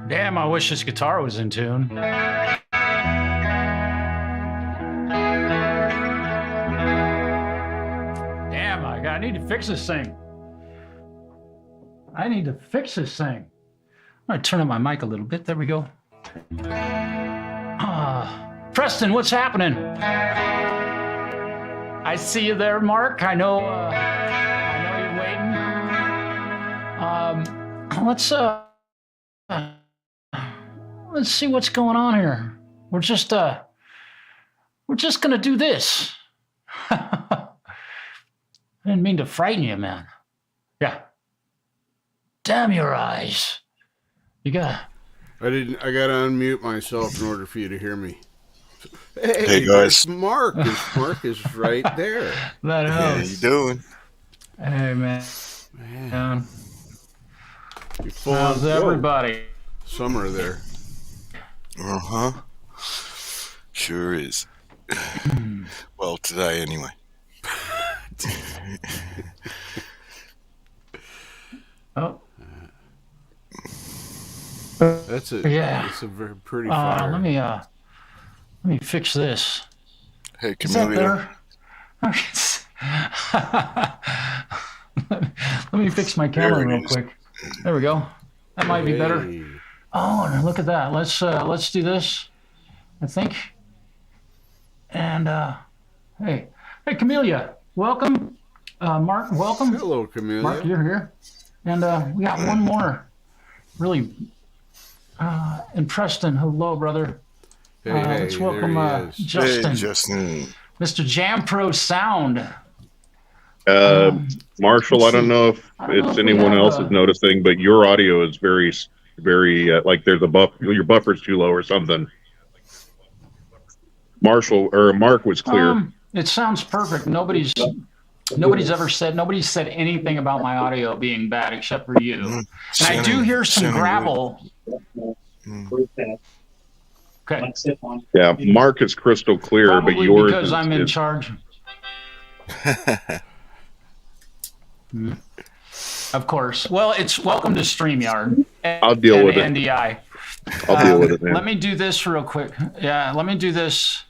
Damn, I wish this guitar was in tune. Damn, I need to fix this thing. I need to fix this thing. I'm gonna turn up my mic a little bit. There we go. Preston, what's happening? I see you there, Mark. I know you're waiting. Let's see what's going on here. We're just gonna do this. I didn't mean to frighten you, man. Yeah. Damn your eyes. I gotta unmute myself in order for you to hear me. Hey guys. Mark is right there. That helps. How you doing? Hey man. How's Whoa. everybody? Summer there. Uh-huh. Sure is. Well, today anyway. Oh. That's it. Yeah. It's a very pretty fire. Let me fix this. Hey, Is that Camellia. better? Let me fix my camera real quick. There we go. That might be better. Oh, and look at that. Let's do this, I think. And hey, Camellia, welcome. Mark, welcome. Hello, Camellia. Mark, you're here. And we got one more. Really. And Preston, hello, brother. Hey, let's welcome Justin. Hey, Justin. Mr. Jam Pro Sound. Marshall, I don't know if it's anyone else is noticing, but your audio is very, very like there's a your buffer's too low or something. Marshall or Mark was clear. It sounds perfect. Nobody's said anything about my audio being bad except for you. And I do hear some gravel. Okay. Yeah, Mark is crystal clear, Probably but yours because I'm in charge. Of course. Well, it's welcome to StreamYard. I'll deal with it. NDI. I'll deal with it, man. Let me do this real quick. Yeah, let me do this.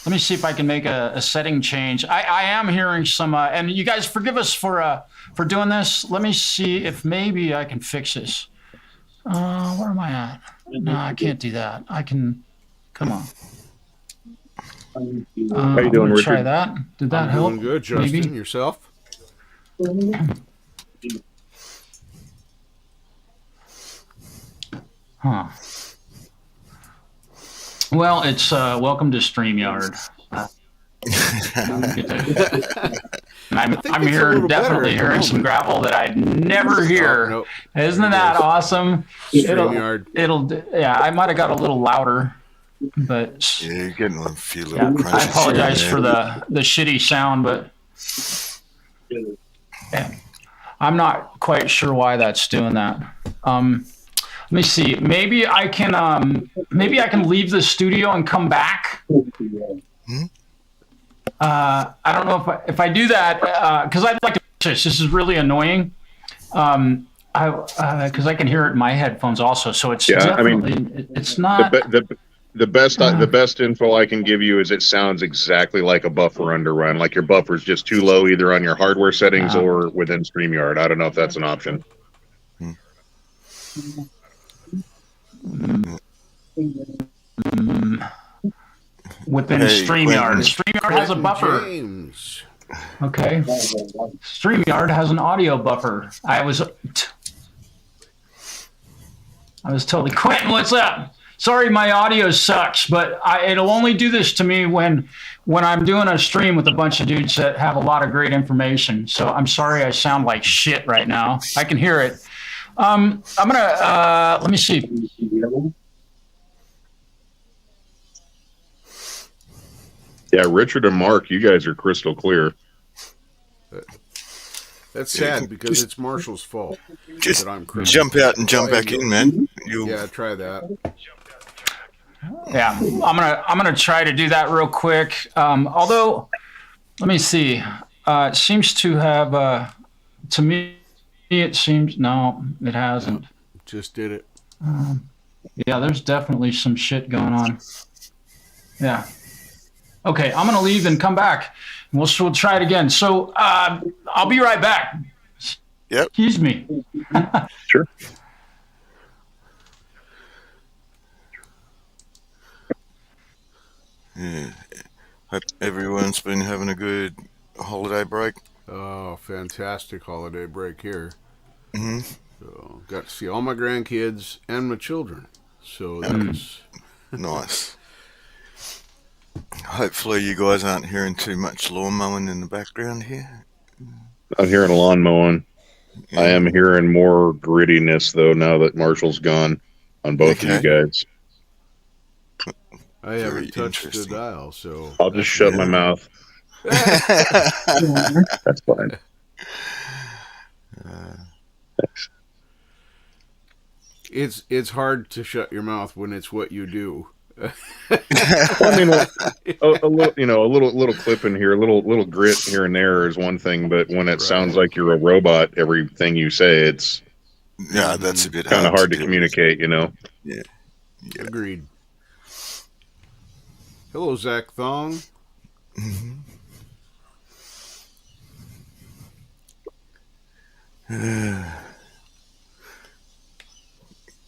Let me see if I can make a setting change. I am hearing some, and you guys forgive us for doing this. Let me see if maybe I can fix this. Where am I at? No, I can't do that. I can. Come on. How you doing, Richard? Try that. Did that help? Doing good, Justin. Maybe? Yourself? Huh. Well, it's welcome to StreamYard. I'm here definitely hearing some gravel that I'd never hear. Nope. Isn't that awesome? StreamYard. Yeah, I might have got a little louder, but Yeah, you're getting a few yeah, little crunches. I apologize here for and there. the shitty sound, but yeah, I'm not quite sure why that's doing that. Let me see. Maybe I can leave the studio and come back. I don't know if I do that because I'd like to finish this. This is really annoying. Because I can hear it in my headphones also. So it's it's not The best info I can give you is it sounds exactly like a buffer underrun, like your buffer's just too low either on your hardware settings or within StreamYard. I don't know if that's an option. Within StreamYard. StreamYard has a buffer. James. Okay. StreamYard has an audio buffer. I was totally Quentin, what's up? Sorry, my audio sucks, but it'll only do this to me when I'm doing a stream with a bunch of dudes that have a lot of great information. So I'm sorry I sound like shit right now. I can hear it. I'm gonna let me see. Yeah, Richard and Mark, you guys are crystal clear. That's Yeah, sad because it's Marshall's fault Just that I'm crazy. jump out and jump back in, man. You'll, Yeah, try that. Yeah, I'm gonna try to do that real quick. Although, let me see. It seems to have. To me, it seems no, it hasn't. Just did it. Yeah, there's definitely some shit going on. Yeah. Okay, I'm gonna leave and come back. We'll try it again. So I'll be right back. Yep. Excuse me. Sure. yeah. Hope everyone's been having a good holiday break. Oh, fantastic holiday break here. hmm So, got to see all my grandkids and my children. So that's Nice. Hopefully you guys aren't hearing too much lawn mowing in the background here. I'm hearing lawn mowing. I am hearing more grittiness though now that Marshall's gone on both of you guys. I haven't touched the interesting. dial. So I'll just shut my mouth. That's fine. it's hard to shut your mouth when it's what you do. I mean, a little, a little clip in here, a little grit here and there is one thing, but when it sounds like you're a robot, everything you say, it's Yeah, that's a bit kind of hard to deal with. communicate. Yeah. Agreed. Hello, Zach Thong.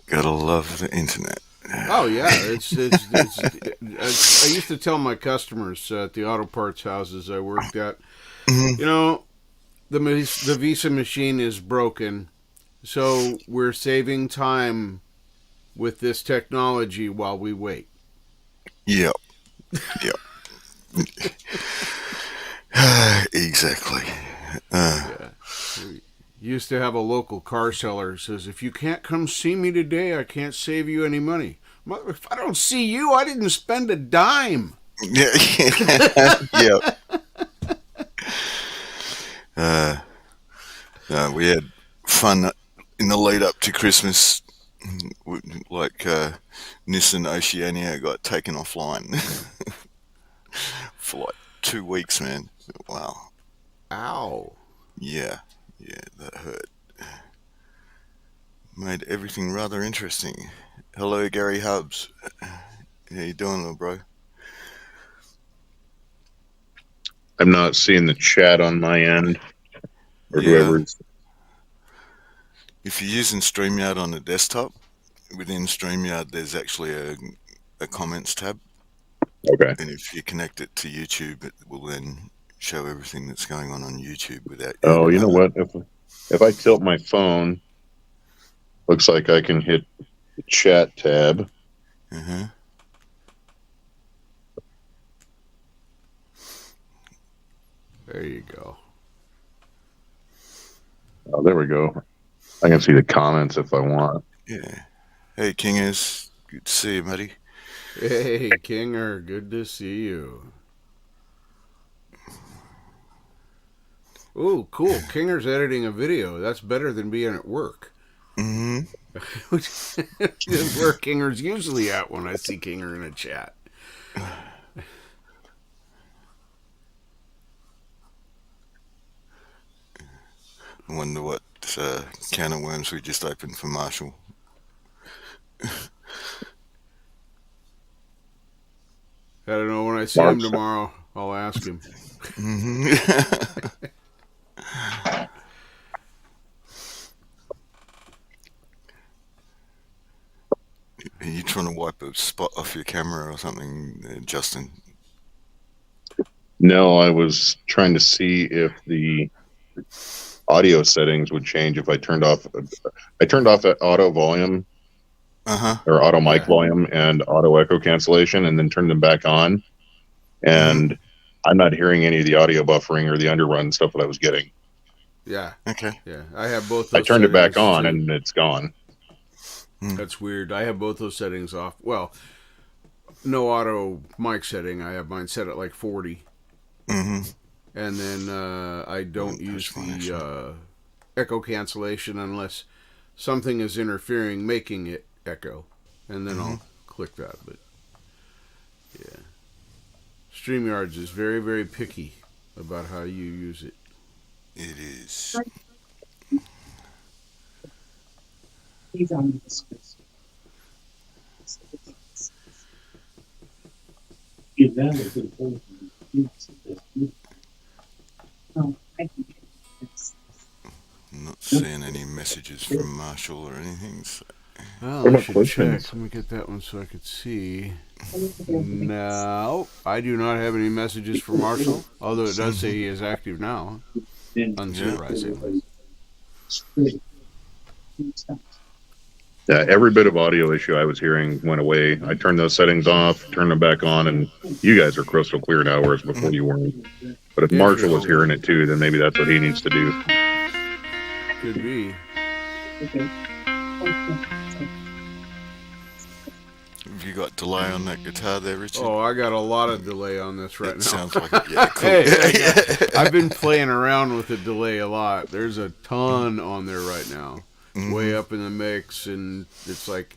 Gotta love the internet. Oh yeah, I used to tell my customers at the auto parts houses I worked at, the Visa machine is broken, so we're saving time with this technology while we wait. Yep. Yep. Exactly. Yeah. We used to have a local car seller who says, if you can't come see me today, I can't save you any money. If I don't see you, I didn't spend a dime. Yeah. Yep. We had fun in the lead up to Christmas. Like Nissan Oceania got taken offline for like 2 weeks, man. Wow. Ow. Yeah, that hurt. Made everything rather interesting. Hello, Gary Hubbs. How you doing, little bro? I'm not seeing the chat on my end or whoever's. If you're using StreamYard on the desktop, within StreamYard there's actually a comments tab. Okay. And if you connect it to YouTube, it will then show everything that's going on YouTube without. Oh, you know what? If I tilt my phone, looks like I can hit the chat tab. Uh-huh. There you go. Oh, there we go. I can see the comments if I want. Yeah. Hey, Kingers. Good to see you, buddy. Hey, Kinger, good to see you. Ooh, cool. Kinger's editing a video. That's better than being at work. Mm-hmm. Which is where Kinger's usually at when I see Kinger in a chat. I wonder what can of worms we just opened for Marshall. I don't know. When I see him tomorrow, I'll ask him. Mm-hmm. Are you trying to wipe a spot off your camera or something, Justin? No, I was trying to see if the audio settings would change if I turned off. I turned off that auto volume or auto mic volume and auto echo cancellation, and then turned them back on. And I'm not hearing any of the audio buffering or the underrun stuff that I was getting. Yeah. Okay. Yeah. I have both those I turned it back settings, on, too. and it's gone. That's weird. I have both those settings off. Well, no auto mic setting. I have mine set at like 40. Mm-hmm. and then I don't use the echo cancellation unless something is interfering, making it echo, and then I'll click that. But yeah, StreamYards is very, very picky about how you use it. It is. He's on the screen. Oh, I can get this. I'm not seeing any messages from Marshall or anything. So. Well, What I about should questions? check. Let me get that one so I could see. No, I do not have any messages for Marshall, although it does say he is active now, unsurprisingly. Yeah, every bit of audio issue I was hearing went away. I turned those settings off, turned them back on, and you guys are crystal clear now, whereas before you weren't. But if Marshall was hearing it too, then maybe that's what he needs to do. Could be. Have you got delay on that guitar there, Richard? Oh, I got a lot of delay on this right it now. sounds like it. Yeah, cool. Hey, I've been playing around with the delay a lot. There's a ton on there right now. Way up in the mix, and it's like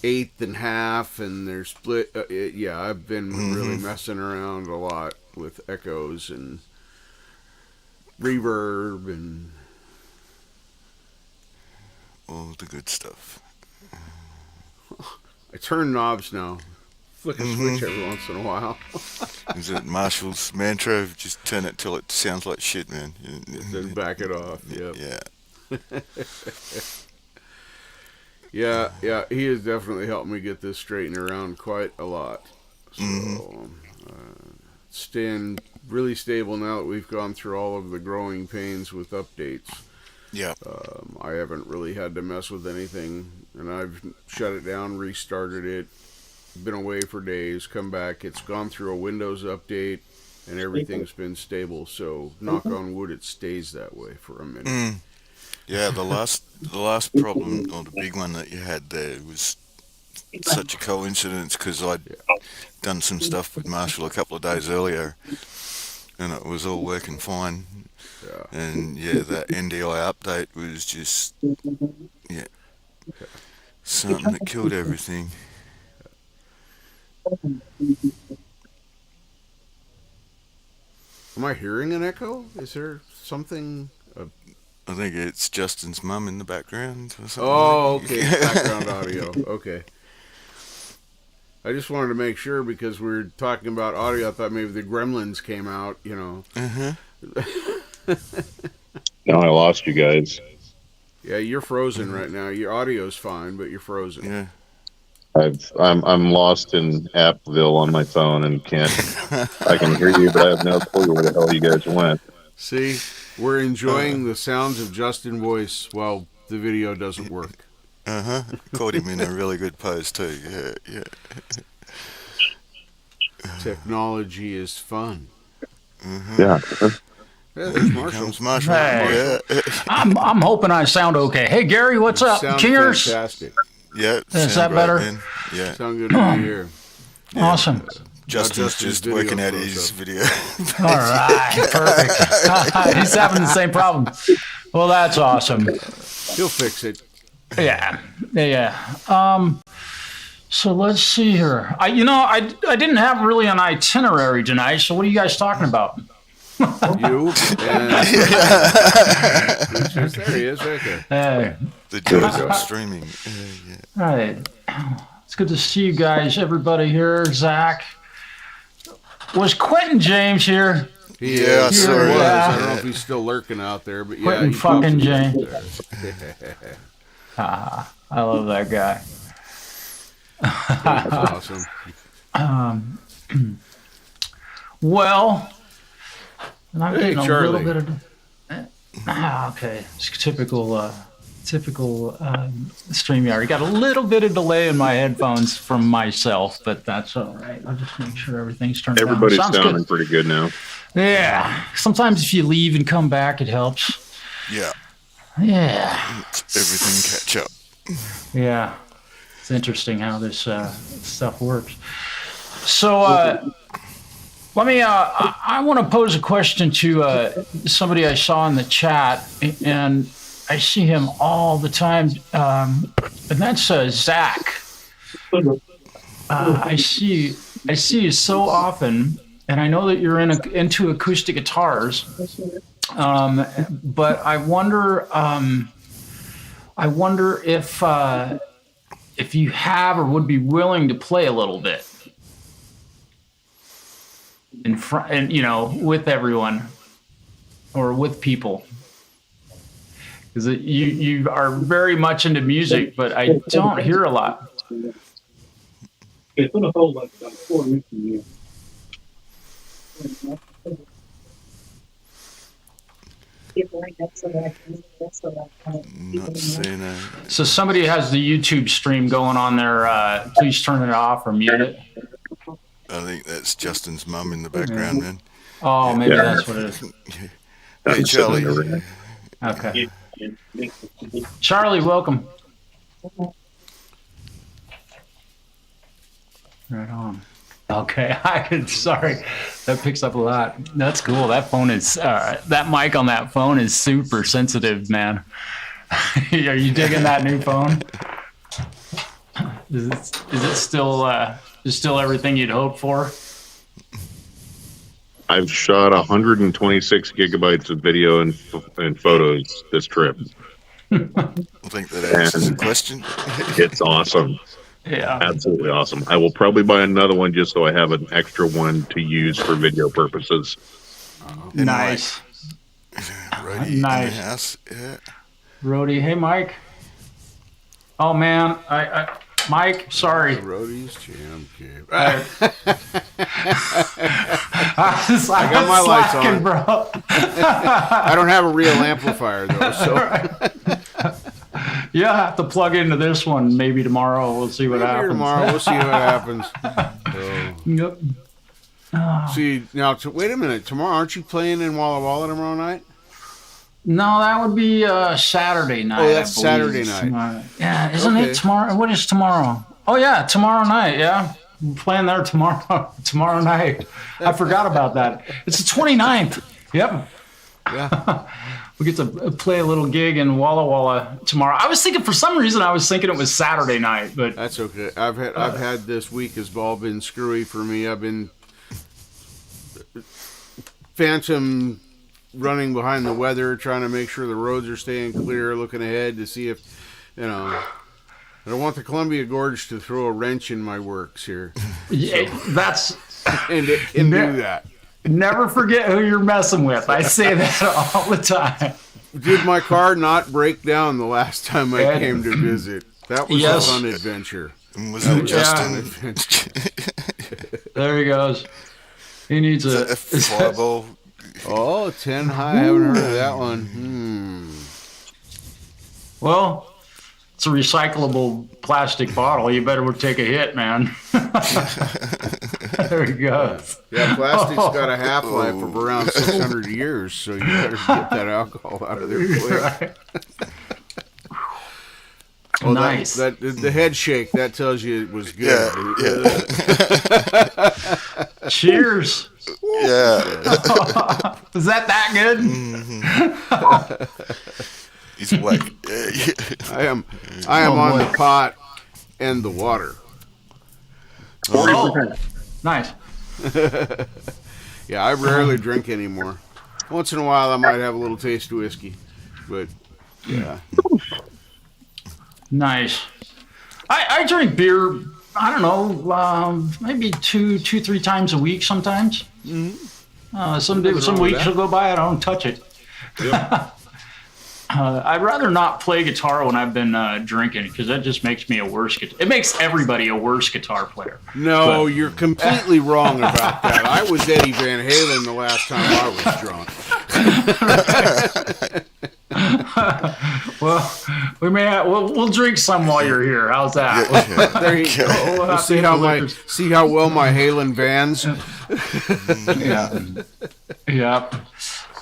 eighth and half, and they're split. Yeah, I've been really messing around a lot with echoes and reverb and All the good stuff. I turn knobs now. Flick a switch every once in a while. Is it Marshall's mantra? Just turn it till it sounds like shit, man. Then back it off. Yep. Yeah. Yeah, he has definitely helped me get this straightened around quite a lot. So, staying really stable now that we've gone through all of the growing pains with updates. Yeah. I haven't really had to mess with anything, and I've shut it down, restarted it, been away for days, come back. It's gone through a Windows update, and everything's been stable. So, knock on wood, it stays that way for a minute. Yeah, the last problem, or the big one that you had there, was such a coincidence because I'd done some stuff with Marshall a couple of days earlier, and it was all working fine. Yeah. And yeah, that NDI update was just something that killed everything. Am I hearing an echo? Is there something? I think it's Justin's mum in the background or something. Oh, okay. Background audio. Okay. I just wanted to make sure because we were talking about audio. I thought maybe the Gremlins came out, you know. Now I lost you guys. Yeah, you're frozen right now. Your audio's fine, but you're frozen. Yeah. I'm lost in Appville on my phone and can't. I can hear you, but I have no clue where the hell you guys went. See, we're enjoying the sounds of Justin voice while the video doesn't work. Caught him in a really good pose too. Yeah. Technology is fun. Yeah. Yeah, there's Marshall. Comes Marshall. Hey. Yeah. I'm hoping I sound okay. Hey Gary, what's up? Sounds Cheers. fantastic. Yeah. Is sound that great, better? man. Yeah. Sound good to be here. Awesome. Justin's just video working out photo. his video. All right, perfect. He's having the same problem. Well, that's awesome. He'll fix it. Yeah. So let's see here. I didn't have really an itinerary tonight. So what are you guys talking about? You and there he is, right there. Hey, The joys of streaming. all right. It's good to see you guys. Everybody here. Zach. Was Quentin James here? He Yeah, is. sorry. He was. Yeah. I don't know if he's still lurking out there, but yeah, Quentin he pops fucking up James. there. I love that guy. That's awesome. Well, and I'm Hey, getting a Charlie. little bit of. Okay, it's typical StreamYard. You got a little bit of delay in my headphones from myself, but that's all right. I'll just make sure everything's turned Everybody's down. Sounds sounding good. pretty good now. Yeah. Sometimes if you leave and come back, it helps. Yeah. Yeah. Everything catch up. Yeah. It's interesting how this stuff works. So, Let me. I want to pose a question to somebody I saw in the chat, and I see him all the time, and that's Zach. I see you so often, and I know that you're into acoustic guitars, but I wonder if you have or would be willing to play a little bit in front, and with everyone or with people, because you are very much into music, but I don't hear a lot. It's gonna hold like about 4 weeks a year. Not seeing a. So somebody has the YouTube stream going on there. Please turn it off or mute it. I think that's Justin's mum in the background, man. Oh, maybe that's what it is. Hey, Charlie. Okay. Charlie, welcome. Right on. Okay, sorry, that picks up a lot. That's cool. That phone is, that mic on that phone is super sensitive, man. Are you digging that new phone? Is it still everything you'd hoped for? I've shot 126 gigabytes of video and photos this trip. I think that answers the question. It's awesome. Yeah. Absolutely awesome. I will probably buy another one just so I have an extra one to use for video purposes. Nice. Rhodey Nice. in the house. Yeah. Rhodey, hey Mike. Oh man, Mike, sorry. Rhodey's Jam Cave. I got my lights on. bro. I don't have a real amplifier though, so You'll have to plug into this one maybe tomorrow. We'll see what maybe happens. tomorrow we'll see what happens. So, Yep. see now, wait a minute. Tomorrow, aren't you playing in Walla Walla tomorrow night? No, that would be Saturday night. Oh, that's I believe. Saturday night. Tomorrow. Yeah, isn't Okay. it tomorrow? What is tomorrow? Oh yeah, tomorrow night. Yeah, I'm playing there tomorrow. Tomorrow night. I forgot about that. It's the 29th. Yep. Yeah. We get to play a little gig in Walla Walla tomorrow. I was thinking, for some reason, it was Saturday night, but That's okay. I've had this week has all been screwy for me. I've been phantom running behind the weather, trying to make sure the roads are staying clear, looking ahead to see if, I don't want the Columbia Gorge to throw a wrench in my works here. yeah, that's And do that. never forget who you're messing with. I say that all the time. Did my car not break down the last time I Ed. came to visit? That was Yes. a fun adventure. And was it Justin? There he goes. He needs Is a that a fireball? Oh, 10 high. I haven't heard of that one. Well, it's a recyclable plastic bottle. You better take a hit, man. There he goes. Yeah, plastic's got a half-life of around 600 years, so you better get that alcohol out of there quick. Right. Oh, Nice. That the head shake, that tells you it was good. Yeah. Cheers. Yeah. Is that good? He's awake. I am on the pot and the water. 40%. Nice. Yeah, I rarely drink anymore. Once in a while, I might have a little taste of whiskey, but yeah. Nice. I drink beer, I don't know, maybe two, 3 times a week sometimes. Some wrong with weeks that. will go by, I don't touch it. I'd rather not play guitar when I've been drinking, because that just makes me a worse guitar. It makes everybody a worse guitar player. No, you're completely wrong about that. I was Eddie Van Halen the last time I was drunk. Well, we'll drink some while you're here. How's that? There you go. We'll see how well my Halen Vans. Yeah. Yep.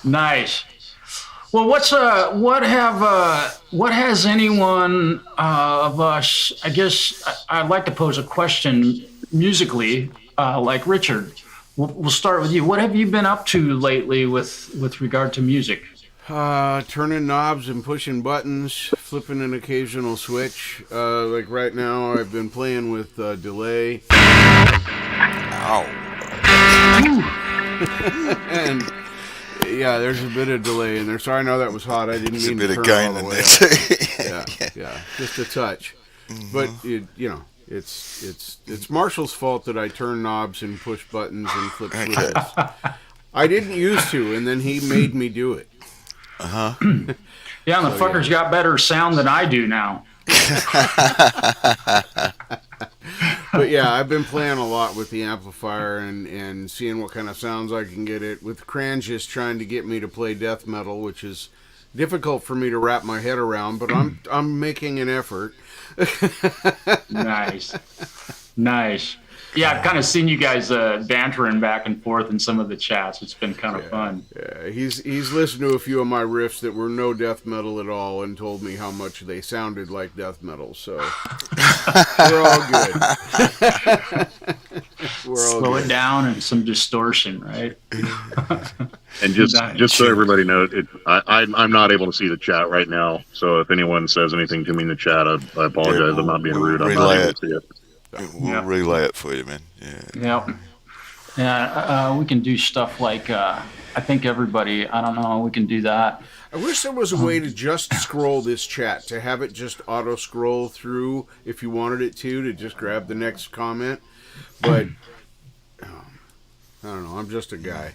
Nice. Well, what has anyone of us? I guess I'd like to pose a question musically, like Richard. we'll start with you. What have you been up to lately with regard to music? Turning knobs and pushing buttons, flipping an occasional switch. Like right now, I've been playing with delay. Ow. And yeah, there's a bit of delay in there. Sorry, I know that was hot. I didn't There's a mean bit to of turn gain all the in way there up. too. Yeah, just a touch. But it's Marshall's fault that I turn knobs and push buttons and flip switches. I didn't used to, and then he made me do it. Yeah, and the fucker's got better sound than I do now. But yeah, I've been playing a lot with the amplifier and seeing what kind of sounds I can get it. With Cranjis trying to get me to play death metal, which is difficult for me to wrap my head around, but I'm making an effort. Nice. Yeah, I've kind of seen you guys bantering back and forth in some of the chats. It's been kind of fun. Yeah, he's listened to a few of my riffs that were no death metal at all and told me how much they sounded like death metal. So we're all good. Slow it down and some distortion, right? And just so everybody knows, I'm not able to see the chat right now. So if anyone says anything to me in the chat, I apologize. I'm not being rude. I'm not able to see it. We'll relay it for you, man. Yeah, we can do stuff like, I think everybody, I don't know, we can do that. I wish there was a way to just scroll this chat, to have it just auto scroll through if you wanted it to just grab the next comment. But I don't know. I'm just a guy.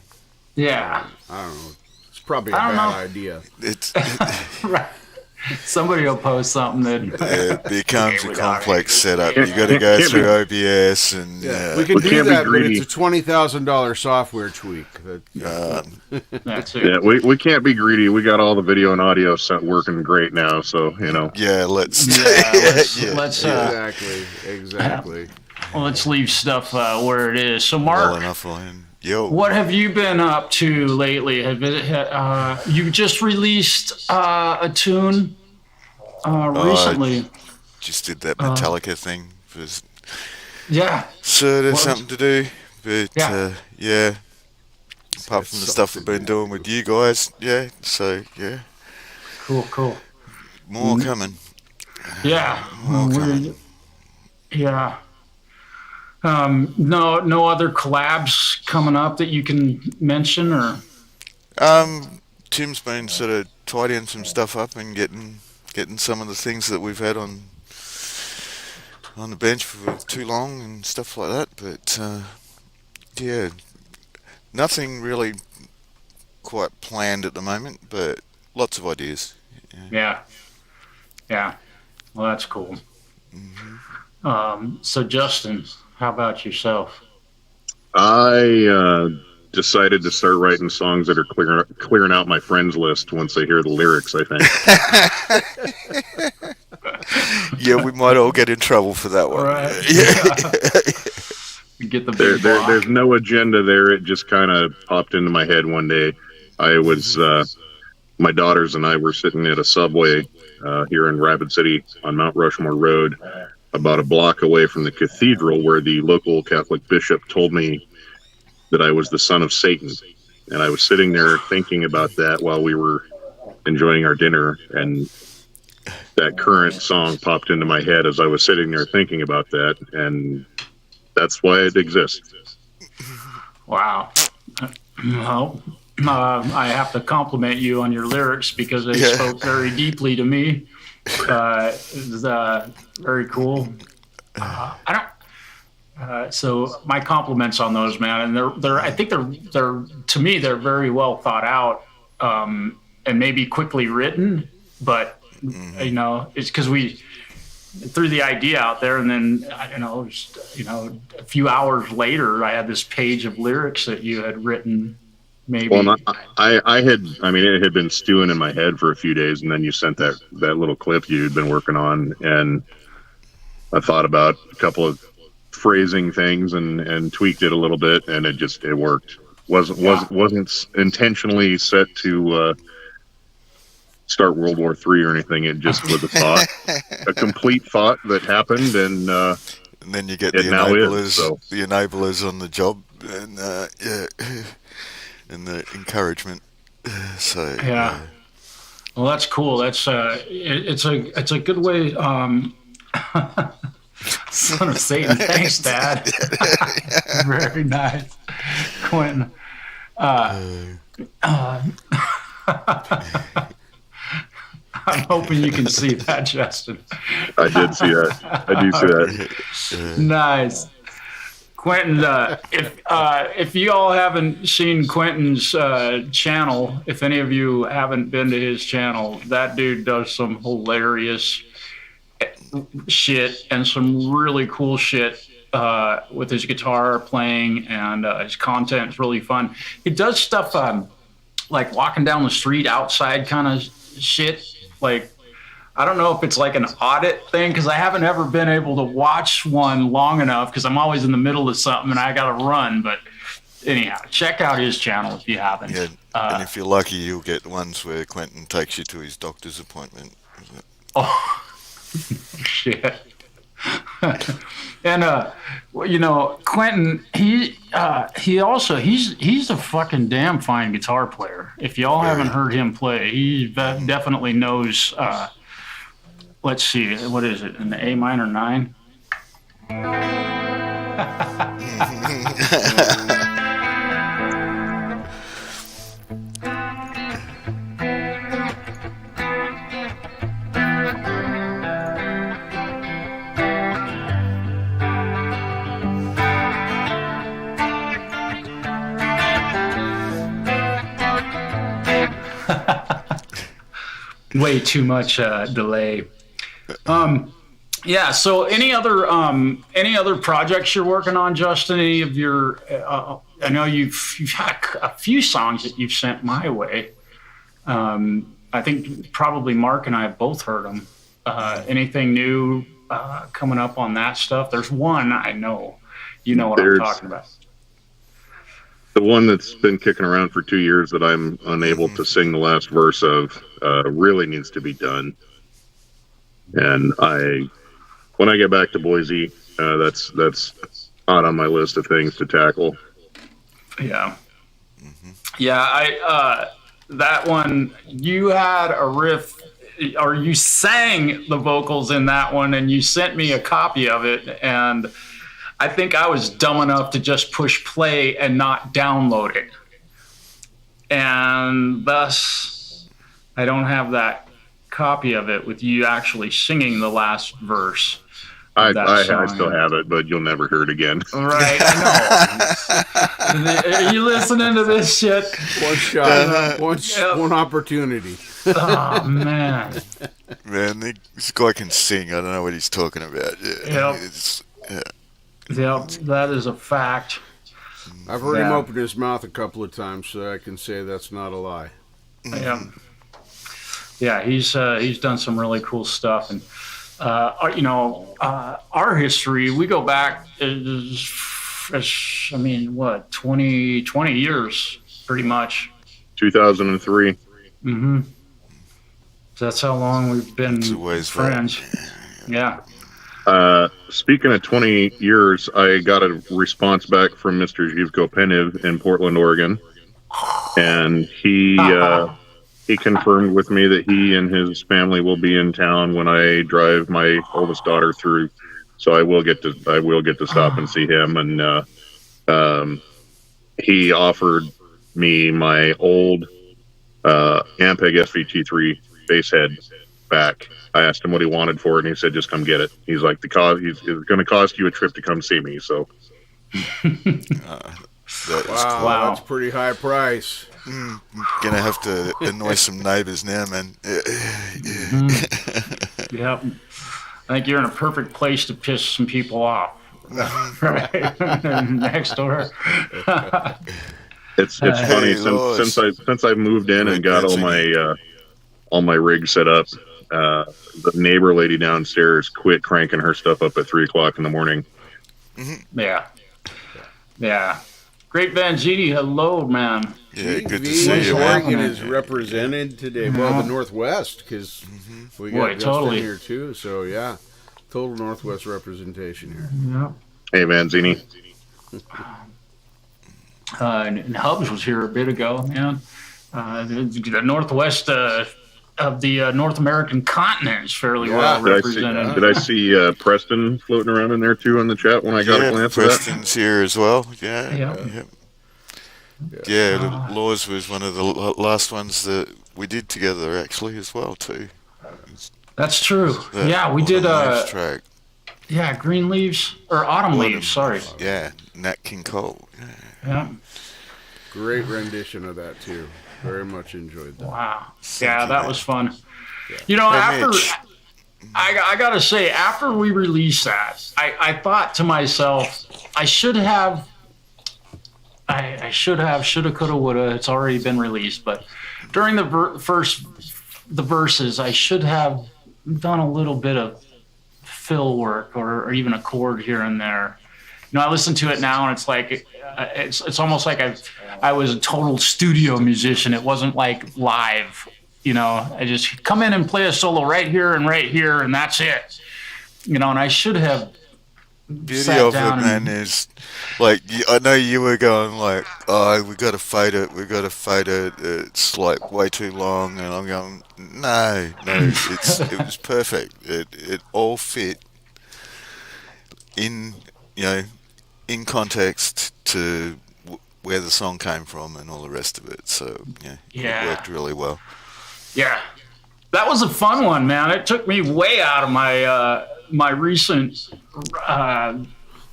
Yeah. I don't know. It's probably a bad idea. It's Right. Somebody will post something that it becomes a complex setup. You got to go through OBS and we can do can't be that, but greedy. it's a $20,000 software tweak. that's it. Yeah, we can't be greedy. We got all the video and audio set working great now, so let's Exactly. Well, let's leave stuff where it is. So, Mark, well enough for him. Yo, what have you been up to lately? You just released a tune recently. just did that Metallica thing. Yeah. So there's something to do, but Yeah. apart from the stuff we've been doing with you guys, Cool. more coming. Yeah. More coming. Yeah. No other collabs coming up that you can mention, or? Tim's been sort of tidying some stuff up and getting some of the things that we've had on the bench for too long and stuff like that. But nothing really quite planned at the moment, but lots of ideas. Yeah. Well, that's cool. So Justin, how about yourself? I decided to start writing songs that are clearing out my friends list once they hear the lyrics, I think. Yeah, we might all get in trouble for that one. Right. Get the big there's no agenda there. It just kind of popped into my head one day. I was my daughters and I were sitting at a Subway here in Rapid City on Mount Rushmore Road, about a block away from the cathedral, where the local Catholic bishop told me that I was the son of Satan. And I was sitting there thinking about that while we were enjoying our dinner, and that current song popped into my head as I was sitting there thinking about that, and that's why it exists. Wow. Well, I have to compliment you on your lyrics because they spoke very deeply to me. It was very cool. So my compliments on those, man. And I think they're to me, they're very well thought out, and maybe quickly written, but it's because we threw the idea out there, and then a few hours later, I had this page of lyrics that you had written. Maybe. Well, it had been stewing in my head for a few days, and then you sent that little clip you'd been working on, and I thought about a couple of phrasing things and tweaked it a little bit, and it worked. Wasn't intentionally set to start World War III or anything. It just was a thought, a complete thought that happened, and then you get the now enablers, is, so. the enablers on the job and yeah, and the encouragement. So Yeah. Well, that's cool. That's it's a good way. Son of Satan. Thanks, Dad. Very nice, Quentin. I'm hoping you can see that, Justin. I did see that. I do see that. Nice. Quentin, if you all haven't seen Quentin's channel, if any of you haven't been to his channel, that dude does some hilarious shit and some really cool shit with his guitar playing, and his content is really fun. He does stuff like walking down the street outside kind of shit. Like, I don't know if it's like an audit thing, because I haven't ever been able to watch one long enough because I'm always in the middle of something and I got to run. But anyhow, check out his channel if you haven't. yeah, and if you're lucky, you'll get ones where Quentin takes you to his doctor's appointment. Oh, shit. And well, you know, Quentin, he also he's a fucking damn fine guitar player. If y'all haven't heard him play, he definitely knows. Let's see, what is it? An A minor 9? Way too much delay. Yeah. So, any other projects you're working on, Justin? Any of your? I know you've had a few songs that you've sent my way. I think probably Mark and I have both heard them. Anything new coming up on that stuff? There's one I know. You know what I'm talking about. The one that's been kicking around for 2 years that I'm unable to sing the last verse of really needs to be done. And when I get back to Boise, that's not on my list of things to tackle. Yeah. Yeah, that one, you had a riff, or you sang the vocals in that one, and you sent me a copy of it, and I think I was dumb enough to just push play and not download it. And thus, I don't have that copy of it with you actually singing the last verse. I still have it, but you'll never hear it again. Right, I know. Are you listening to this shit? One shot, one opportunity. Oh, man. Man, this guy can sing. I don't know what he's talking about. Yeah. Yep, that is a fact. I've heard him open his mouth a couple of times, so I can say that's not a lie. Yeah. Yeah, he's done some really cool stuff, and our history, we go back, 20 years, pretty much. 2003. Mm-hmm. So that's how long we've been friends. Yeah. Speaking of 20 years, I got a response back from Mr. Zhivko Penev in Portland, Oregon, and he confirmed with me that he and his family will be in town when I drive my oldest daughter through. So I will get to stop and see him. And he offered me my old Ampeg SVT3 bass head back. I asked him what he wanted for it, and he said, "Just come get it." He's like, it's going to cost you a trip to come see me. So, wow, that's a pretty high price. Gonna have to annoy some neighbors now, man. Yep. I think you're in a perfect place to piss some people off. Right next door. It's funny since I've moved in and got all my rigs set up. The neighbor lady downstairs quit cranking her stuff up at 3:00 in the morning. Yeah. Great Vangetti, hello, man. Yeah, good to see you. Oregon is represented today. Well, the Northwest, because we got Justin here too. So yeah, total Northwest representation here. Yeah. Hey, Vanzini. and Hubs was here a bit ago, man. The northwest of the North American continent is fairly well represented. Did I see Preston floating around in there too on the chat when I got a glance at that? Preston's here as well. Yeah, Laws was one of the last ones that we did together actually as well too. That's true. We did. Track. Yeah, Green Leaves or Autumn Leaves. Sorry. Yeah, Nat King Cole. Yeah. Great rendition of that too. Very much enjoyed that. Wow. Yeah, that was fun. You know, after I gotta say, after we released that, I thought to myself, I should have, shoulda, coulda, woulda. It's already been released, but during the verses, I should have done a little bit of fill work or even a chord here and there. You know, I listen to it now and it's like it's almost like I was a total studio musician. It wasn't like live. You know, I just come in and play a solo right here, and that's it. You know, and I should have. Beauty of it, man, is like I know you were going like, oh, we got to fade it. It's like way too long, and I'm going, no, it was perfect. It all fit in, in context to where the song came from and all the rest of it. So it worked really well. Yeah, that was a fun one, man. It took me way out of my my recent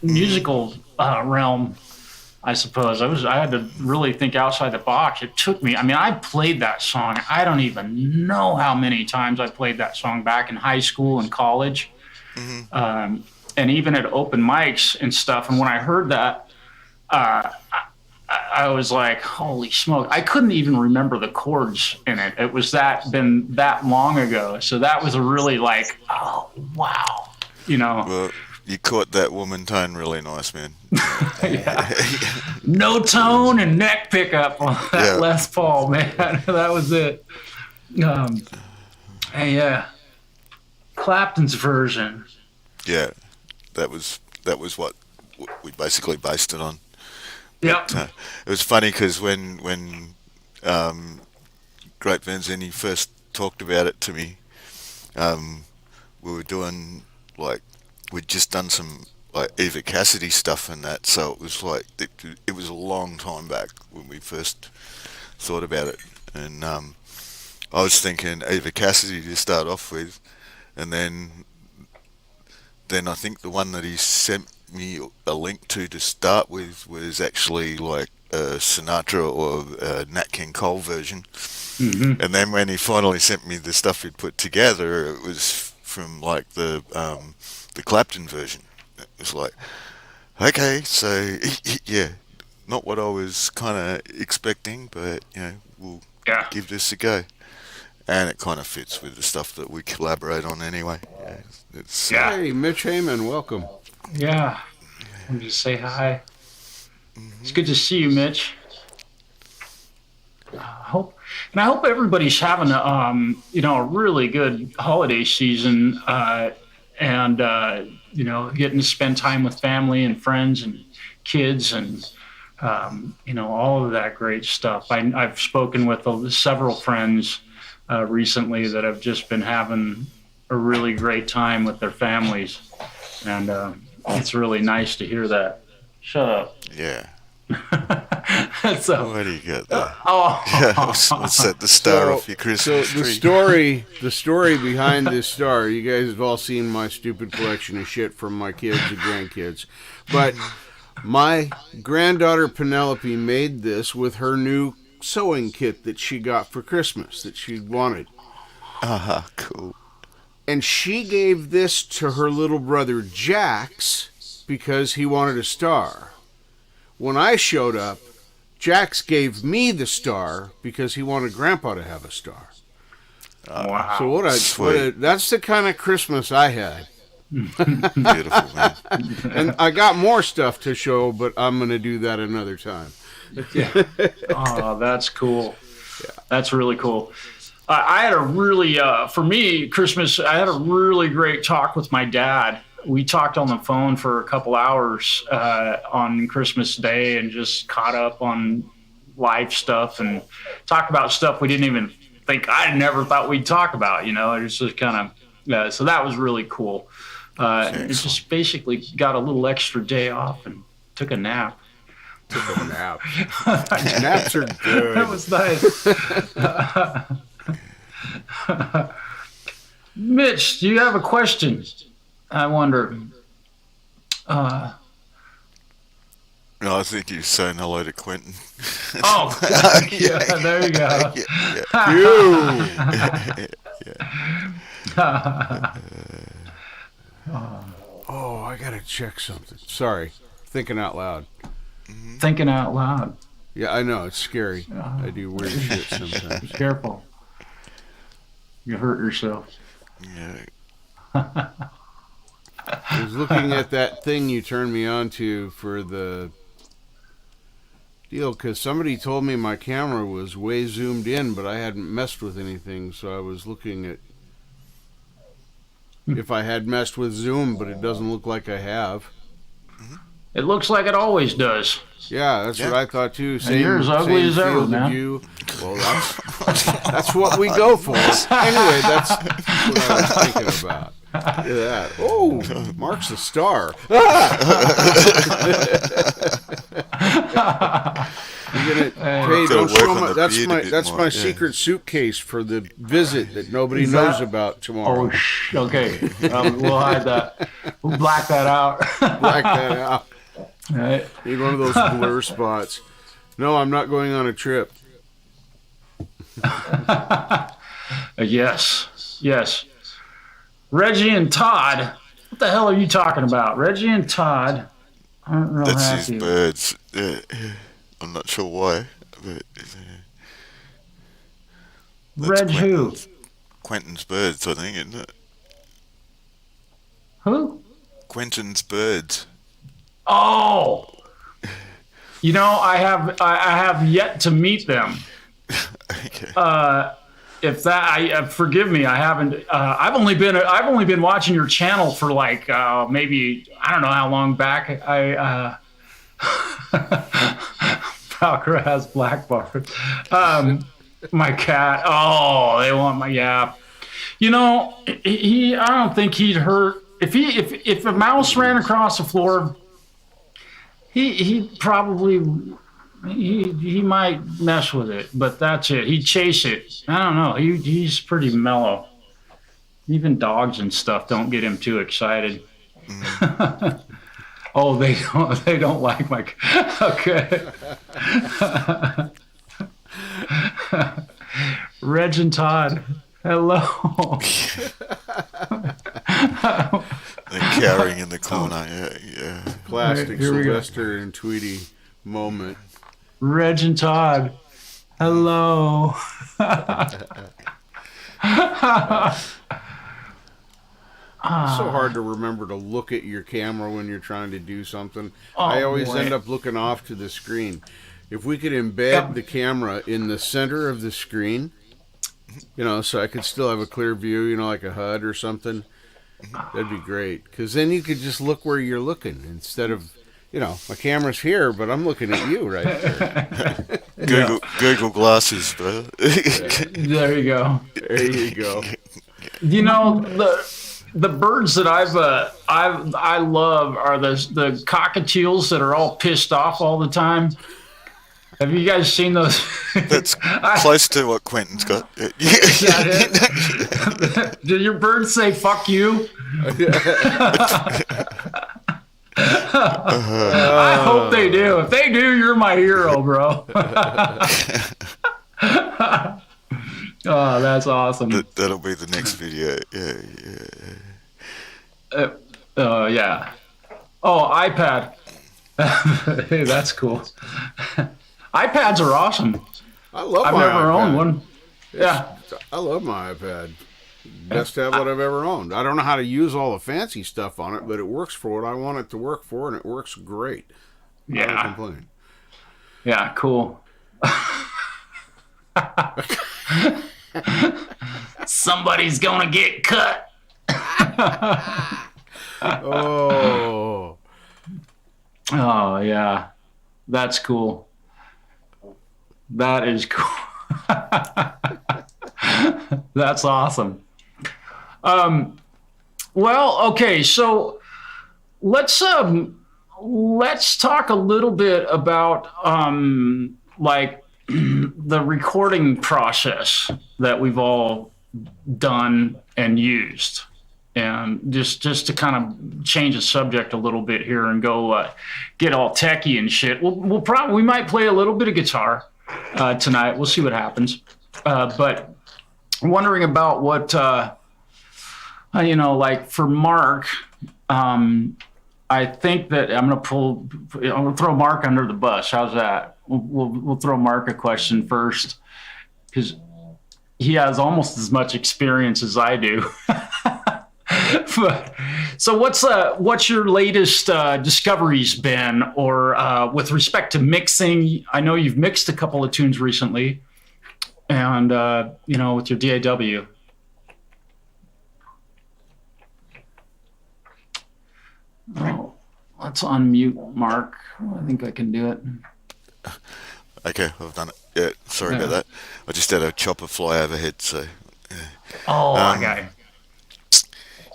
musical realm, I suppose. I had to really think outside the box. It took me. I mean, I played that song. I don't even know how many times I played that song back in high school and college, and even at open mics and stuff. And when I heard that, I was like, holy smoke. I couldn't even remember the chords in it. It was been that long ago. So that was a really like, oh, wow. Well, you caught that woman tone really nice, man. No tone and neck pickup on that Les Paul, man. That was it. Clapton's version. Yeah, that was what we basically based it on. Yep. But, it was funny because when Great Vanzini first talked about it to me, we were doing we'd just done some Eva Cassidy stuff and that, so it was it was a long time back when we first thought about it, and I was thinking Eva Cassidy to start off with, and then I think the one that he sent me a link to start with was actually a Sinatra or a Nat King Cole version. And then when he finally sent me the stuff he'd put together, it was from the Clapton version. It was like, okay, so yeah, not what I was kind of expecting, but we'll give this a go. And it kind of fits with the stuff that we collaborate on anyway. Hey, Mitch Heyman, welcome. Yeah, I'm just say hi. It's good to see you, Mitch. I hope everybody's having a really good holiday season, and getting to spend time with family and friends and kids and all of that great stuff. I've spoken with several friends recently that have just been having a really great time with their families, and it's really nice to hear that. Shut up. Yeah. So, what do you got there? Let's set the star off your Christmas tree. The story behind this star, you guys have all seen my stupid collection of shit from my kids and grandkids, but my granddaughter Penelope made this with her new sewing kit that she got for Christmas that she wanted. Cool. And she gave this to her little brother Jax because he wanted a star. When I showed up, Jax gave me the star because he wanted Grandpa to have a star. Wow. So that's the kind of Christmas I had. Beautiful, man. And I got more stuff to show, but I'm going to do that another time. Oh, that's cool. Yeah. That's really cool. I had a really, for me, Christmas, I had a really great talk with my dad we talked on the phone for a couple hours on Christmas Day and just caught up on life stuff and talked about stuff we didn't even think. I never thought we'd talk about. It's just kind of so that was really cool. It just basically got a little extra day off and took a nap. Naps are good. That was nice. Mitch, do you have a question? I wonder. No, I think you're saying hello to Quentin. Oh, yeah, there you go. Oh, I gotta check something. Sorry, thinking out loud. Thinking out loud. Yeah, I know, it's scary. I do weird shit sometimes. Be careful. You hurt yourself. Yeah. I was looking at that thing you turned me on to for the deal, because somebody told me my camera was way zoomed in, but I hadn't messed with anything, so I was looking at if I had messed with zoom, but it doesn't look like I have. It looks like it always does. Yeah, that's what I thought too. And you're as ugly as ever, field of man. view. Well, that's what we go for. Anyway, that's what I was thinking about. Look at that. Oh, Mark's a star. You're gonna, hey, don't show my, that's my secret suitcase for the visit that nobody knows about tomorrow. Oh, okay. We'll hide that. We'll black that out. Black that out. All right. Need one of those blur spots. No, I'm not going on a trip. Yes. Reggie and Todd. What the hell are you talking about? Reggie and Todd aren't real That's happy. his birds. I'm not sure why, but Reg who? Quentin's birds, I think, isn't it? Who? Quentin's birds. Oh. I have yet to meet them. Okay. If that, forgive me, I haven't. I've only been watching your channel for like maybe I don't know how long back. Valkyra has black bars. My cat. Oh, they want my yap. I don't think he'd hurt if a mouse ran across the floor. He probably. He might mess with it, but that's it. He'd chase it. I don't know. He's pretty mellow. Even dogs and stuff don't get him too excited. Oh, they don't like my. Okay. Reg and Todd, hello. They're cowering in the corner. Yeah. Classic Here we go. Sylvester and Tweety moment. Reg and Todd, hello. It's so hard to remember to look at your camera when you're trying to do something. Oh, I always boy. end up looking off to the screen. If we could embed the camera in the center of the screen, so I could still have a clear view, like a HUD or something, that'd be great. Because then you could just look where you're looking instead of, my camera's here, but I'm looking at you right there. Google glasses, bro. There you go. There you go. The birds that I love are the cockatiels that are all pissed off all the time. Have you guys seen those? That's close to what Quentin's got. Is that it? Did your birds say "fuck you"? I hope they do. If they do, you're my hero, bro. Oh, that's awesome. That'll be the next video. Yeah. Oh, iPad. Hey, that's cool. iPads are awesome. I've never owned one. Yeah. I love my iPad. Best tablet I've ever owned. I don't know how to use all the fancy stuff on it, but it works for what I want it to work for, and it works great. I don't complain. Yeah, cool. Somebody's gonna get cut. Oh. Oh yeah, that's cool. That is cool. That's awesome. Well, okay, so let's talk a little bit about like the recording process that we've all done and used. And just to kind of change the subject a little bit here and go get all techie and shit. We might play a little bit of guitar tonight. We'll see what happens. But I'm wondering about what like for Mark. I think that I'm gonna throw Mark under the bus. How's that? We'll throw Mark a question first because he has almost as much experience as I do. But, so what's your latest discoveries been, or with respect to mixing? I know you've mixed a couple of tunes recently, and with your DAW. Oh, let's unmute Mark. I think I can do it. Okay, I've done it. Yeah, sorry about that. I just had a chopper fly overhead, so. Yeah. Oh, okay.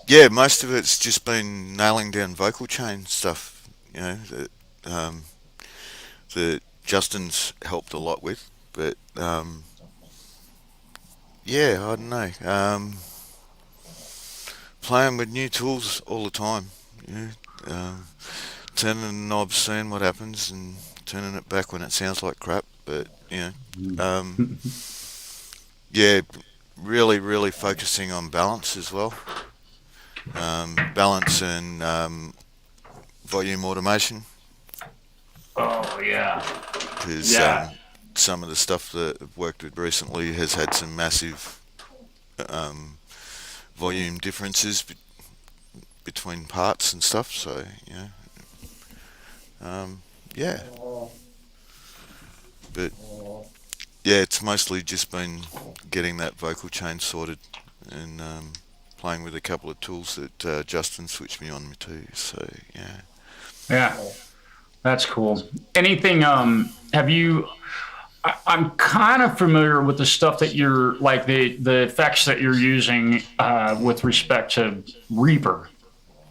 Yeah, most of it's just been nailing down vocal chain stuff, that Justin's helped a lot with. But, yeah, I don't know. Playing with new tools all the time, turning the knob, seeing what happens, and turning it back when it sounds like crap. But, yeah, really, really focusing on balance as well. Balance and volume automation. Oh yeah. Because some of the stuff that I've worked with recently has had some massive volume differences between parts and stuff. So yeah. But yeah, it's mostly just been getting that vocal chain sorted and playing with a couple of tools that Justin switched me on to. So yeah. Yeah, that's cool. Anything? Have you? I'm kind of familiar with the stuff that you're like the effects that you're using with respect to Reaper.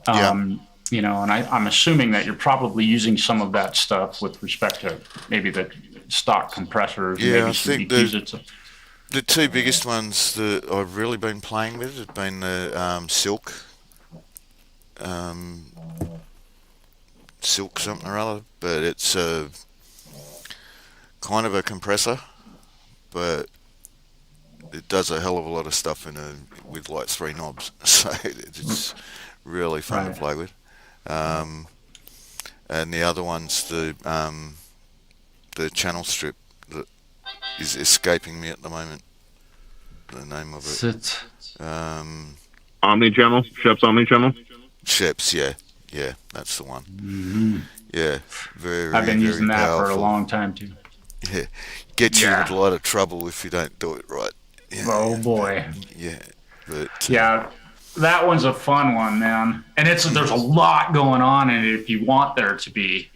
And I'm assuming that you're probably using some of that stuff with respect to maybe the stock compressors. Yeah, maybe I some think EQs. the two biggest ones that I've really been playing with have been the Silk something or other, but it's kind of a compressor, but it does a hell of a lot of stuff with like 3 knobs, so it's really fun to play with. And the other one's the channel strip that is escaping me at the moment. The name of it. Omnichannel, Shep's Omnichannel. Shep's, yeah, that's the one. Mm-hmm. Yeah, very. I've been very using that powerful. for a long time too. Yeah, gets you in a lot of trouble if you don't do it right. Yeah, oh boy. But that one's a fun one, man. And there's a lot going on in it if you want there to be.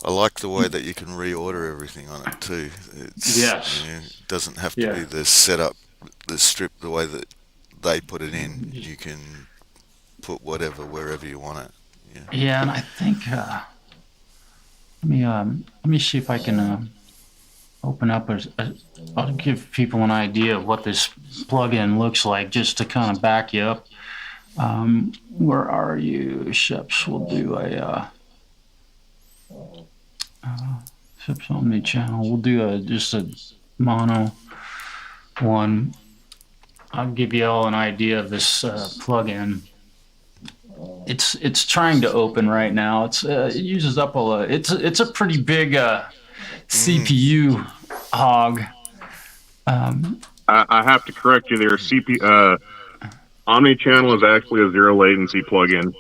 I like the way that you can reorder everything on it too. It doesn't have to be the setup, the strip, the way that they put it in. You can put whatever wherever you want it. Yeah, and I think let me see if I can open up I'll give people an idea of what this plugin looks like just to kind of back you up. Where are you, Sheps? We'll do a Sheps Omnichannel. We'll do just a mono one. I'll give you all an idea of this plugin. It's trying to open right now. It uses up a lot. It's a pretty big CPU hog. I have to correct you there. Omnichannel is actually a zero latency plugin.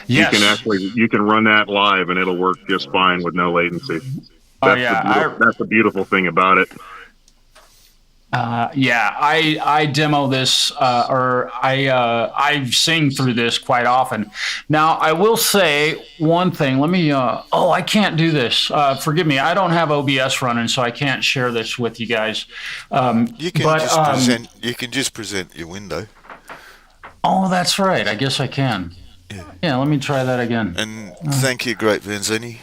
Yes. You can run that live and it'll work just fine with no latency. That's the beautiful thing about it. Yeah, I demo this or I sing through this quite often. Now I will say one thing. Let me. I can't do this. Forgive me. I don't have OBS running, so I can't share this with you guys. You can but just present. You can just present your window. oh, that's right. I guess I can. Yeah. Let me try that again. And thank you, Great Vanzini.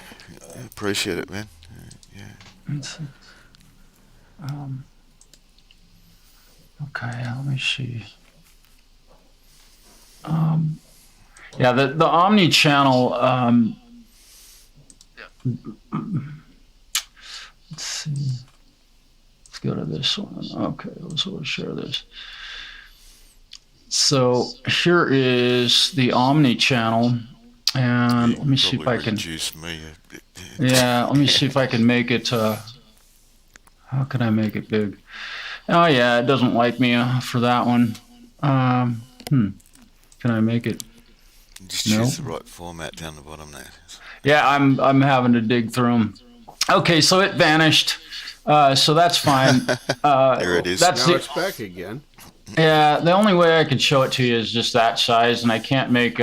Appreciate it, man. Let's see. Okay, let me see. Yeah, the Omni channel. Let's see. Let's go to this one. Okay, we'll share this. So here is the Omni channel, and let me see if I can. Reduce me a bit. Yeah, let me see if I can make it. How can I make it big? Oh yeah, it doesn't like me for that one. Can I make it? Just choose the right format down the bottom there. Yeah, I'm having to dig through them. Okay, so it vanished. So that's fine. There it is. Now it's back again. Yeah, the only way I could show it to you is just that size, and I can't make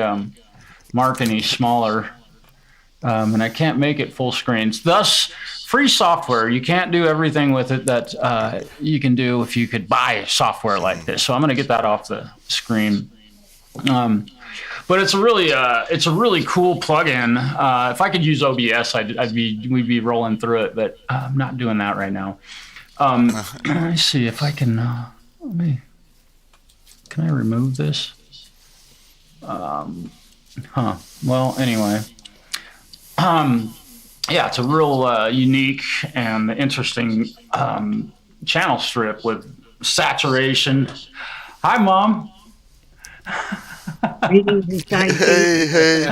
Mark any smaller, and I can't make it full screens. Thus, free software. You can't do everything with it that you can do if you could buy software like this. So I'm going to get that off the screen. But it's a really cool plugin. If I could use OBS, we'd be rolling through it, but I'm not doing that right now. Let me see if I can. Can I remove this? Well, anyway. Yeah, it's a real unique and interesting channel strip with saturation. Hi, Mom. Hey, hey.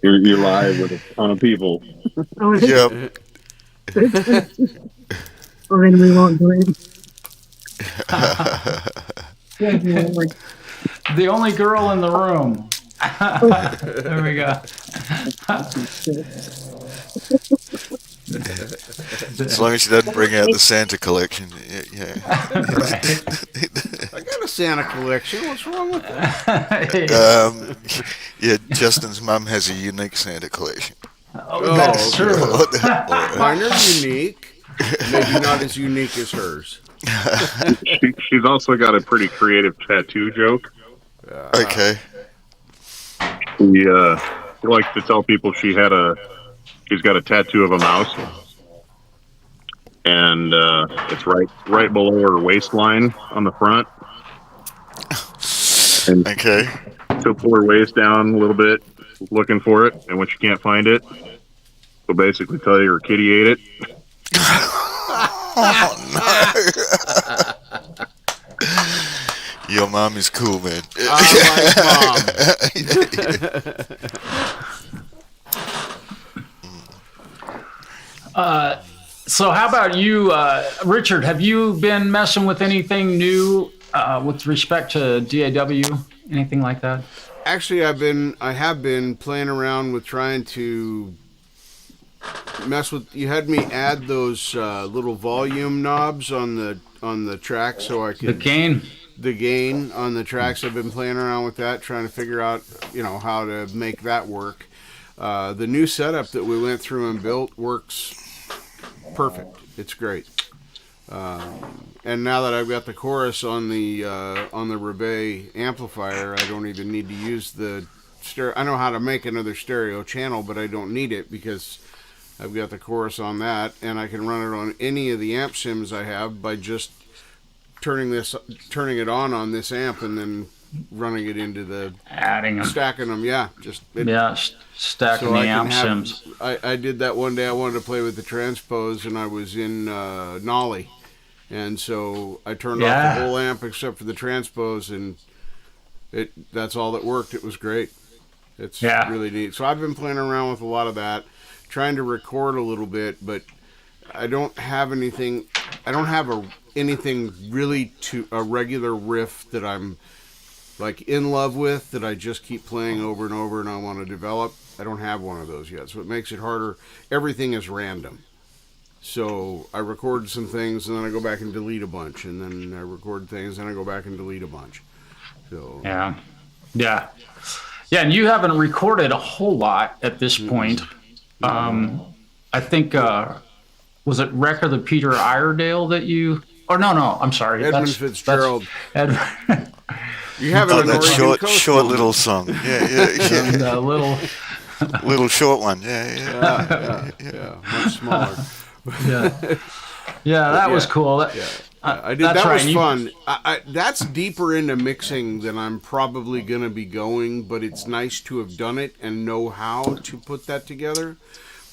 You're live with a ton of people. Yep. Well, then we won't do it. The only girl in the room. There we go. As long as she doesn't bring out the Santa collection. Yeah. I got a Santa collection. What's wrong with that? Yeah, Justin's mum has a unique Santa collection. Oh, that's okay. true. Mine are unique. Maybe not as unique as hers. She's also got a pretty creative tattoo joke. Okay. She likes to tell people she's got a tattoo of a mouse, and it's right below her waistline on the front. And Okay. she'll pull her waist down a little bit, looking for it, and when she can't find it, she'll basically tell you her kitty ate it. Oh no. Your mom is cool, man. I like Mom. So how about you, Richard? Have you been messing with anything new with respect to DAW? Anything like that? Actually, I have been playing around with trying to mess with. You had me add those little volume knobs on the track so I could The gain on the tracks. I've been playing around with that, trying to figure out how to make that work. The new setup that we went through and built works perfect. It's great. And now that I've got the chorus on the Rebay amplifier, I don't even need to use the stereo. I know how to make another stereo channel, but I don't need it because I've got the chorus on that, and I can run it on any of the amp sims I have by just turning it on this amp and then running it into the stacking them. Yeah, stacking so the amp sims. I did that one day. I wanted to play with the transpose, and I was in Nolly. And so I turned off the whole amp except for the transpose, and that's all that worked. It was great. It's really neat. So I've been playing around with a lot of that, trying to record a little bit, but I don't have anything. I don't have anything really to a regular riff that I'm like in love with that I just keep playing over and over and I want to develop. I don't have one of those yet, so it makes it harder. Everything is random. So I record some things, and then I go back and delete a bunch, and then I record things, and I go back and delete a bunch. So Yeah. And you haven't recorded a whole lot at this point. I think was it Wreck of the Peter Iredale that you? Or no, I'm sorry, Edmund Fitzgerald. Ed, You have it on that Oregon Coast short one. little song. Yeah. and, little. Little short one. Yeah. Much smaller. Yeah, that was cool. I did. That's That was right. fun. That's deeper into mixing than I'm probably going to be going, but it's nice to have done it and know how to put that together.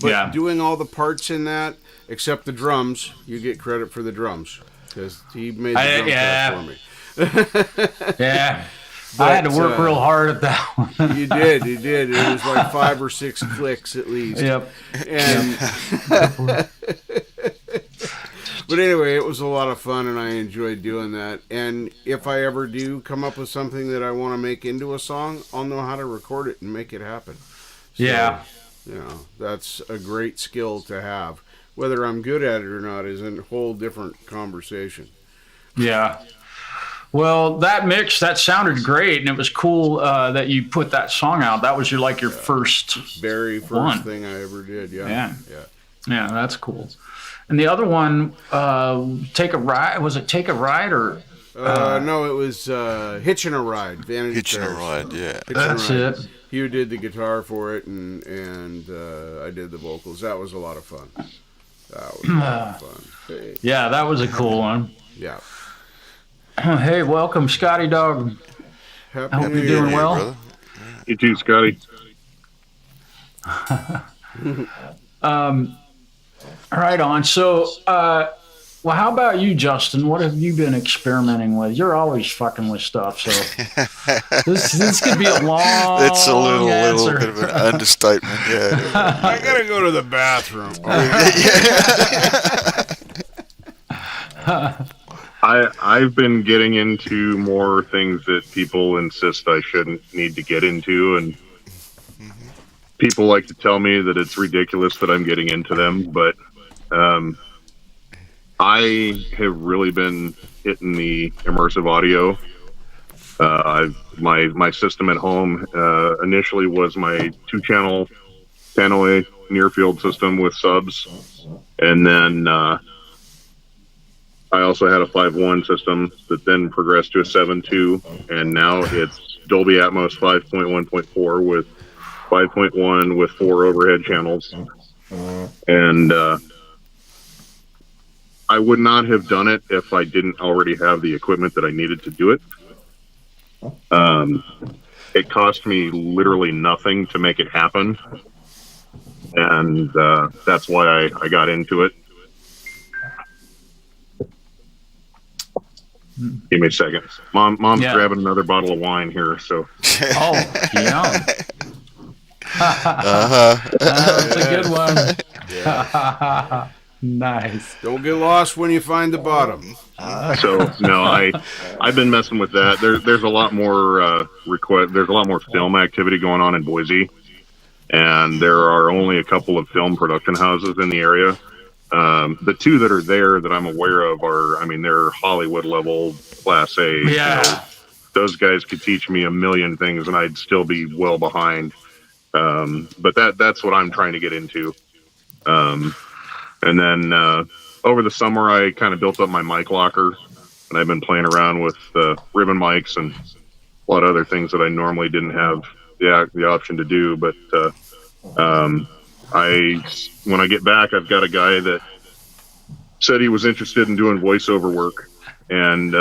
But doing all the parts in that, except the drums, you get credit for the drums because he made the drum track for me. Yeah. But, I had to work real hard at that one. You did. It was like 5 or 6 clicks at least. Yep. And but anyway, it was a lot of fun, and I enjoyed doing that. And if I ever do come up with something that I want to make into a song, I'll know how to record it and make it happen. So, Yeah. That's a great skill to have. Whether I'm good at it or not is a whole different conversation. Yeah. Well, that mix, that sounded great, and it was cool that you put that song out. That was your first. Very first one. thing I ever did. Yeah, that's cool. And the other one, Take a Ride. Was it Take a Ride or? No, it was Hitching a Ride. Vanity Hitching a Fair. Ride, yeah. That's it. Hugh did the guitar for it, and I did the vocals. That was a lot of fun. Hey. Yeah, that was a cool one. Yeah. Hey, welcome, Scotty Dog. Happy I hope New you're Year, doing well. brother. You too, Scotty. Right on. So, well, how about you, Justin? What have you been experimenting with? You're always fucking with stuff, so this could be a long That's a little answer. bit of an understatement, yeah. I gotta go to the bathroom. I've been getting into more things that people insist I shouldn't need to get into, and people like to tell me that it's ridiculous that I'm getting into them, but I have really been hitting the immersive audio. My system at home initially was my 2-channel Tannoy near field system with subs, and then I also had a 5.1 system that then progressed to a 7.2, and now it's Dolby Atmos 5.1.4 with 5.1 with 4 overhead channels. And I would not have done it if I didn't already have the equipment that I needed to do it. It cost me literally nothing to make it happen, and that's why I got into it. Give me a second. Mom's grabbing another bottle of wine here, so. Oh, yeah. That's a good one. Nice. Don't get lost when you find the bottom. So no, I've been messing with that. There's a lot more there's a lot more film activity going on in Boise, and there are only a couple of film production houses in the area. The 2 that are there that I'm aware of they're Hollywood level Class A. Yeah. So those guys could teach me a million things, and I'd still be well behind. But that's what I'm trying to get into. And then over the summer, I kind of built up my mic locker, and I've been playing around with ribbon mics and a lot of other things that I normally didn't have the option to do. But when I get back, I've got a guy that said he was interested in doing voiceover work, and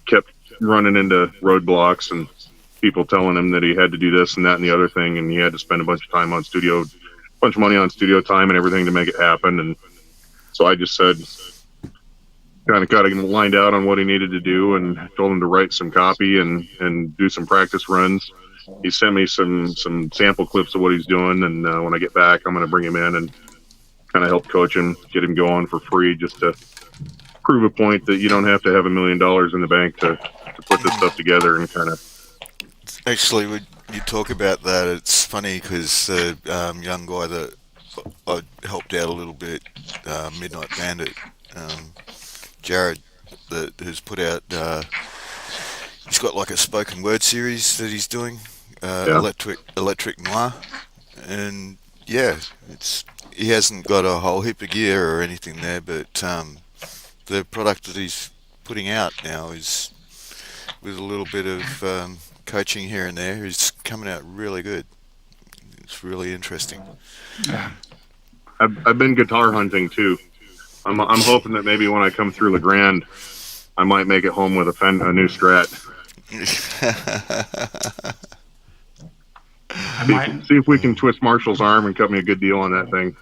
kept running into roadblocks and people telling him that he had to do this and that and the other thing, and he had to spend a bunch of money on studio time and everything to make it happen. And so I just said, kind of got him lined out on what he needed to do, and told him to write some copy and do some practice runs. He sent me some sample clips of what he's doing, and when I get back, I'm going to bring him in and kind of help coach him, get him going for free, just to prove a point that you don't have to have $1 million in the bank to put this stuff together. And kind of Actually, when you talk about that, it's funny because the young guy that I helped out a little bit. Midnight Bandit, Jared, who's put out. He's got like a spoken word series that he's doing, Electric Noir, and yeah, he hasn't got a whole heap of gear or anything there, but the product that he's putting out now is with a little bit of coaching here and there is coming out really good. It's really interesting. I've been guitar hunting too. I'm hoping that maybe when I come through LeGrand, I might make it home with a new Strat. See if we can twist Marshall's arm and cut me a good deal on that thing.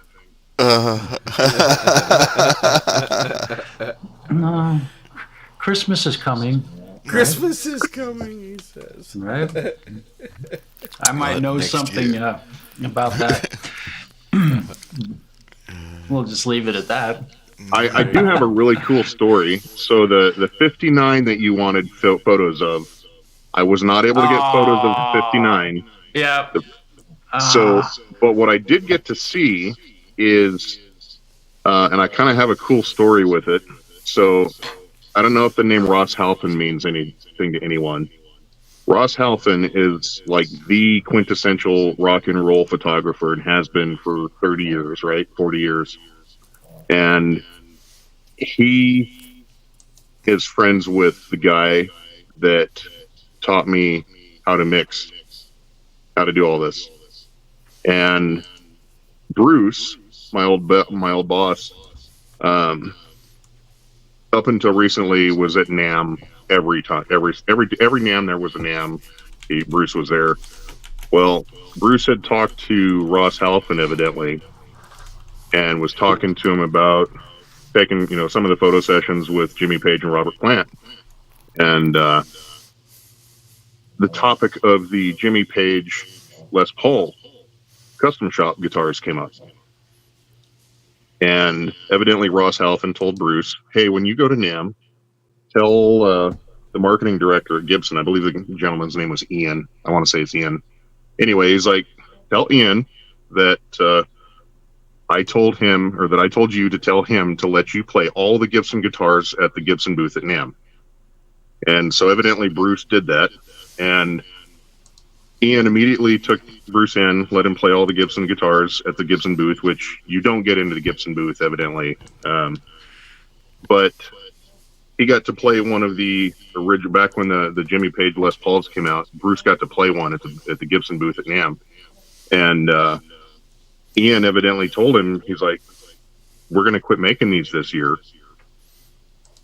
No. Christmas is coming. Christmas is coming, he says. Right? I might know something about that. We'll just leave it at that. I do have a really cool story. So the 59 that you wanted photos of, I was not able to get photos of the 59. Yeah. But what I did get to see is, and I kind of have a cool story with it. So I don't know if the name Ross Halfin means anything to anyone. Ross Halfin is like the quintessential rock and roll photographer and has been for 30 years, right? 40 years. And he is friends with the guy that taught me how to mix, how to do all this. And Bruce, my old boss, up until recently was at NAMM every time. Every NAMM there was a NAMM. Bruce was there. Well, Bruce had talked to Ross Halfin evidently, and was talking to him about taking, some of the photo sessions with Jimmy Page and Robert Plant. And the topic of the Jimmy Page Les Paul custom shop guitars came up. And evidently Ross Halfin told Bruce, hey, when you go to NAMM, tell the marketing director at Gibson, I believe the gentleman's name was Ian. I want to say it's Ian. Anyway, he's like, tell Ian that I told him, or that I told you to tell him to let you play all the Gibson guitars at the Gibson booth at NAMM. And so evidently Bruce did that. And Ian immediately took Bruce in, let him play all the Gibson guitars at the Gibson booth, which you don't get into the Gibson booth, evidently. But he got to play one of the original, back when the Jimmy Page Les Pauls came out, Bruce got to play one at the Gibson booth at NAMM. And Ian evidently told him, he's like, we're going to quit making these this year.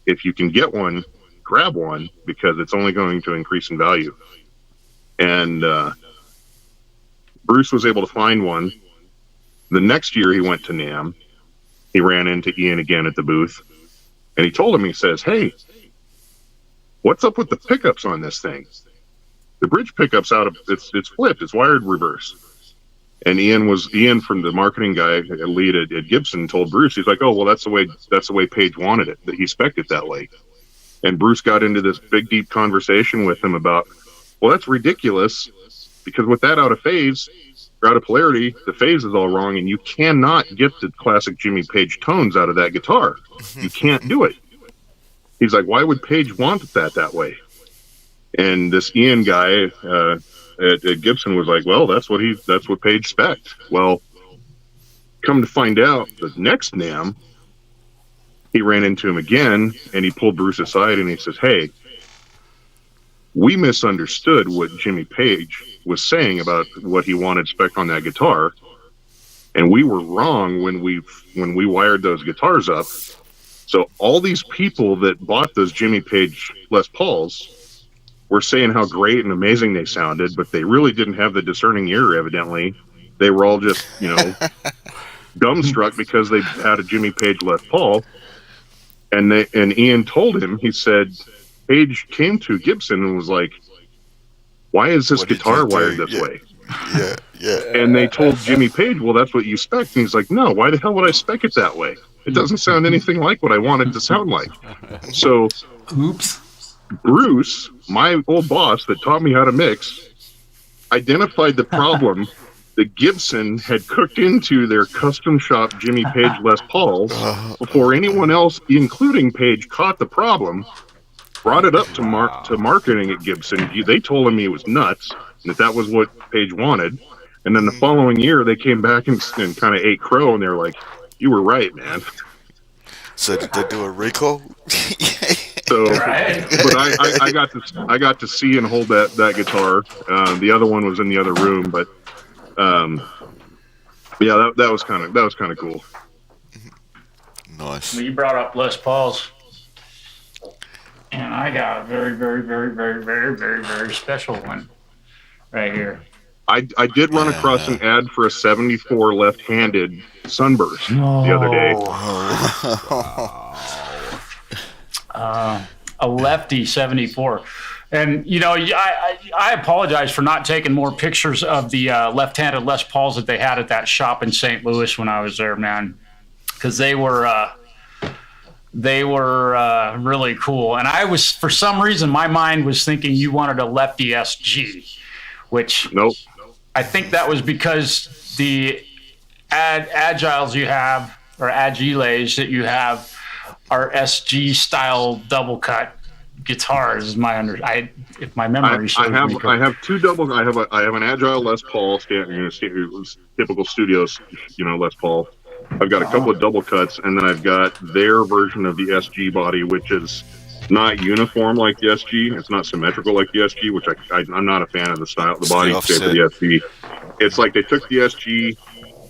If you can get one, grab one, because it's only going to increase in value. And Bruce was able to find one. The next year he went to NAMM. He ran into Ian again at the booth. And he told him, he says, hey, what's up with the pickups on this thing? The bridge pickups it's flipped. It's wired reverse. And Ian from the marketing guy, lead at Gibson, told Bruce, he's like, oh, well, that's the way Page wanted it, that he spec'd it that way. And Bruce got into this big, deep conversation with him about, well, that's ridiculous, because with that out of phase, or out of polarity, the phase is all wrong, and you cannot get the classic Jimmy Page tones out of that guitar. You can't do it. He's like, why would Page want that way? And this Ian guy at Gibson was like, well, that's what Page spec'd. Well, come to find out, the next NAMM, he ran into him again, and he pulled Bruce aside, and he says, hey, we misunderstood what Jimmy Page was saying about what he wanted spec on that guitar, and we were wrong when we wired those guitars up. So all these people that bought those Jimmy Page Les Pauls were saying how great and amazing they sounded, but they really didn't have the discerning ear, evidently. They were all just, dumbstruck because they had a Jimmy Page Les Paul. And Ian told him, he said, Page came to Gibson and was like, why is this guitar wired this way? Yeah. And they told Jimmy Page, well, that's what you spec. And he's like, no, why the hell would I spec it that way? It doesn't sound anything like what I want it to sound like. So, Oops. Bruce, my old boss that taught me how to mix, identified the problem the Gibson had cooked into their custom shop Jimmy Page Les Pauls before anyone else, including Page, caught the problem. Brought it up to marketing at Gibson. They told him he was nuts, and that was what Page wanted. And then the following year, they came back and kind of ate crow, and they were like, "You were right, man." So did they do a recall? So, but I got to see and hold that guitar. The other one was in the other room, but yeah, that was kind of cool. Nice. Well, you brought up Les Pauls, and I got a very, very, very, very, very, very, very special one right here. I did run across an ad for a 74 left-handed Sunburst the other day. A lefty 74. And, you know, I apologize for not taking more pictures of the left-handed Les Pauls that they had at that shop in St. Louis when I was there, man, because they were really cool. And I was, for some reason, my mind was thinking you wanted a lefty SG, which Nope. I think that was because the Agiles you have, or Agiles that you have, are SG style double cut guitars. Is my if my memory serves me correct. I have two double. I have an Agile Les Paul, typical studios, Les Paul. I've got a couple of double cuts, and then I've got their version of the SG body, which is not uniform like the SG. It's not symmetrical like the SG, which I'm not a fan of the style, the body shape of the SG. It's like they took the SG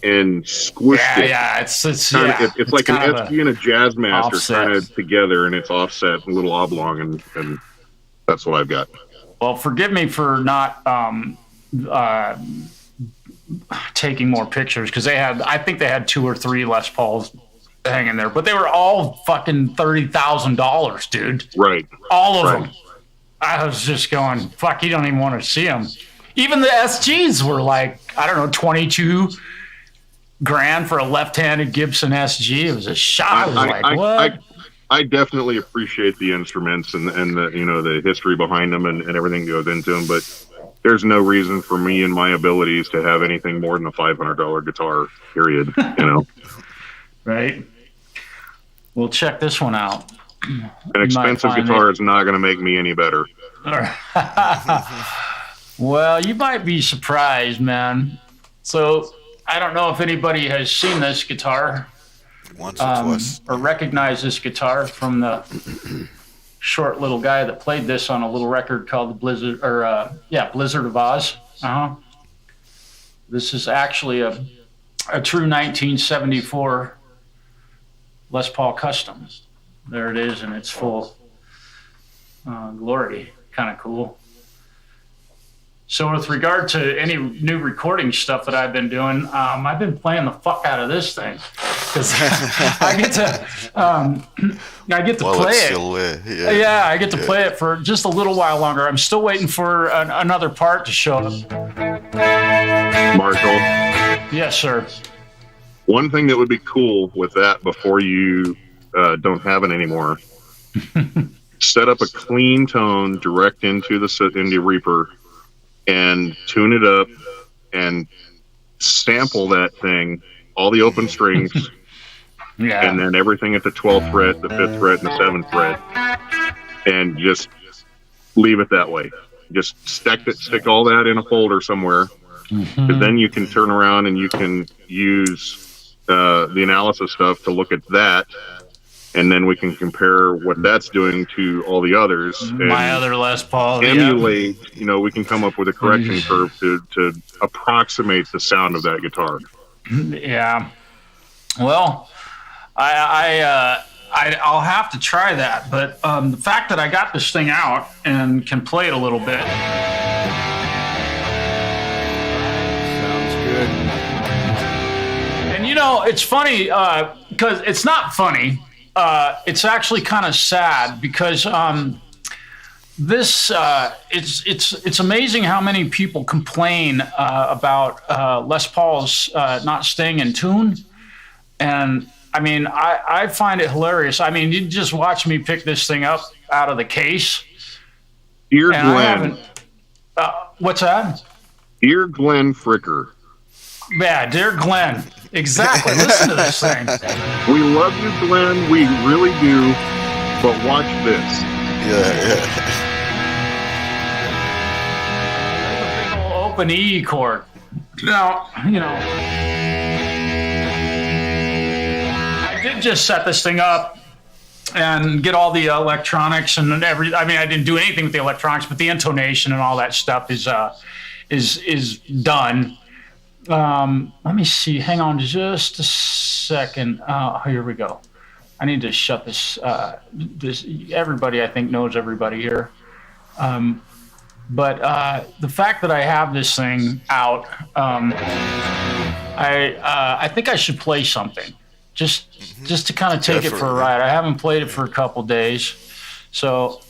and squished it. Yeah, it's like an SG and a Jazzmaster kind of together, and it's offset, a little oblong, and that's what I've got. Well, forgive me for not taking more pictures, because I think they had 2 or 3 Les Pauls hanging there, but they were all fucking $30,000, dude. Right. All of them. I was just going, fuck, you don't even want to see them. Even the SGs were like, I don't know, 22 grand for a left-handed Gibson SG. It was a shot. I was what? I definitely appreciate the instruments and the the history behind them and everything goes into them, but there's no reason for me and my abilities to have anything more than a $500 guitar, period. Right. Well, check this one out. An expensive guitar is not going to make me any better. Well, you might be surprised, man. So I don't know if anybody has seen this guitar once or twice, or recognized this guitar from the short little guy that played this on a little record called the Blizzard, Blizzard of Oz. This is actually a true 1974 Les Paul Custom. There it is in its full glory. Kind of cool. So with regard to any new recording stuff that I've been doing, I've been playing the fuck out of this thing because I get to play it. Still there. Yeah, I get to play it for just a little while longer. I'm still waiting for another part to show up. Marshall. Yes, sir. One thing that would be cool with that before you don't have it anymore, set up a clean tone direct into the Reaper and tune it up and sample that thing, all the open strings, and then everything at the 12th fret, the 5th fret, and the 7th fret, and just leave it that way. Just stick all that in a folder somewhere, because then you can turn around and you can use the analysis stuff to look at that, and then we can compare what that's doing to all the others. My other Les Paul. Emulate, we can come up with a correction curve to approximate the sound of that guitar. Yeah. Well, I'll have to try that, but the fact that I got this thing out and can play it a little bit. Sounds good. And it's funny because it's not funny. It's actually kind of sad because this it's amazing how many people complain about Les Pauls not staying in tune, and I mean I find it hilarious. I mean, you just watch me pick this thing up out of the case. Dear Glenn, what's that? Dear Glenn Fricker, Yeah, dear Glenn. Exactly. Listen to this thing. We love you, Glenn. We really do. But watch this. Yeah. Big old open E chord. Now, you know, I did just set this thing up and get all the electronics and I mean, I didn't do anything with the electronics, but the intonation and all that stuff is done. Let me see. Hang on just a second. Here we go. I need to shut this. Everybody, I think, knows everybody here. But the fact that I have this thing out, I think I should play something, just to kind of take it for a ride. I haven't played it for a couple days, so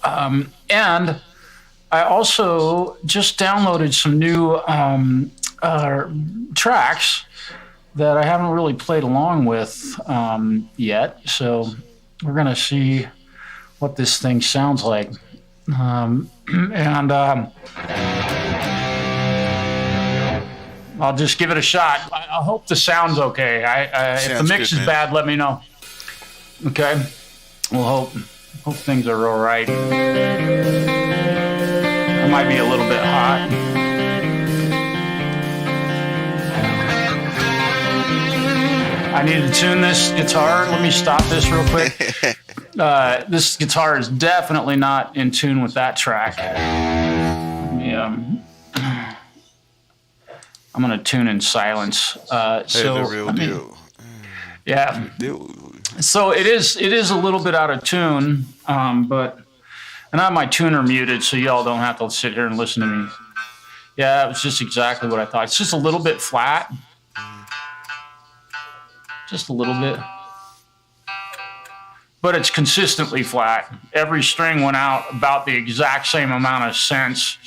and I also just downloaded some new tracks that I haven't really played along with yet. So we're gonna see what this thing sounds like. I'll just give it a shot. I hope the sound's okay. If the mix is bad, let me know. Okay. We'll hope things are all right. It might be a little bit hot. I need to tune this guitar. Let me stop this real quick. This guitar is definitely not in tune with that track. I'm going to tune in silence. The real deal. Yeah. So it is a little bit out of tune, but and I have my tuner muted so y'all don't have to sit here and listen to me. Yeah, it was just exactly what I thought. It's just a little bit flat. Just a little bit. But it's consistently flat. Every string went out about the exact same amount of cents.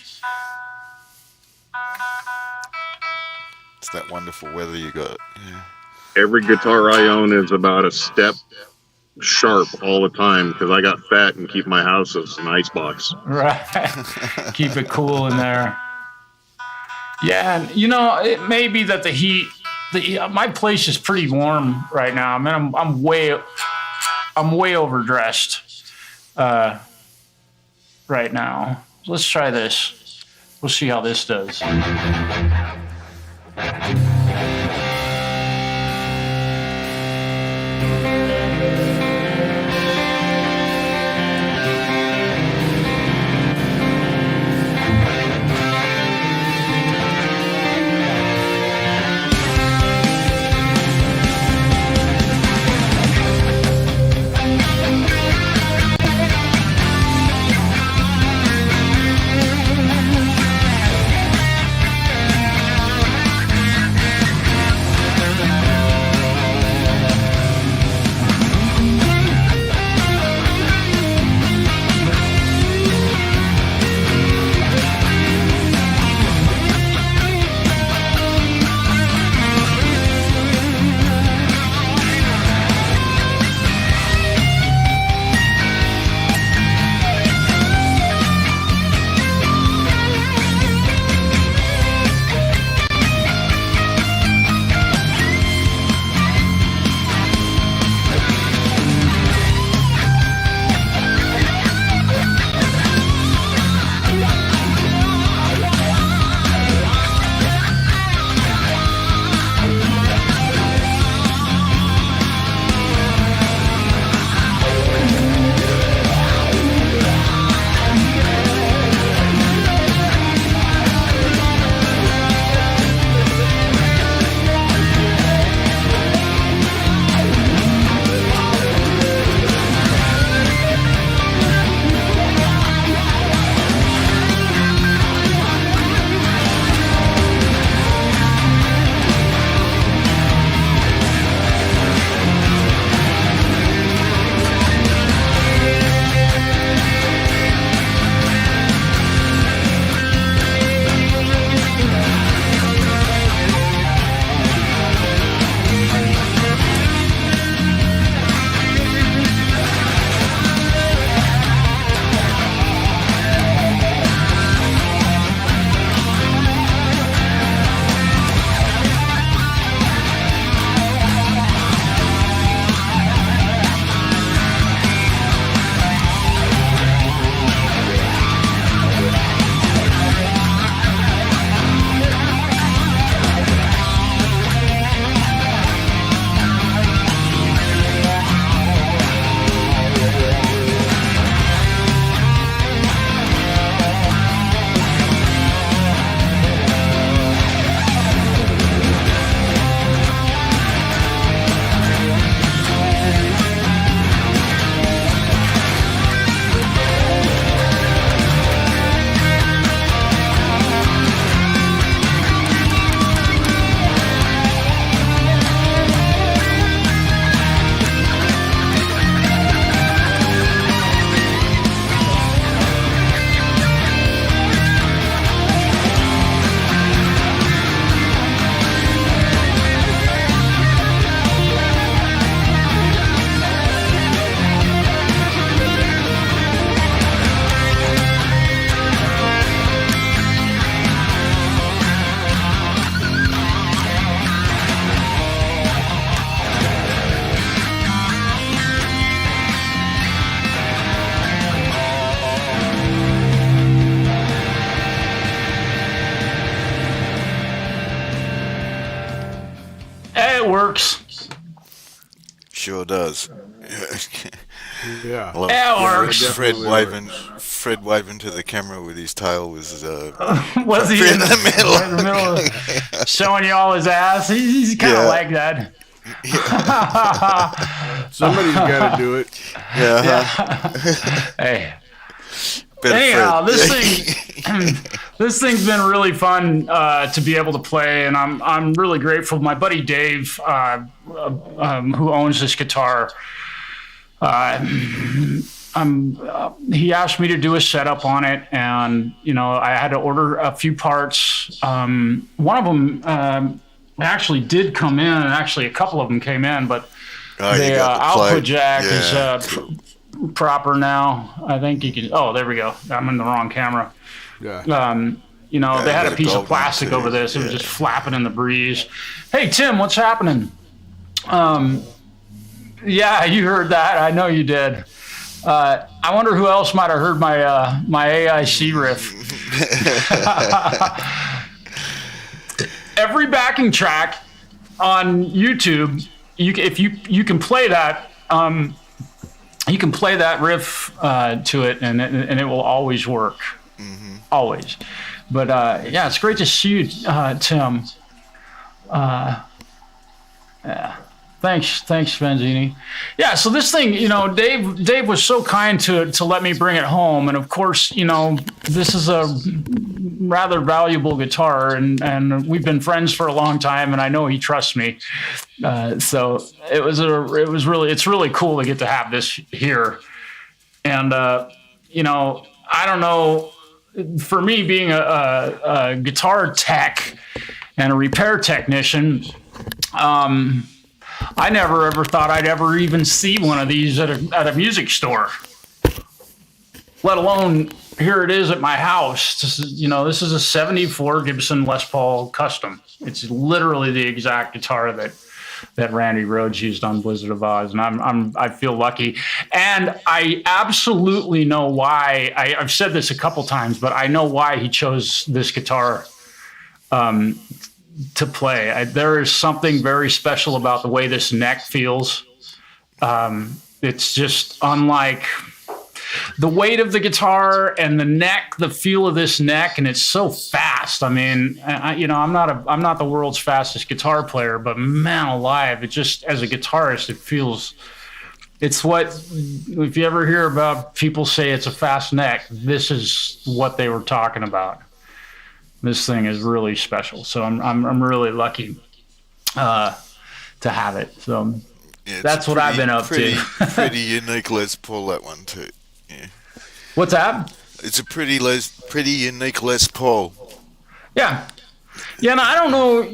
It's that wonderful weather you got. Yeah. Every guitar I own is about a step sharp all the time because I got fat and keep my house as an icebox. Right. Keep it cool in there. Yeah, and you know, it may be that the heat. My place is pretty warm right now. I mean, I'm way overdressed right now. Let's try this. We'll see how this does. sure does. Yeah. I love That Fred waving to the camera with his tail was Was he in the middle? right in the middle showing you all his ass? He's kind of Yeah. like that. Somebody's got to do it. Yeah. Hey. Better Anyhow, Fred. this thing's been really fun to be able to play, and I'm really grateful. My buddy Dave, who owns this guitar, he asked me to do a setup on it, and I had to order a few parts. One of them actually did come in, and actually a couple of them came in, but the output jack is proper now. I think you can. Oh, there we go. I'm in the wrong camera. Yeah. They had a piece of plastic over this. It was just flapping in the breeze. Hey, Tim, what's happening? Yeah, you heard that. I know you did. I wonder who else might have heard my AIC riff. Every backing track on YouTube, you can play that. You can play that riff to it, and it will always work. Mm-hmm. Always. But yeah, it's great to see you, Tim. Yeah. Thanks, Vanzini. Yeah, so this thing, Dave was so kind to let me bring it home, and of course, this is a rather valuable guitar, and we've been friends for a long time, and I know he trusts me. So it's really cool to get to have this here, and I don't know, for me being a guitar tech and a repair technician, I never ever thought I'd ever even see one of these at a music store, let alone here it is at my house. This is a 74 Gibson Les Paul Custom. It's literally the exact guitar that Randy Rhoads used on Blizzard of Oz, and I feel lucky, and I absolutely know why. I've said this a couple times, but I know why he chose this guitar to play. There is something very special about the way this neck feels. It's just unlike the weight of the guitar and the neck, the feel of this neck, and it's so fast. I mean, I'm not the world's fastest guitar player, but man alive, it just, as a guitarist, it feels. It's what, if you ever hear about people say it's a fast neck, this is what they were talking about. This thing is really special, so I'm really lucky to have it. So that's what I've been up to. Pretty unique Les Paul, that one too. Yeah. What's that? It's a pretty unique Les Paul. Yeah. Yeah, and I don't know,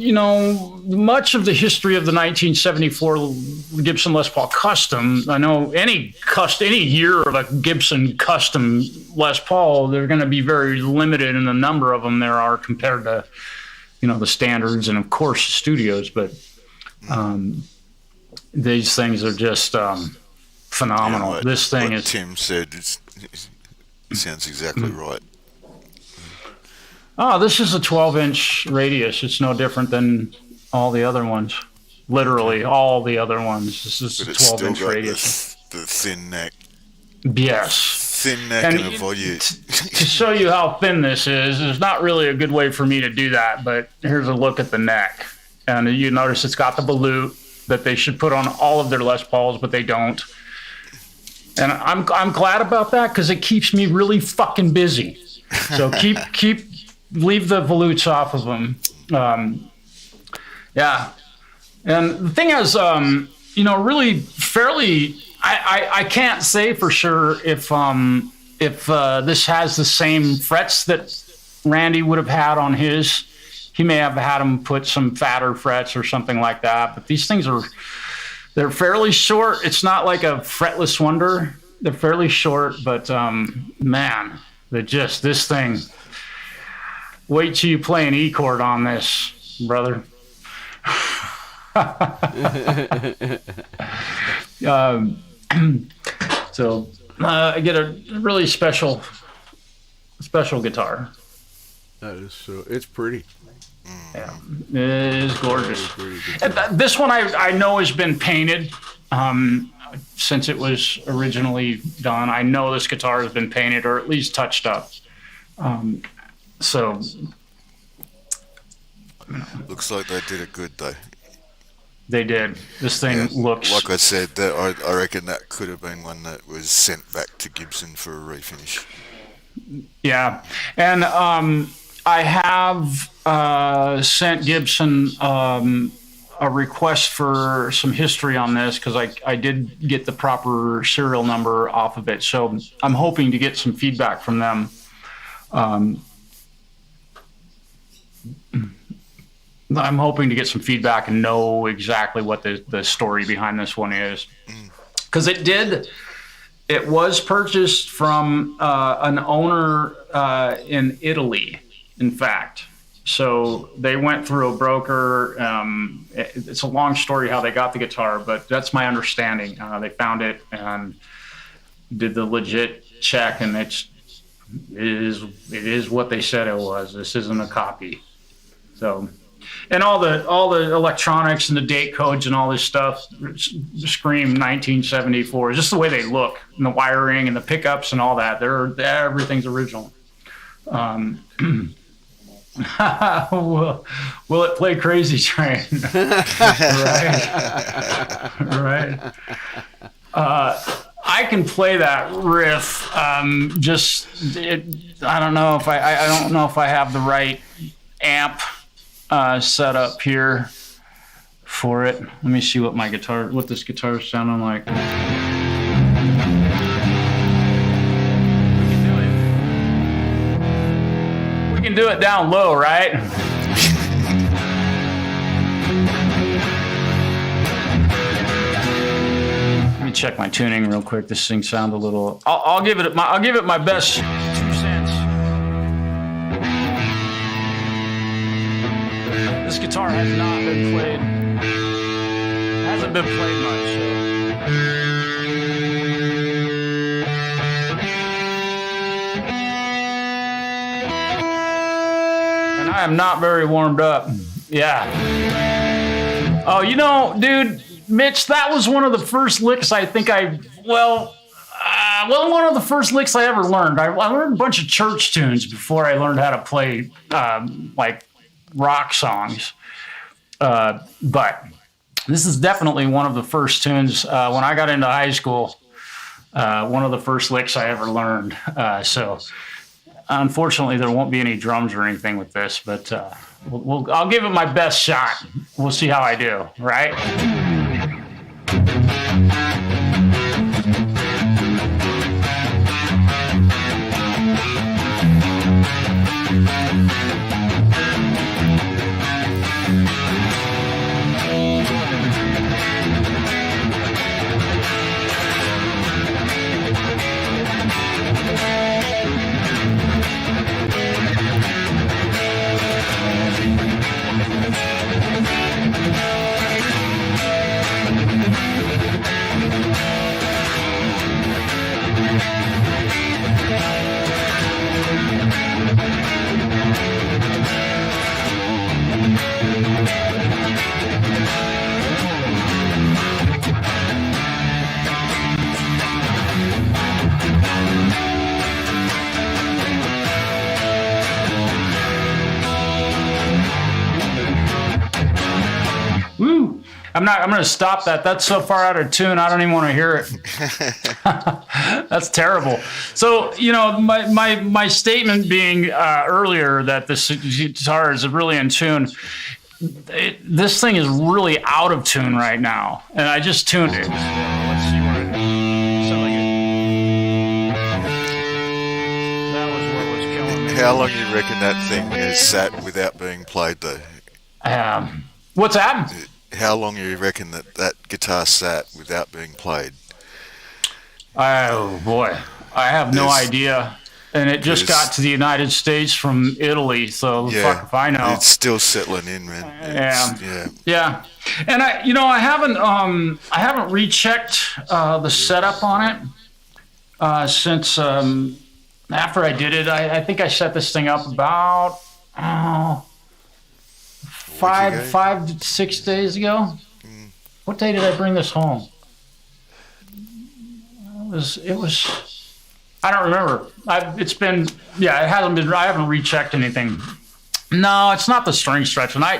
much of the history of the 1974 Gibson Les Paul Custom. I know any year of a Gibson Custom Les Paul, they're going to be very limited in the number of them there are compared to, the standards and, of course, studios. But these things are just phenomenal. This thing is. Tim said, it sounds exactly right. Oh, this is a 12-inch radius. It's no different than all the other ones. Literally, all the other ones. This is a 12-inch radius. The thin neck. Yes. Thin neck and a volute. To show you how thin this is, there's not really a good way for me to do that, but here's a look at the neck. And you notice it's got the volute that they should put on all of their Les Pauls, but they don't. And I'm glad about that because it keeps me really fucking busy. So leave the volutes off of them. Yeah. And the thing is, really fairly, I can't say for sure if this has the same frets that Randy would have had on his. He may have had him put some fatter frets or something like that, but these things they're fairly short. It's not like a fretless wonder. They're fairly short, but man, this thing. Wait till you play an E chord on this, brother. So I get a really special guitar. That is it's pretty. Yeah, it is gorgeous. And this one I know has been painted. since it was originally done. I know this guitar has been painted or at least touched up. So Looks like they did it good though. they did. This thing looks Like I said, that I reckon that could have been one that was sent back to Gibson for a refinish. yeah. And I have sent Gibson a request for some history on this because I did get the proper serial number off of it. So I'm hoping to get some feedback from them. I'm hoping to get some feedback and know exactly what the story behind this one is. Because it was purchased from an owner in Italy, in fact. So they went through a broker. It's a long story how they got the guitar, but that's my understanding. They found it and did the legit check, and it is what they said it was. This isn't a copy. So, and all the electronics and the date codes and all this stuff scream 1974. Just the way they look, and the wiring and the pickups and all that. Everything's original. Will it play Crazy Train? Right. I can play that riff. I don't know if I don't know if I have the right amp set up here for it. Let me see what this guitar is sounding like. We can do it down low, right? Let me check my tuning real quick. This thing sounds a little. I'll give it my best 2 cents. This guitar has not been played. Hasn't been played much. So. I am not very warmed up. Yeah. Oh, dude, Mitch, that was one of the first licks I think one of the first licks I ever learned. I learned a bunch of church tunes before I learned how to play like rock songs. But this is definitely one of the first tunes when I got into high school. One of the first licks I ever learned. So. Unfortunately, there won't be any drums or anything with this, but I'll give it my best shot. We'll see how I do, right? I'm going to stop that. That's so far out of tune. I don't even want to hear it. That's terrible. So, my statement being earlier that this guitar is really in tune. This thing is really out of tune right now. And I just tuned it. Let's see where it is. That was what was killing me. How long do you reckon that thing is sat without being played though? What's that? How long do you reckon that guitar sat without being played? Oh boy, I have no idea. And it just got to the United States from Italy, so fuck if I know. It's still settling in, man. Yeah. And I haven't rechecked the setup on it since after I did it. I think I set this thing up about 5 to 6 days ago. What day did I bring this home? It was. I don't remember. It hasn't been. I haven't rechecked anything. No, it's not the string stretching. I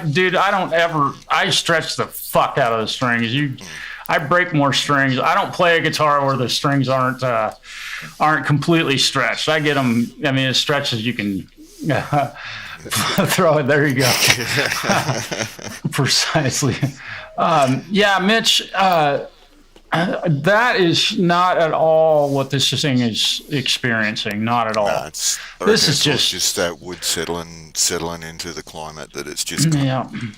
stretch the fuck out of the strings. I break more strings. I don't play a guitar where the strings aren't completely stretched. I get them. I mean, as stretched as you can throw it. There you go. Precisely. Yeah, Mitch. That is not at all what this thing is experiencing. Not at all. No, this is just that wood settling into the climate that it's just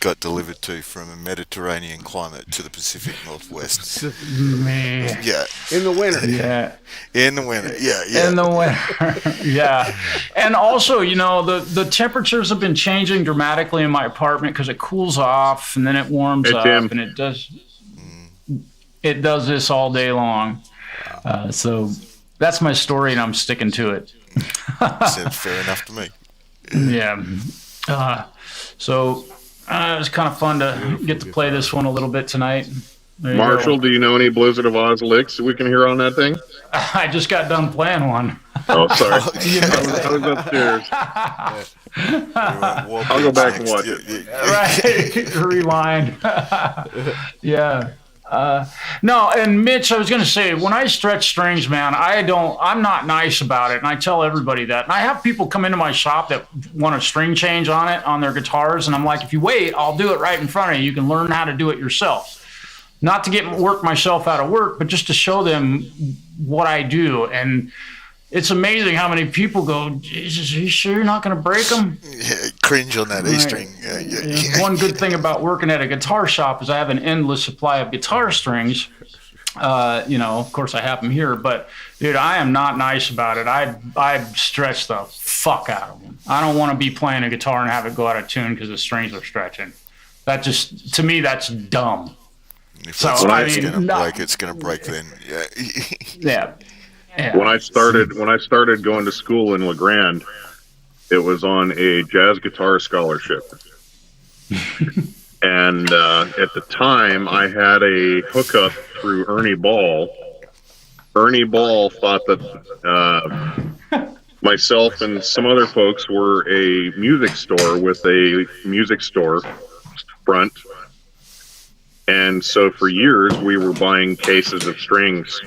got delivered to from a Mediterranean climate to the Pacific Northwest. Yeah. In the winter. Yeah. In the winter. Yeah. In the winter. Yeah. And also, the temperatures have been changing dramatically in my apartment because it cools off and then it warms up, and it does. It does this all day long. So that's my story, and I'm sticking to it. Sounds fair enough to me. Yeah. So it was kind of fun to get to play this one a little bit tonight. Marshall, do you know any Blizzard of Oz licks that we can hear on that thing? I just got done playing one. Oh, sorry. I was upstairs. I'll go back and watch it. Right. Rewind. Yeah. No, and Mitch, I was going to say, when I stretch strings, man, I'm not nice about it. And I tell everybody that. And I have people come into my shop that want a string change on their guitars. And I'm like, if you wait, I'll do it right in front of you. You can learn how to do it yourself. Not to work myself out of work, but just to show them what I do. And it's amazing how many people go, Jesus, are you sure you're not going to break them? Yeah, cringe on that E-string. Yeah. One good thing about working at a guitar shop is I have an endless supply of guitar strings. Of course I have them here, but dude, I am not nice about it. I stretch the fuck out of them. I don't want to be playing a guitar and have it go out of tune because the strings are stretching. That just, to me, that's dumb. If it's going to break, it's going to break then. Yeah. Yeah. Yeah. When I started going to school in La Grande, it was on a jazz guitar scholarship. And at the time, I had a hookup through Ernie Ball. Ernie Ball thought that myself and some other folks were a music store with a music store front. And so for years, we were buying cases of strings.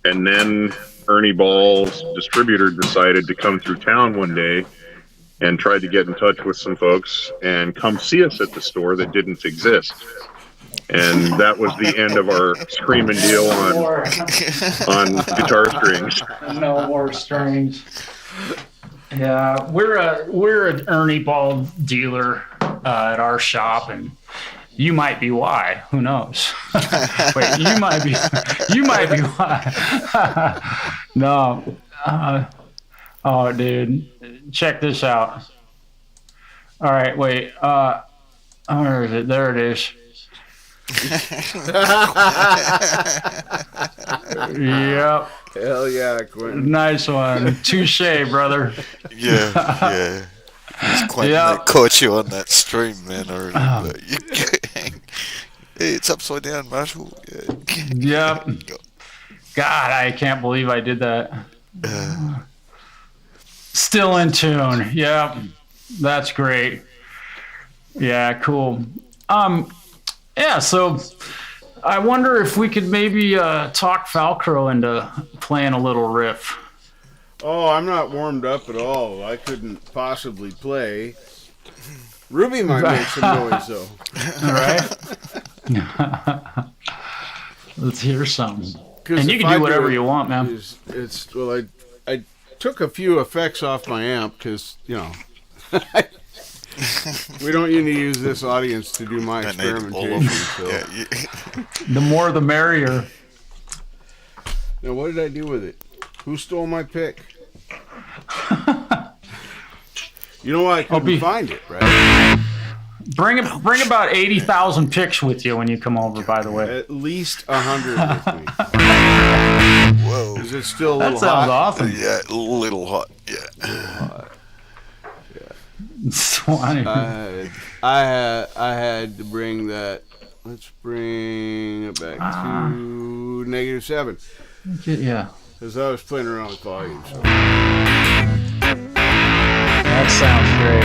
And then Ernie Ball's distributor decided to come through town one day and tried to get in touch with some folks and come see us at the store that didn't exist. And that was the end of our screaming deal on guitar strings. No more strings. Yeah, we're an Ernie Ball dealer at our shop, and you might be why. Who knows? Wait, you might be why. No. Oh, dude. Check this out. All right, wait. Where is it? There it is. Yep. Hell yeah, Quentin. Nice one. Touche, brother. Yeah. It's Quentin that caught you on that stream, man. It's upside down, Marshall. Yep. God, I can't believe I did that. Still in tune. Yep. That's great. Yeah, cool. Yeah, so I wonder if we could maybe talk Falcro into playing a little riff. Oh, I'm not warmed up at all. I couldn't possibly play. Ruby might make some noise, though. All right. Let's hear some. And you can do whatever you want, man. I took a few effects off my amp because, we don't need to use this audience to do my experimentation. So. The more the merrier. Now, what did I do with it? Who stole my pick? You know why I couldn't find it, right? Bring about 80,000 picks with you when you come over, by the way. At least 100 with me. Whoa. Is it still a little hot? That sounds awesome. Yeah, a little hot. Yeah. A little hot. Yeah. I had to bring that. Let's bring it back to -7. Yeah. Because I was playing around with volume. So. That sounds great.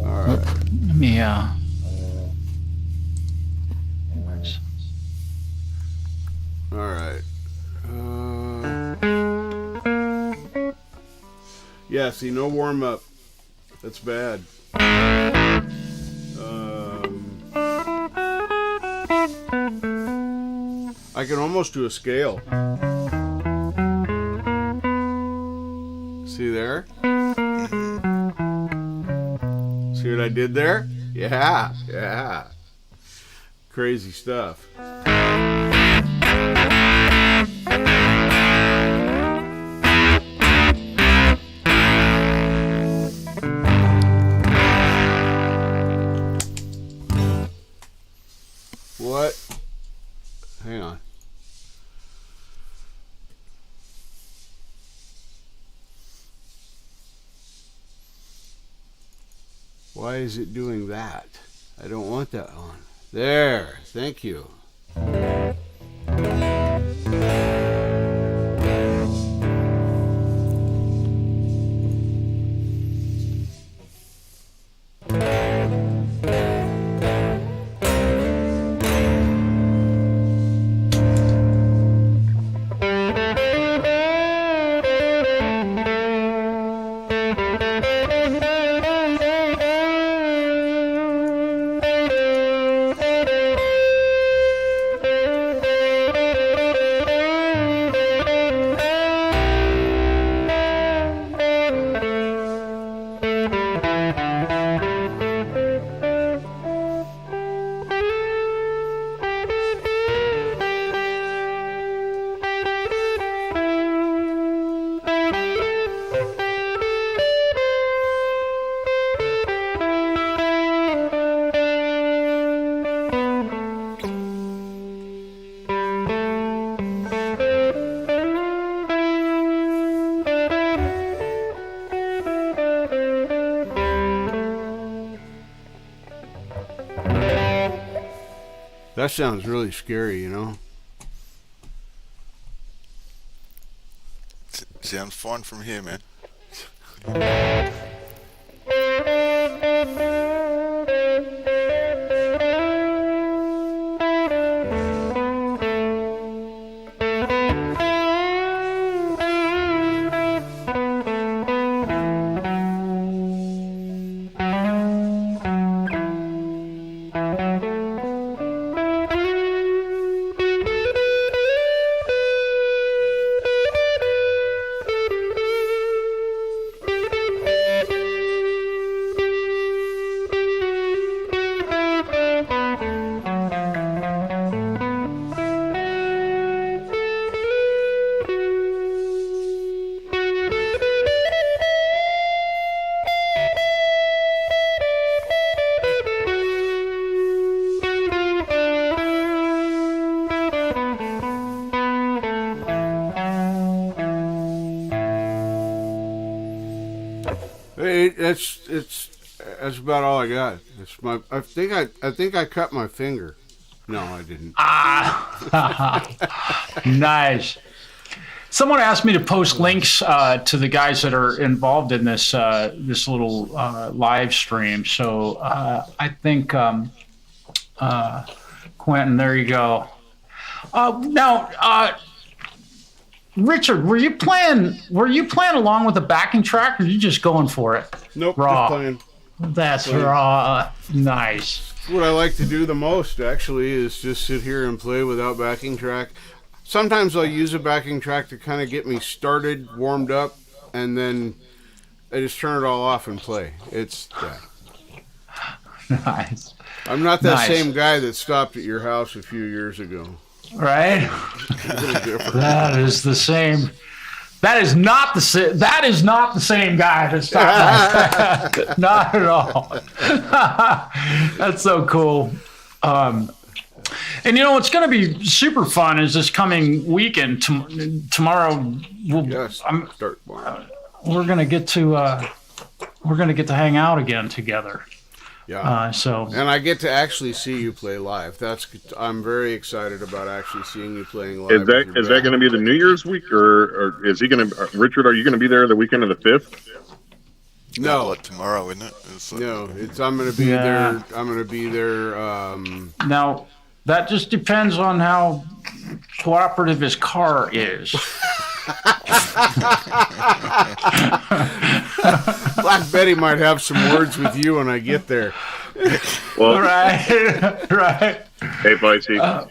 All right. Let me, All right. Yeah, see, no warm up. That's bad. I can almost do a scale. See there? See what I did there? Yeah, yeah. Crazy stuff. What? Hang on. Why is it doing that? I don't want that on. There. Thank you. That sounds really scary, you know? Sounds fun from here, man. Hey, that's about all I got. I think I cut my finger. No, I didn't. Nice. Someone asked me to post links to the guys that are involved in this this little live stream. So I think Quentin, there you go. Now, Richard, were you playing along with the backing track, or are you just going for it? Nope, Raw. just playing. That's raw. Nice. What I like to do the most, actually, is just sit here and play without backing track. Sometimes I'll use a backing track to kind of get me started, warmed up, and then I just turn it all off and play. It's Nice. I'm not that Nice. same guy that stopped at your house a few years ago. Right? A little different. That is the same. That is not the same. That is not the same guy that's talking. Not at all. That's so cool. And you know what's going to be super fun is this coming weekend. Tomorrow, Yes, start tomorrow. we're going to get to hang out again together. Yeah. So And I get to actually see you play live. I'm very excited about actually seeing you playing live. Is that going to be the New Year's week, or is he going to? Richard, are you going to be there the weekend of the 5th? No, like tomorrow, isn't it? It's like, no. I'm going to be there. I'm going to be there. now that just depends on how cooperative his car is. Black Betty might have some words with you when I get there. Well, Right, right. hey, Vicey.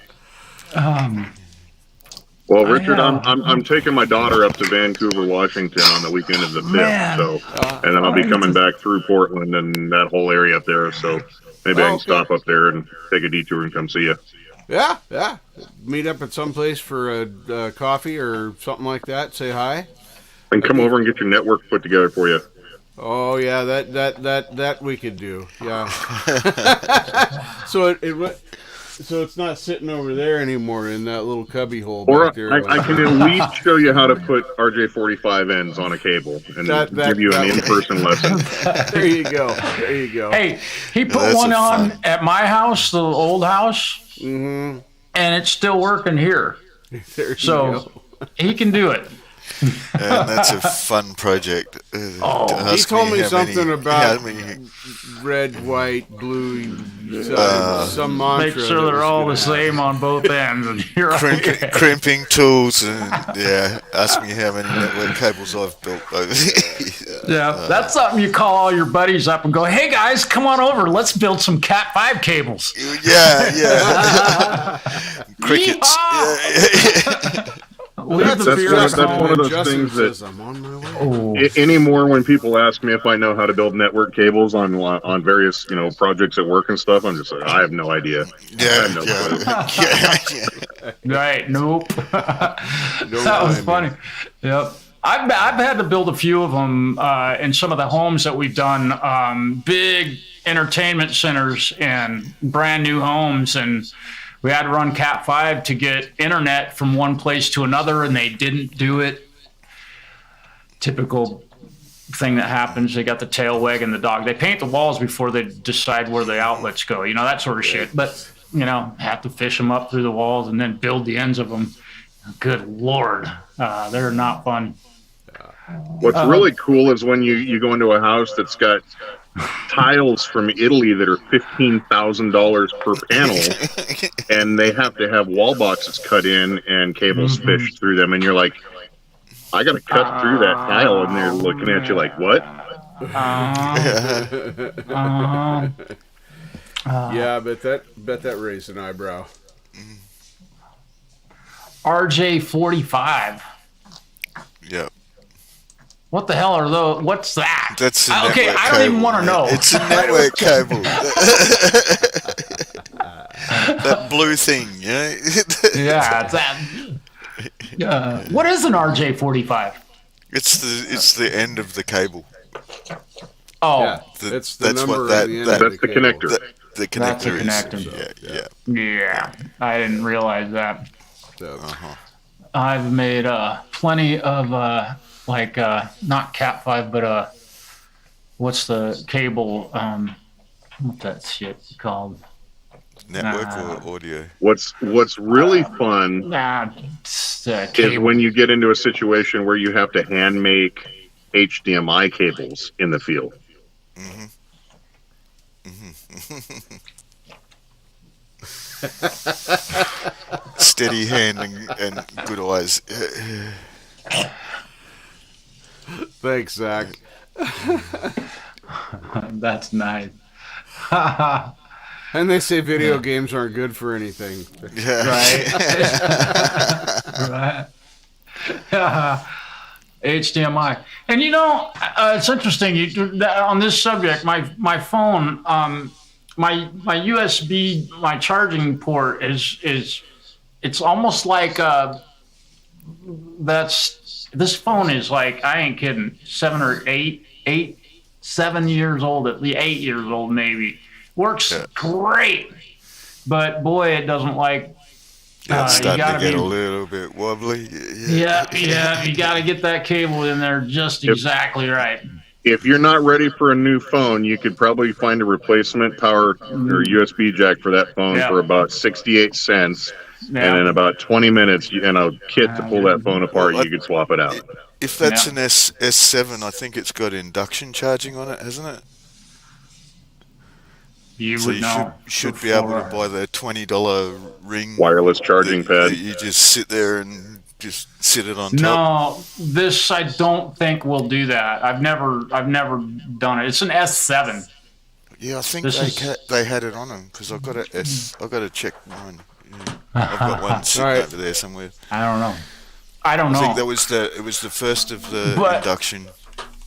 Well, Richard, I, I'm taking my daughter up to Vancouver, Washington on the weekend of the 5th. Man. So, and then I'll be coming back through Portland and that whole area up there. So maybe I can stop up there and take a detour and come see you. Yeah, yeah. Meet up at some place for a coffee or something like that. Say hi. And come over and get your network put together for you. Oh yeah, that we could do. Yeah. So so it's not sitting over there anymore in that little cubby hole Or back there. I can at least show you how to put RJ45 ends on a cable and give you an in-person lesson. There you go. There you go. Hey, he put that's one a on fun- at my house, the old house, Mm-hmm. and it's still working here. There you So go. he can do it. and that's a fun project. He told me something about how many- red, white, blue, some mantra. Make sure that they're was all gonna the same on both ends. And you're okay. crimping tools and ask me how many network cables I've built over the years. Yeah, that's something you call all your buddies up and go, "Hey guys, come on over. Let's build some Cat 5 cables." Yeah. Crickets. Yeehaw! Yeah. Leave the beer that's at home. one of those Justin things that- says, I'm on my way. Oh, Anymore when people ask me if I know how to build network cables on various projects at work and stuff, I'm just like, I have no idea. I have no clue. right. Nope. That was mind, funny. Yep. I've had to build a few of them in some of the homes that we've done, big entertainment centers and brand new homes, and we had to run Cat 5 to get internet from one place to another, and they didn't do it. Typical thing that happens. They got the tail wagging the dog. They paint the walls before they decide where the outlets go, that sort of shit. But, have to fish them up through the walls and then build the ends of them. Good Lord. They're not fun. What's really cool is when you go into a house that's got tiles from Italy that are $15,000 per panel, and they have to have wall boxes cut in and cables fished through them, and you're like, I got to cut through that tile, and they're looking at you like, what? Yeah, bet that raised an eyebrow. RJ45. Yep. What the hell are those? What's that? That's a Okay, network I don't even cable, want to know. It's a network cable. That blue thing, Yeah, it's that. What is an RJ45? It's the end of the cable. Oh, Yeah, The- it's the that's number what that- at the end that- of That's the cable. connector. The That's a connector connector. is. Yeah. yeah. I didn't realize that. So, I've made plenty of not Cat 5, but what's the cable? What's that shit called? Network or audio. What's really fun It's, is cable. when you get into a situation where you have to hand make HDMI cables in the field. Steady hand and good eyes. thanks, Zach. That's nice. And they say video games aren't good for anything. Yeah. Right. Right. HDMI. And it's interesting on this subject, my phone, my USB, my charging port is it's almost like this phone is like, I ain't kidding, 7 years old, at least 8 years old maybe. Works great, but boy, it doesn't like. It's you starting gotta to get be, a little bit wobbly. yeah, you got to get that cable in there just exactly right. if you're not ready for a new phone, you could probably find a replacement power or USB jack for that phone Yeah. for about 68 cents. Yeah. And in about 20 minutes, and a kit to pull that phone apart, Well, you could swap it out. If that's Yeah. an S7, I think it's got induction charging on it, hasn't it? You So would you know. should be able to buy the $20 ring Wireless charging that pad. you just sit there and just sit it on top. No, this I don't think will do that. I've never done it. It's an S7. Yeah, I think This they had it on them because I've got I've got to check mine. Yeah. I've got one sitting Alright. over there somewhere. I don't know. I don't I think know. it was the first of the But- induction.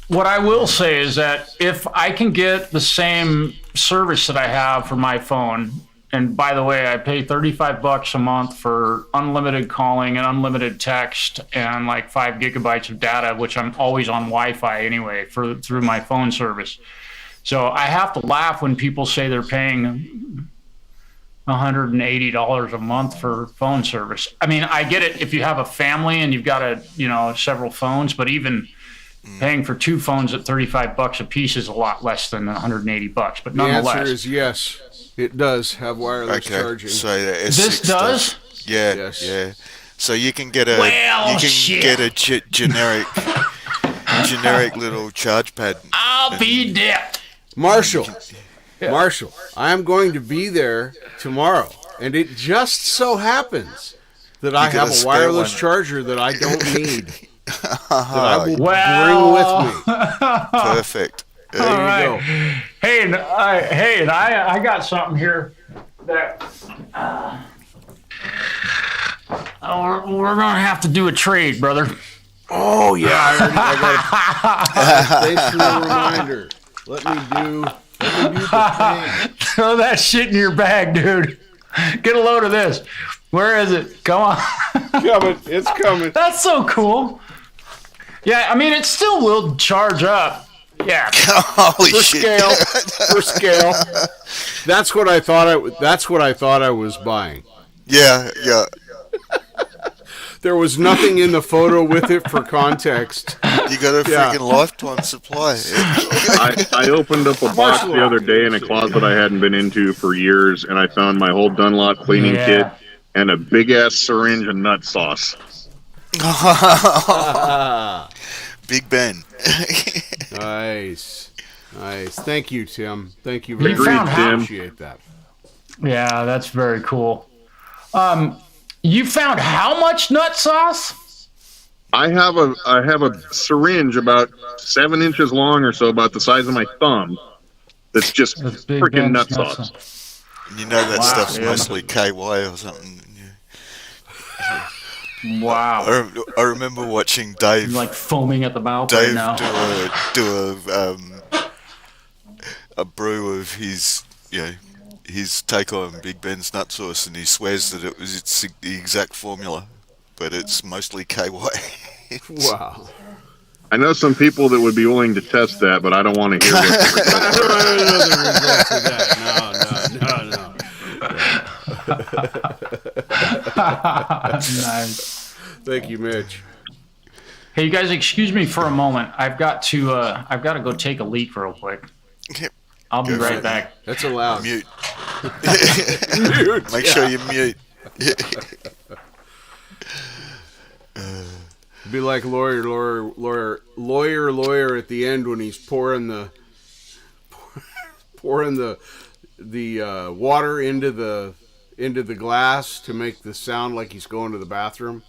What I will say is that if I can get the same service that I have for my phone, and by the way, I pay $35 a month for unlimited calling and unlimited text and like 5 gigabytes of data, which I'm always on Wi-Fi anyway through my phone service. So I have to laugh when people say they're paying $180 a month for phone service. I mean, I get it if you have a family and you've got several phones, but even paying for 2 phones at $35 a piece is a lot less than $180. But The answer nonetheless, is yes. It does have wireless Okay, charging. so the S6 this does. Yeah, Yes. yeah. So you can get a Well, shit. generic little charge pad. I'll be dead. Marshall, I am going to be there tomorrow, and it just so happens that I get a have a spare wireless one. charger that I don't need. that I will Well, bring with me. Perfect. There All you right. go. Hey, and I got something here that we're gonna have to do a trade, brother. Oh yeah, I got it. Thanks for the reminder. Let me do the thing. Throw that shit in your bag, dude. Get a load of this. Where is it? Come on. Coming. It's coming. That's so cool. Yeah, I mean, it still will charge up. Yeah. Holy For shit. scale. For scale. That's what I thought I was buying. Yeah, yeah. There was nothing in the photo with it for context. You got a Yeah. freaking lifetime supply. I opened up a box the other day in a closet I hadn't been into for years, and I found my whole Dunlop cleaning Yeah. kit and a big ass syringe of nut sauce. Big Ben. Nice. Thank you, Tim. Thank you very You much. found I Tim. appreciate that. Yeah, that's very cool. You found how much nut sauce? I have a syringe about 7 inches long or so, about the size of my thumb. That's just That's Big freaking Ben's nut sauce. You know that Wow, stuff's yeah. mostly KY or something. Yeah. Wow. I remember watching Dave Like foaming at the mouth right Dave now. do a brew of his his take on Big Ben's nut sauce, and he swears that it's the exact formula, but it's mostly KY. Wow. I know some people that would be willing to test that, but I don't want to hear what Nice. Thank you, Mitch. Hey, you guys, excuse me for a moment. I've got to go take a leak real quick. I'll be Go for right it. back. That's allowed. Mute. Mute. Make sure you mute. Be like lawyer at the end when he's pouring the water into the glass to make the sound like he's going to the bathroom.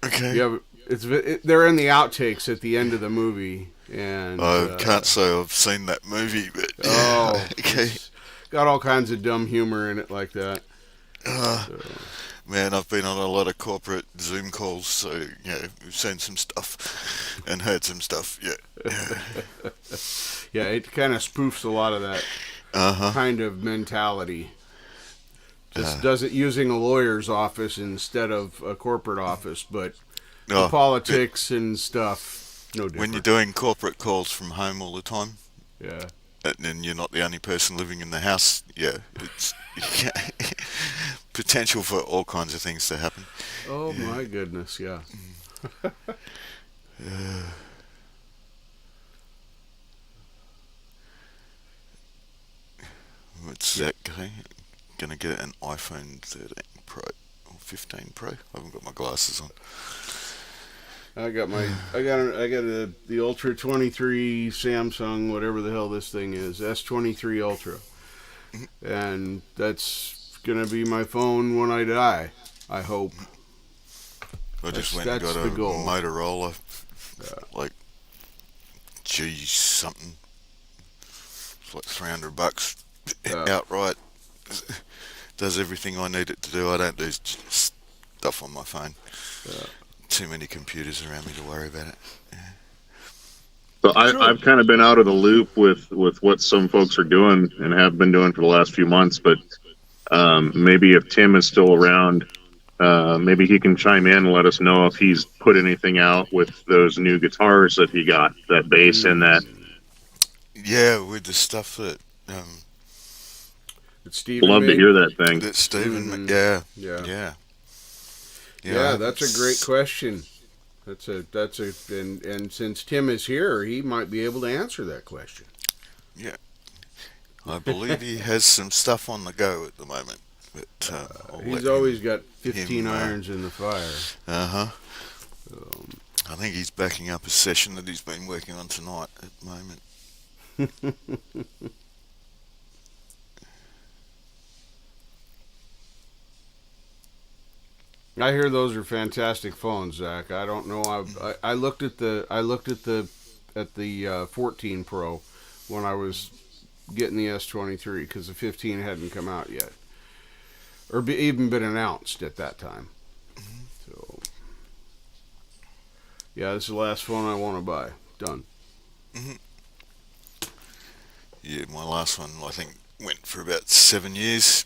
Okay. Yeah, they're in the outtakes at the end of the movie, and I can't say I've seen that movie, but oh, okay. it's got all kinds of dumb humor in it like that. Man, I've been on a lot of corporate Zoom calls, so we've seen some stuff and heard some stuff. Yeah. Yeah, it kind of spoofs a lot of that kind of mentality. Just does it using a lawyer's office instead of a corporate office, but the politics and stuff, no different. When you're doing corporate calls from home all the time, Yeah. and you're not the only person living in the house, it's potential for all kinds of things to happen. Oh my goodness, yeah. Zach gonna get an iPhone 13 Pro or 15 Pro. I haven't got my glasses on. I got the Ultra 23 Samsung, whatever the hell this thing is, S23 Ultra, and that's gonna be my phone when I die. I hope. I just went and got a Motorola, like G something. It's like $300 outright. Does everything I need it to do. I don't do stuff on my phone. Too many computers around me to worry about it. Yeah. So I've kind of been out of the loop with what some folks are doing and have been doing for the last few months, but maybe if Tim is still around, maybe he can chime in and let us know if he's put anything out with those new guitars that he got, that bass and that. Yeah, with the stuff that Steven love made. to hear that thing. that Stephen, Yeah, that's a great question. And since Tim is here, he might be able to answer that question. Yeah, I believe he has some stuff on the go at the moment. But He's always got 15 irons in the fire. I think he's backing up a session that he's been working on tonight at the moment. I hear those are fantastic phones, Zach. I don't know. I looked at the 14 Pro when I was getting the S23 because the 15 hadn't come out yet, or even been announced at that time. So, yeah, this is the last phone I want to buy. Done. Yeah, my last one I think went for about 7 years.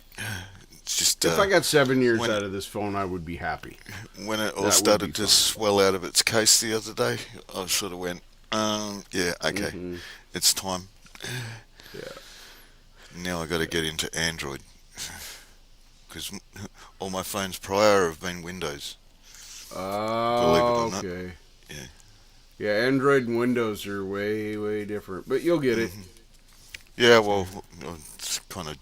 It's just If I got 7 years out of this phone, I would be happy. When it all started to swell out of its case the other day, I sort of went, yeah, okay, it's time. Yeah. Now I got to get into Android because all my phones prior have been Windows. Oh, believe it or okay. not. Yeah. Yeah, Android and Windows are way, way different, but you'll get it. Yeah, well, I'll kind of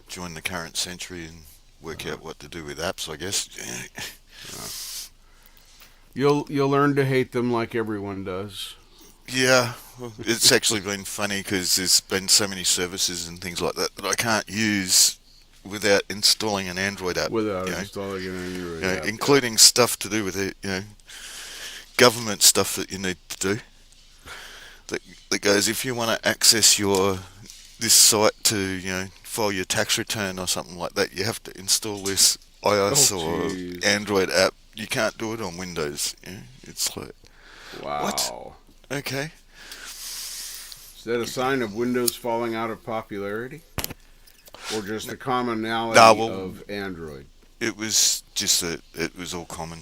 join the current century and work out what to do with apps, I guess. You'll learn to hate them like everyone does. Yeah, well, it's actually been funny because there's been so many services and things like that that I can't use without installing an Android app. Without installing an Android app. Including stuff to do with it, government stuff that you need to do. That goes, if you want to access this site to, file your tax return or something like that, you have to install this iOS or Android app. You can't do it on Windows. It's like, wow. What? Okay. Is that a sign of Windows falling out of popularity? Or just a commonality of Android? It was just that it was all common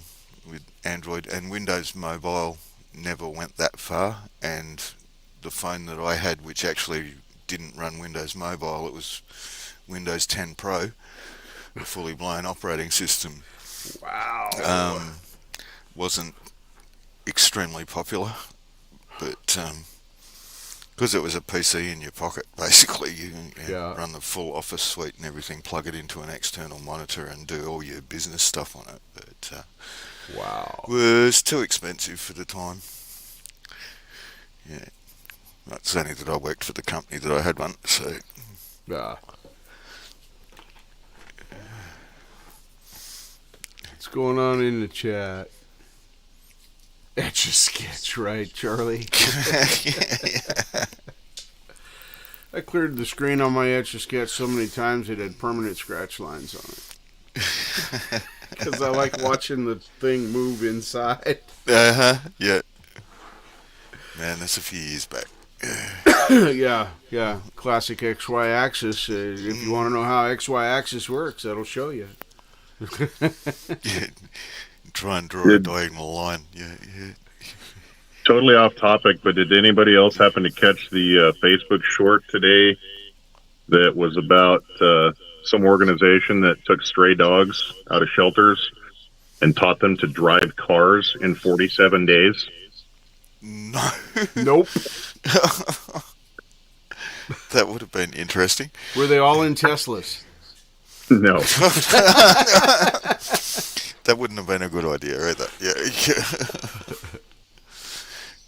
with Android, and Windows Mobile never went that far, and the phone that I had, which actually didn't run Windows Mobile, it was Windows 10 Pro, a fully blown operating system. Wow. Wasn't extremely popular, but because it was a PC in your pocket, basically, you run the full Office suite and everything, plug it into an external monitor and do all your business stuff on it. But wow, was too expensive for the time. Yeah, it's only that I worked for the company that I had one, so. Yeah. What's going on in the chat? Etch-a-Sketch, right, Charlie? I cleared the screen on my Etch-a-Sketch so many times it had permanent scratch lines on it. Because I like watching the thing move inside. Yeah. Man, that's a few years back. Yeah. Classic XY axis. If you want to know how XY axis works, that'll show you. Yeah. Try and draw a diagonal line. Yeah. Totally off topic, but did anybody else happen to catch the Facebook short today that was about some organization that took stray dogs out of shelters and taught them to drive cars in 47 days? No. Nope. That would have been interesting. Were they all in Teslas? No. That wouldn't have been a good idea either. Yeah.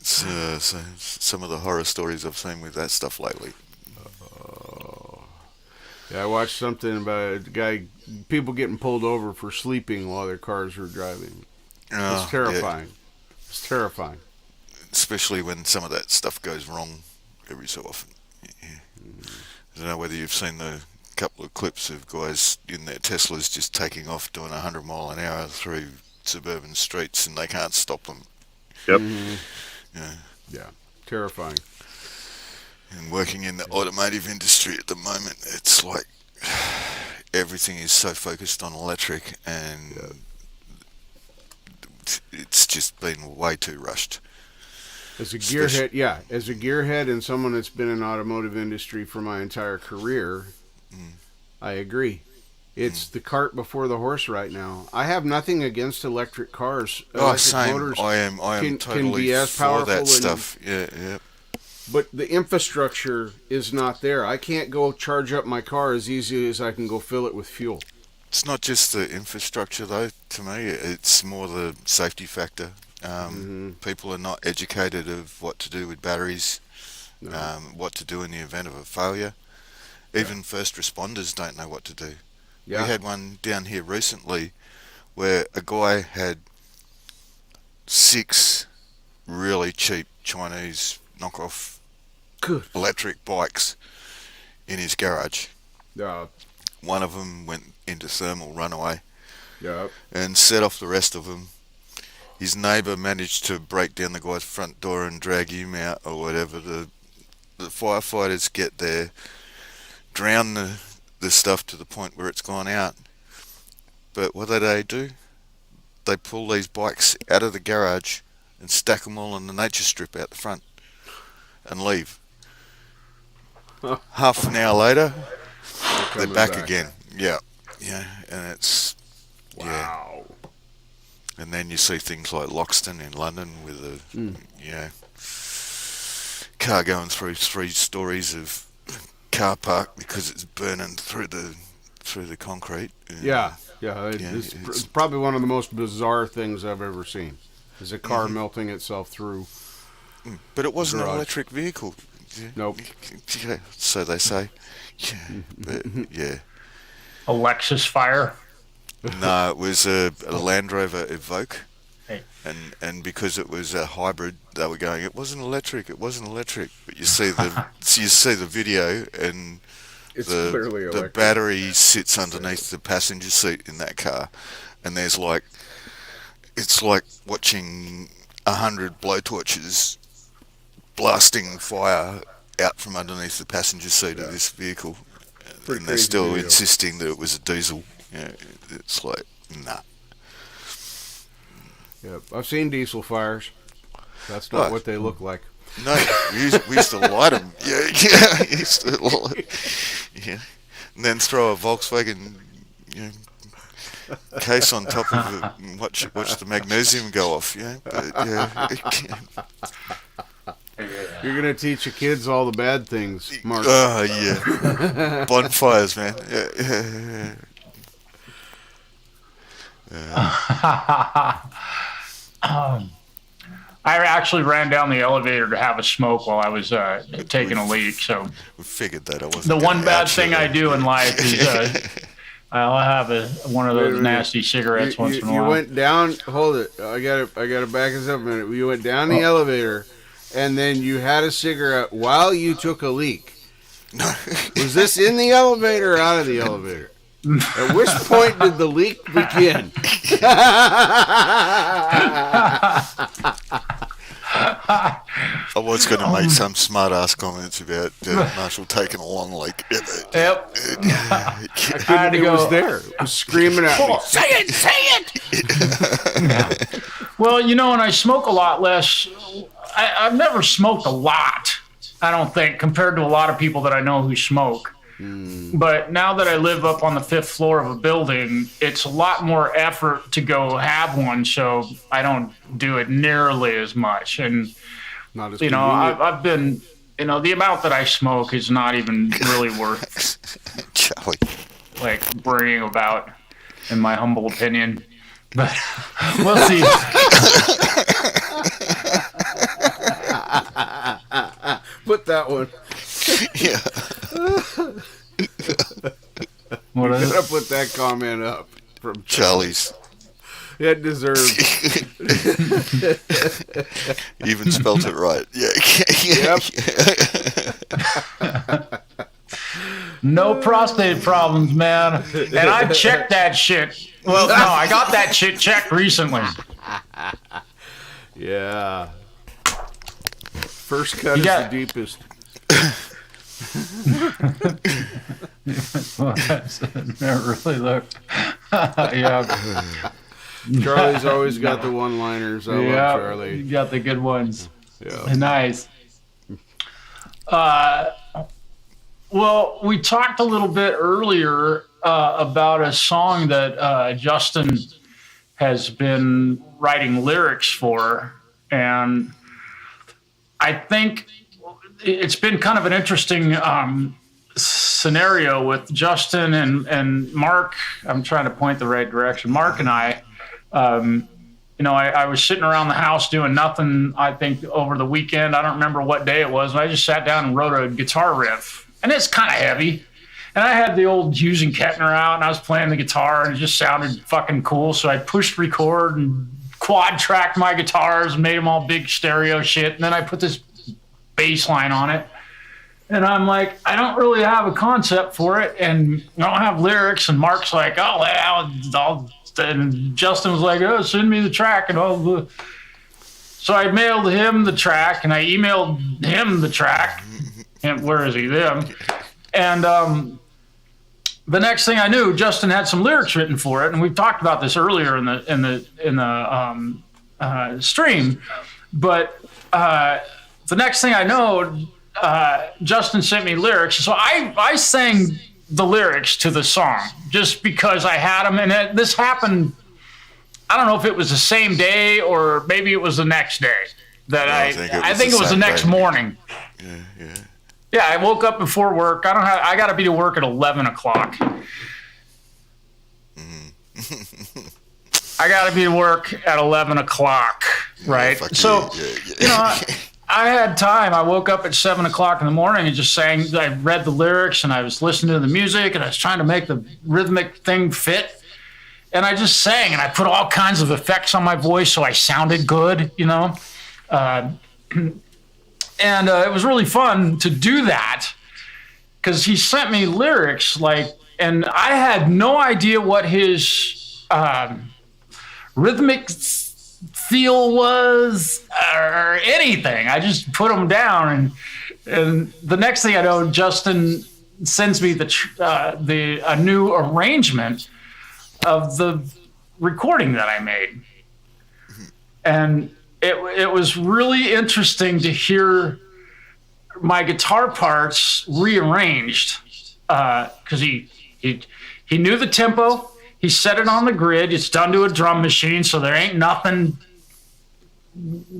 So some of the horror stories I've seen with that stuff lately. Yeah, I watched something about people getting pulled over for sleeping while their cars were driving. It's terrifying. Yeah. It's terrifying. Especially when some of that stuff goes wrong every so often. Yeah. I don't know whether you've seen the couple of clips of guys in their Teslas just taking off doing 100 mile an hour through suburban streets and they can't stop them. Yep. Yeah, terrifying. And working in the automotive industry at the moment, it's like everything is so focused on electric and it's just been way too rushed. As a gearhead and someone that's been in automotive industry for my entire career, I agree. It's the cart before the horse right now. I have nothing against electric cars. Electric Same. motors I am can totally be as for powerful that stuff. Yeah. But the infrastructure is not there. I can't go charge up my car as easy as I can go fill it with fuel. It's not just the infrastructure, though. To me, it's more the safety factor. People are not educated of what to do with batteries, what to do in the event of a failure. Even first responders don't know what to do. Yeah. We had one down here recently where a guy had 6 really cheap Chinese knockoff electric bikes in his garage. Yeah. One of them went into thermal runaway. Yeah. And set off the rest of them. His neighbour managed to break down the guy's front door and drag him out or whatever. The firefighters get there, drown the stuff to the point where it's gone out. But what do? They pull these bikes out of the garage and stack them all on the nature strip out the front and leave. Half an hour later, they're back again. Yeah, and it's wow. And then you see things like Loxton in London with a car going through 3 stories of car park because it's burning through the concrete. It's probably one of the most bizarre things I've ever seen. Is a car melting itself through. But it wasn't an electric vehicle. Nope. Yeah, so they say. Yeah, but A Lexus fire? No, it was a Land Rover Evoque. Hey. And because it was a hybrid, they were going, it wasn't electric. But you see the video, and it's clearly electric. The battery sits underneath the passenger seat in that car, and there's it's like watching 100 blowtorches blasting fire out from underneath the passenger seat of this vehicle, and they're still insisting that it was a diesel. Yeah, it's like, nah. Yep, I've seen diesel fires. That's not what they look like. No, we used to light them. Yeah. And then throw a Volkswagen case on top of it and watch the magnesium go off. You're going to teach your kids all the bad things, Mark. Oh, yeah. Bonfires, man. Yeah. I actually ran down the elevator to have a smoke while I was taking a leak. So we figured that I wasn't. The one bad thing I do in life is I'll have one of those nasty cigarettes once in a while. You went down. Hold it. I gotta back this up a minute. You went down the elevator, and then you had a cigarette while you took a leak. Was this in the elevator or out of the elevator? At which point did the leak begin? I was going to make some smart-ass comments about Marshall taking a long leak. Yep. It was there. It was screaming at me. Say it! Well, and I smoke a lot less. I've never smoked a lot, I don't think, compared to a lot of people that I know who smoke. But now that I live up on the 5th floor of a building, it's a lot more effort to go have one, so I don't do it nearly as much. And not as I've been the amount that I smoke is not even really worth Charlie. like worrying about, in my humble opinion. But we'll see. Put that one. Yeah. What You is gotta it? put that comment up from Charlie's. It deserves. You even spelt it right. Yeah. Yep. No prostate problems, man. And I checked that shit. Well, no, I got that shit checked recently. Yeah. First cut You is got- the deepest. Never really looked. Yeah. Charlie's always got the one-liners. I love You Charlie. got the good ones. Yeah. Nice. Well, we talked a little bit earlier about a song that Justin has been writing lyrics for, and I think it's been kind of an interesting scenario with Justin and Mark. I'm trying to point the right direction. Mark and I, I was sitting around the house doing nothing, I think, over the weekend. I don't remember what day it was, but I just sat down and wrote a guitar riff. And it's kind of heavy. And I had the old Hughes and Kettner out, and I was playing the guitar, and it just sounded fucking cool. So I pushed record and quad tracked my guitars and made them all big stereo shit. And then I put this bass line on it. And I'm like, I don't really have a concept for it, and I don't have lyrics. And Mark's like, oh, well, and Justin was like, oh, send me the track. And all. So I mailed him the track, and I emailed him the track. And where is he? Them. And the next thing I knew, Justin had some lyrics written for it, and we talked about this earlier in the stream. But the next thing I know, Justin sent me lyrics, so I sang the lyrics to the song just because I had them, and this happened. I don't know if it was the same day or maybe it was the next day that I think it was the next morning. Yeah. Yeah, I woke up before work. I got to be to work at 11 o'clock. I got to be to work at 11 o'clock, right? Fuck So, yeah. I had time. I woke up at 7 o'clock in the morning and just sang. I read the lyrics and I was listening to the music and I was trying to make the rhythmic thing fit. And I just sang and I put all kinds of effects on my voice so I sounded good, And it was really fun to do that because he sent me lyrics and I had no idea what his rhythmic feel was or anything. I just put them down, and the next thing I know, Justin sends me a new arrangement of the recording that I made, and it was really interesting to hear my guitar parts rearranged because he knew the tempo. He set it on the grid. It's done to a drum machine, so there ain't nothing.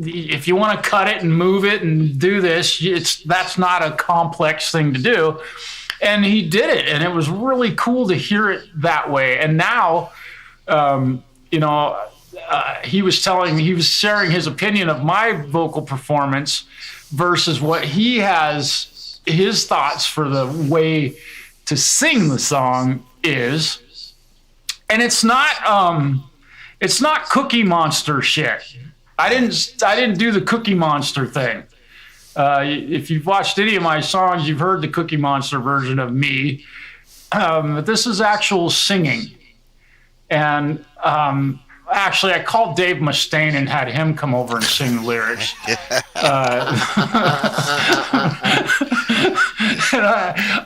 If you want to cut it and move it and do this, that's not a complex thing to do. And he did it, and it was really cool to hear it that way. And now, he was sharing his opinion of my vocal performance versus what he has, his thoughts for the way to sing the song is. And it's not Cookie Monster shit. I didn't do the Cookie Monster thing. If you've watched any of my songs, you've heard the Cookie Monster version of me. But this is actual singing. And actually, I called Dave Mustaine and had him come over and sing the lyrics.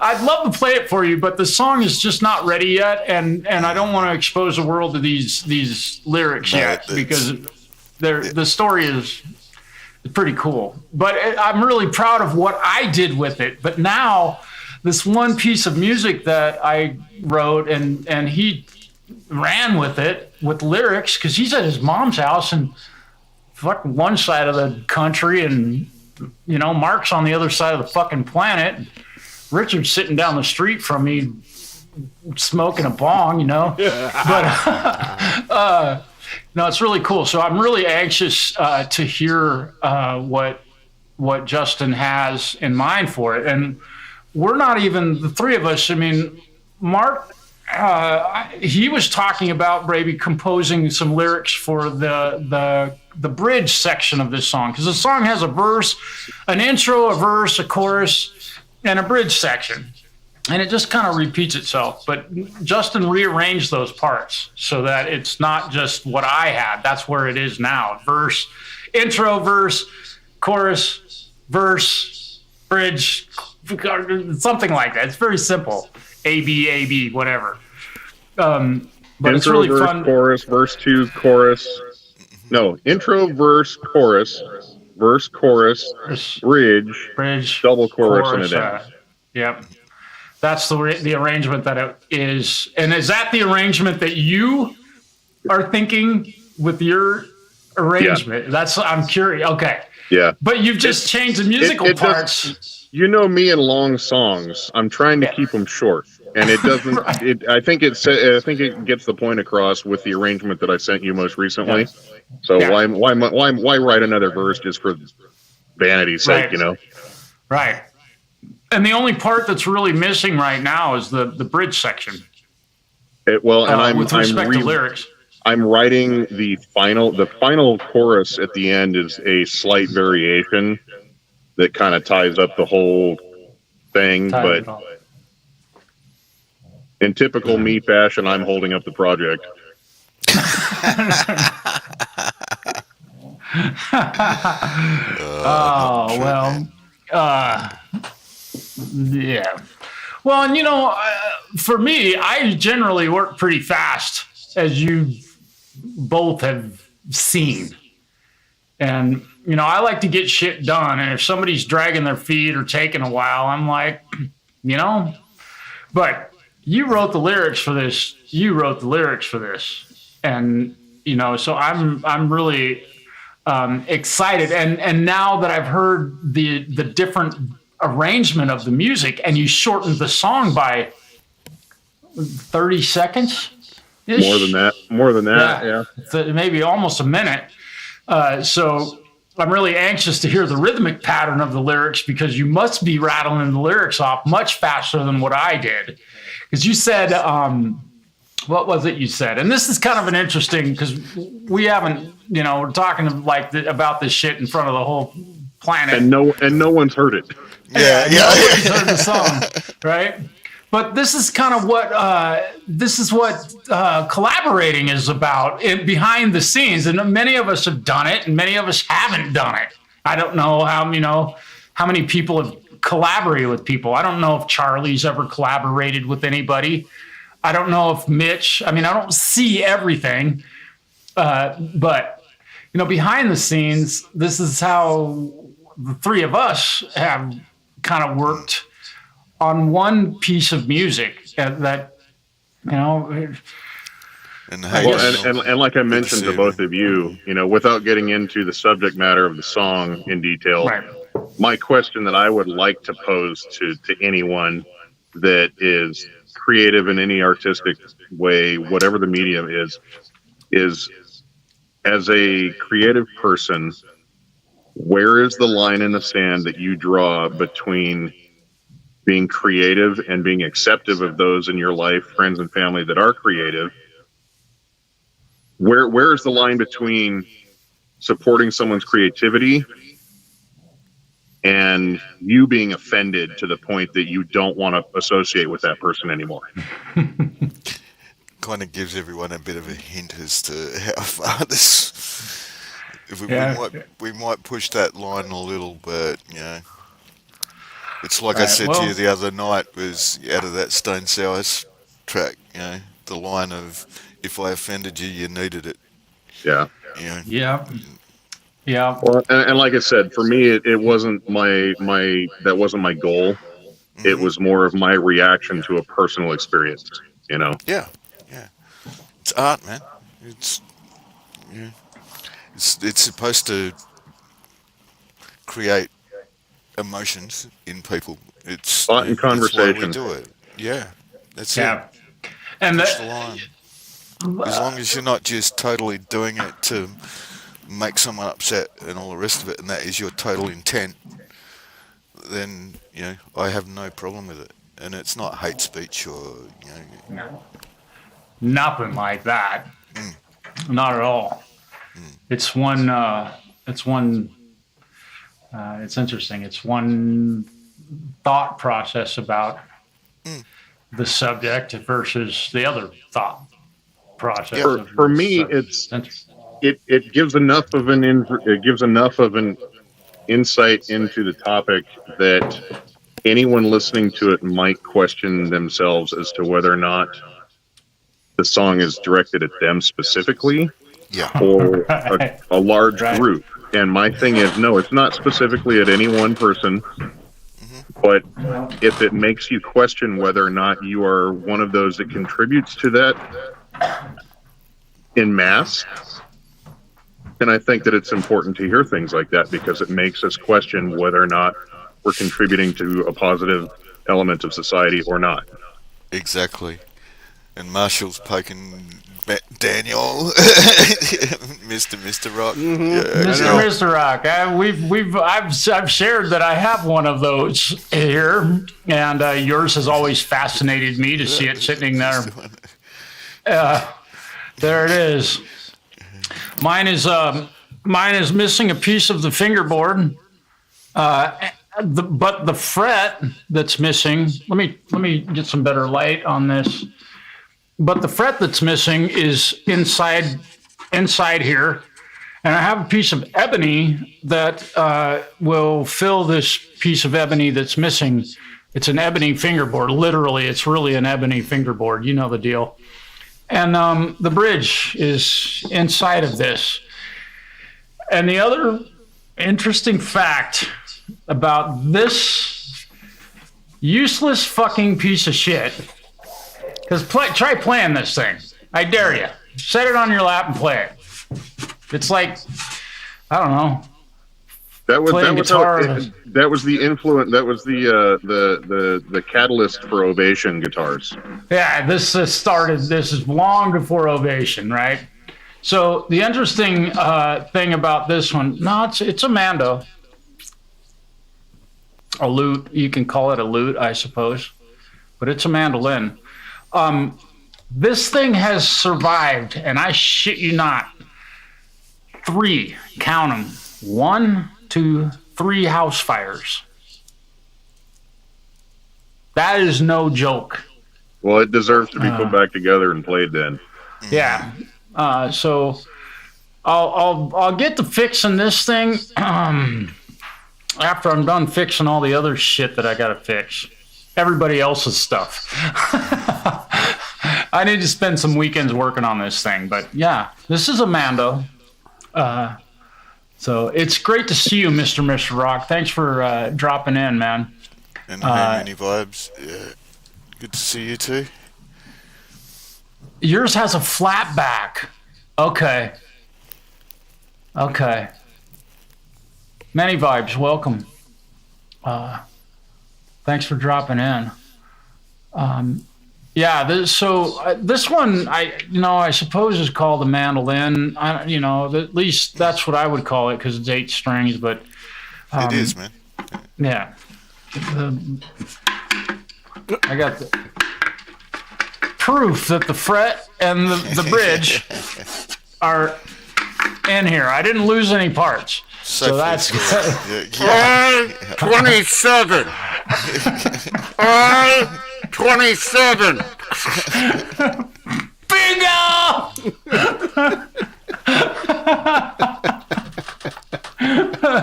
I'd love to play it for you, but the song is just not ready yet, and I don't want to expose the world to these lyrics yet because the story is pretty cool. But I'm really proud of what I did with it. But now, this one piece of music that I wrote, and he ran with it with lyrics because he's at his mom's house in fuck one side of the country, and Mark's on the other side of the fucking planet. Richard's sitting down the street from me, smoking a bong, But no, it's really cool. So I'm really anxious to hear what Justin has in mind for it. And we're not even the three of us. I mean, Mark, he was talking about maybe composing some lyrics for the bridge section of this song, because the song has a verse, an intro, a verse, a chorus, and a bridge section, and it just kind of repeats itself. But Justin rearranged those parts so that it's not just what I had. That's where it is now: verse, intro, verse, chorus, verse, bridge, something like that. It's very simple. A B, whatever. But intro, it's really verse, fun. Chorus, verse 2, chorus. No, intro, verse, chorus, bridge, double chorus, and it ends. Yep. That's the arrangement that it is. And is that the arrangement that you are thinking with your arrangement? Yeah. I'm curious. Okay. Yeah. But you've just changed the musical parts. You know me and long songs. I'm trying to keep them short. And it doesn't. Right. I think it gets the point across with the arrangement that I sent you most recently. Yeah. So why write another verse just for vanity's sake? Right. And the only part that's really missing right now is the bridge section. With respect to lyrics, I'm writing the final chorus at the end is a slight variation that kind of ties up the whole thing, but. In typical me fashion, I'm holding up the project. Yeah. Well, and for me, I generally work pretty fast, as you both have seen. And, I like to get shit done. And if somebody's dragging their feet or taking a while, I'm like, but you wrote the lyrics for this. And, so I'm really excited. And now that I've heard the different arrangement of the music, and you shortened the song by 30 seconds. More than that. Yeah. Maybe almost a minute. So I'm really anxious to hear the rhythmic pattern of the lyrics, because you must be rattling the lyrics off much faster than what I did. Because you said, what was it you said? And this is kind of an interesting, because we haven't, we're talking about this shit in front of the whole planet. And no one's heard it. Yeah. Nobody's heard the song, right? But this is kind of what collaborating is about behind the scenes. And many of us have done it, and many of us haven't done it. I don't know how many people have collaborated with people. I don't know if Charlie's ever collaborated with anybody. I don't know if Mitch. I don't see everything, but behind the scenes, this is how the three of us have kind of worked on one piece of music that and like I mentioned to both of you, without getting into the subject matter of the song in detail, right. My question that I would like to pose to anyone that is creative in any artistic way, whatever the medium is as a creative person, where is the line in the sand that you draw between being creative and being acceptive of those in your life, friends and family that are creative? Where is the line between supporting someone's creativity and you being offended to the point that you don't want to associate with that person anymore? Kind of gives everyone a bit of a hint as to how far this. We might push that line a little, but it's like I said to you the other night, was out of that Stone Sours track. The line of "If I offended you, you needed it." Yeah. Yeah. Well, and like I said, for me, it wasn't that wasn't my goal. Mm-hmm. It was more of my reaction to a personal experience. Yeah. It's art, man. It's supposed to create emotions in people. It's Thought and it's why we conversation. do it. Yeah, that's Yeah. it. And Push the line. As long as you're not just totally doing it to make someone upset and all the rest of it, and that is your total intent, then I have no problem with it. And it's not hate speech or No. Nothing like that. Not at all. It's one. It's interesting. It's one thought process about the subject versus the other thought process. For me, it gives enough of an insight into the topic that anyone listening to it might question themselves as to whether or not the song is directed at them specifically, or a large group. And my thing is, no, it's not specifically at any one person. But if it makes you question whether or not you are one of those that contributes to that in mass, then I think that it's important to hear things like that, because it makes us question whether or not we're contributing to a positive element of society or not. Exactly. And Marshall's poking Daniel, Mr. Rock. Mr. Rock. I've shared that I have one of those here, and yours has always fascinated me to see it sitting there. There it is. Mine is missing a piece of the fingerboard, but the fret that's missing. Let me get some better light on this. But the fret that's missing is inside here, and I have a piece of ebony that will fill this piece of ebony that's missing. It's an ebony fingerboard. Literally, it's really an ebony fingerboard. You know the deal. And the bridge is inside of this. And the other interesting fact about this useless fucking piece of shit, because try playing this thing. I dare you. Set it on your lap and play it. It's like, I don't know. That was the influence. That was the catalyst for Ovation guitars. Yeah, this started. This is long before Ovation, right? So the interesting thing about this one, no, it's a Mando, a lute. You can call it a lute, I suppose, but it's a mandolin. This thing has survived, and I shit you not, 3, count them, 1, 2, 3 house fires. That is no joke. Well, it deserves to be put back together and played then. Yeah. So I'll get to fixing this thing after I'm done fixing all the other shit that I got to fix. Everybody else's stuff. I need to spend some weekends working on this thing, but yeah, this is a Mando. So it's great to see you, Mr. Rock. Thanks for dropping in, man. And Hey Many Vibes. Yeah. Good to see you too. Yours has a flat back. Okay. Many Vibes, welcome. Thanks for dropping in. This one, I suppose is called a mandolin. At least that's what I would call it because it's 8 strings. But it is, man. Yeah, I got the proof that the fret and the bridge are in here. I didn't lose any parts, so that's good. 27. 27. Bingo!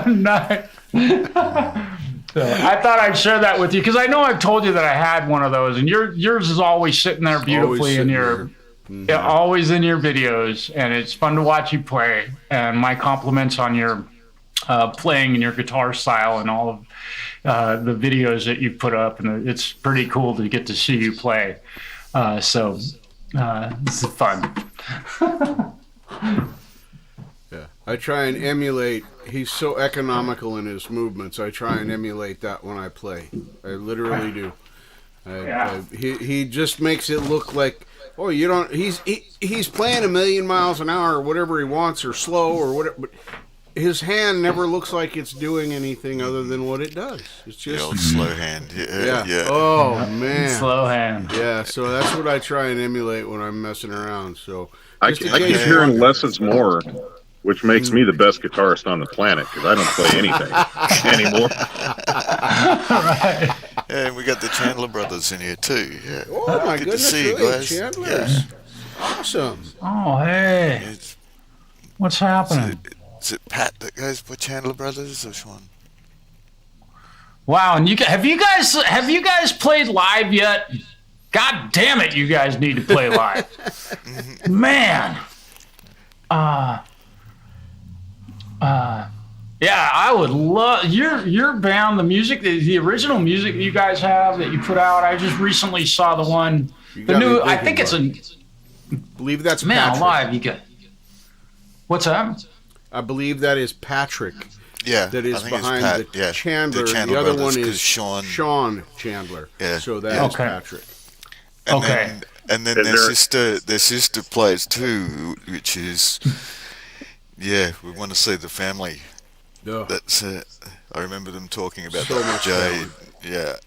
Nice. So I thought I'd share that with you because I know I've told you that I had one of those, and yours is always sitting there beautifully in your, always in your videos, and it's fun to watch you play. And my compliments on your playing and your guitar style and all of the videos that you put up, and it's pretty cool to get to see you play. So this is fun. I try and emulate. He's so economical in his movements. I try and emulate that when I play. I literally do. He just makes it look like, oh, you don't. He's playing 1,000,000 miles an hour or whatever he wants, or slow or whatever. But his hand never looks like it's doing anything other than what it does. It's The just old slow hand. Yeah. Oh man. Slow hand. Yeah. So that's what I try and emulate when I'm messing around. So I just in keep case you hearing wonder. less is more, which makes me the best guitarist on the planet because I don't play anything anymore. Right. Yeah, and we got the Chandler brothers in here too. Yeah. Oh my Good goodness, to see you really? guys. Chandler's awesome. Oh, hey. It's, What's happening? is it Pat that goes by Chandler Brothers or Sean? Wow, and have you guys played live yet? God damn it, you guys need to play live. Man. Yeah, I would love your band, the music, the original music that you guys have that you put out. I just recently saw the one, You the got me new. I thinking, think it's I believe that's man Patrick. alive. You got what's that? I believe that is Patrick. Yeah, That I is think it's behind Pat, the yeah, Chandler. The The, Chandler other brothers, one 'cause is Sean. Chandler. Yeah. So that is Okay. Patrick. And Okay. then Is their sister plays too, which is we want to see the family. No. That's I remember them talking about So that with much Jay.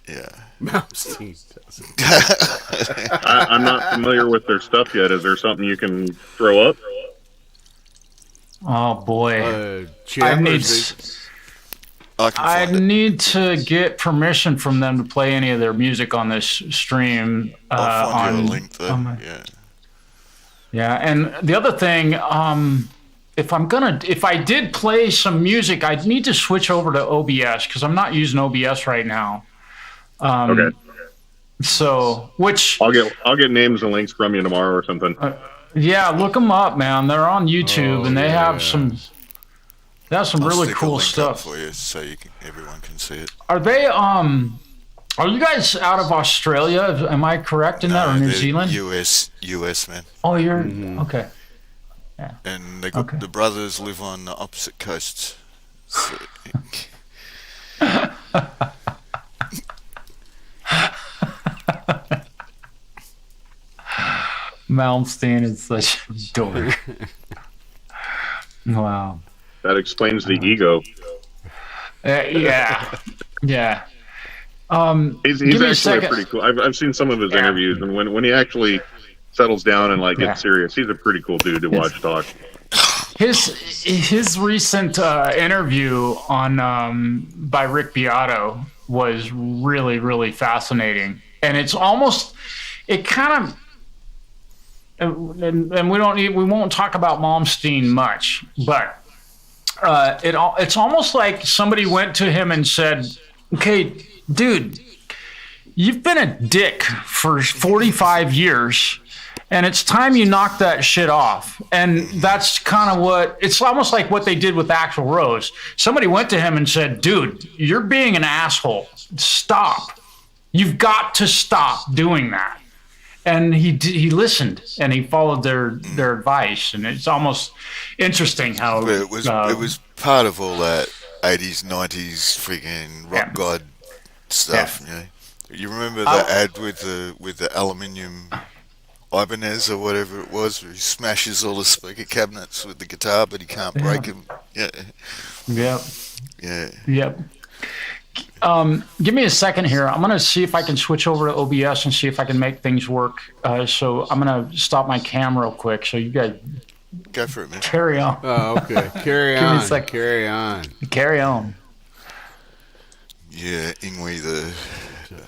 Yeah. Malmsteen. I'm not familiar with their stuff yet. Is there something you can throw up? Oh boy, I need Chandler's. I can I find it. need to get permission from them to play any of their music on this stream. I'll find you on- a link though. on my- Yeah. Yeah, and the other thing, if I did play some music, I'd need to switch over to OBS because I'm not using OBS right now. Okay, So, which, I'll get names and links from you tomorrow or something. yeah, look them up, man. They're on YouTube and they have some I'll really stick a cool link up stuff. for you so everyone can see it. Are they are you guys out of Australia? Am I correct in that, or New they're Zealand? US man. Oh, you're okay. And they got Okay. the brothers live on the opposite coasts. So, Malmsteen is such a dork. Wow. That explains the ego. Yeah. Yeah. He's Give me a actually second. pretty cool. I've seen some of his Yeah. interviews, and when he actually settles down and Yeah. gets serious, he's a pretty cool dude to watch talk. His recent interview on by Rick Beato was really fascinating, and it's almost it kind of and we won't talk about Malmsteen much, but it's almost like somebody went to him and said, "Okay, dude, you've been a dick for 45 years." And it's time you knock that shit off. And that's kind of what it's almost like what they did with Axl Rose. Somebody went to him and said, dude, you're being an asshole. Stop. You've got to stop doing that. And he listened and he followed their advice. And it's almost interesting how but it was part of all that 80s, 90s freaking rock god stuff. Yeah. You remember that ad with the aluminium Ibanez or whatever it was, where he smashes all the speaker cabinets with the guitar, but he can't break them. Yeah, Yep. yeah. Yep. Give me a second here. I'm going to see if I can switch over to OBS and see if I can make things work. So I'm going to stop my camera real quick. So you guys Go for it, man. carry on. Oh, okay. Carry Give me a on. sec. Carry on. Carry on. Yeah, Ingwe, the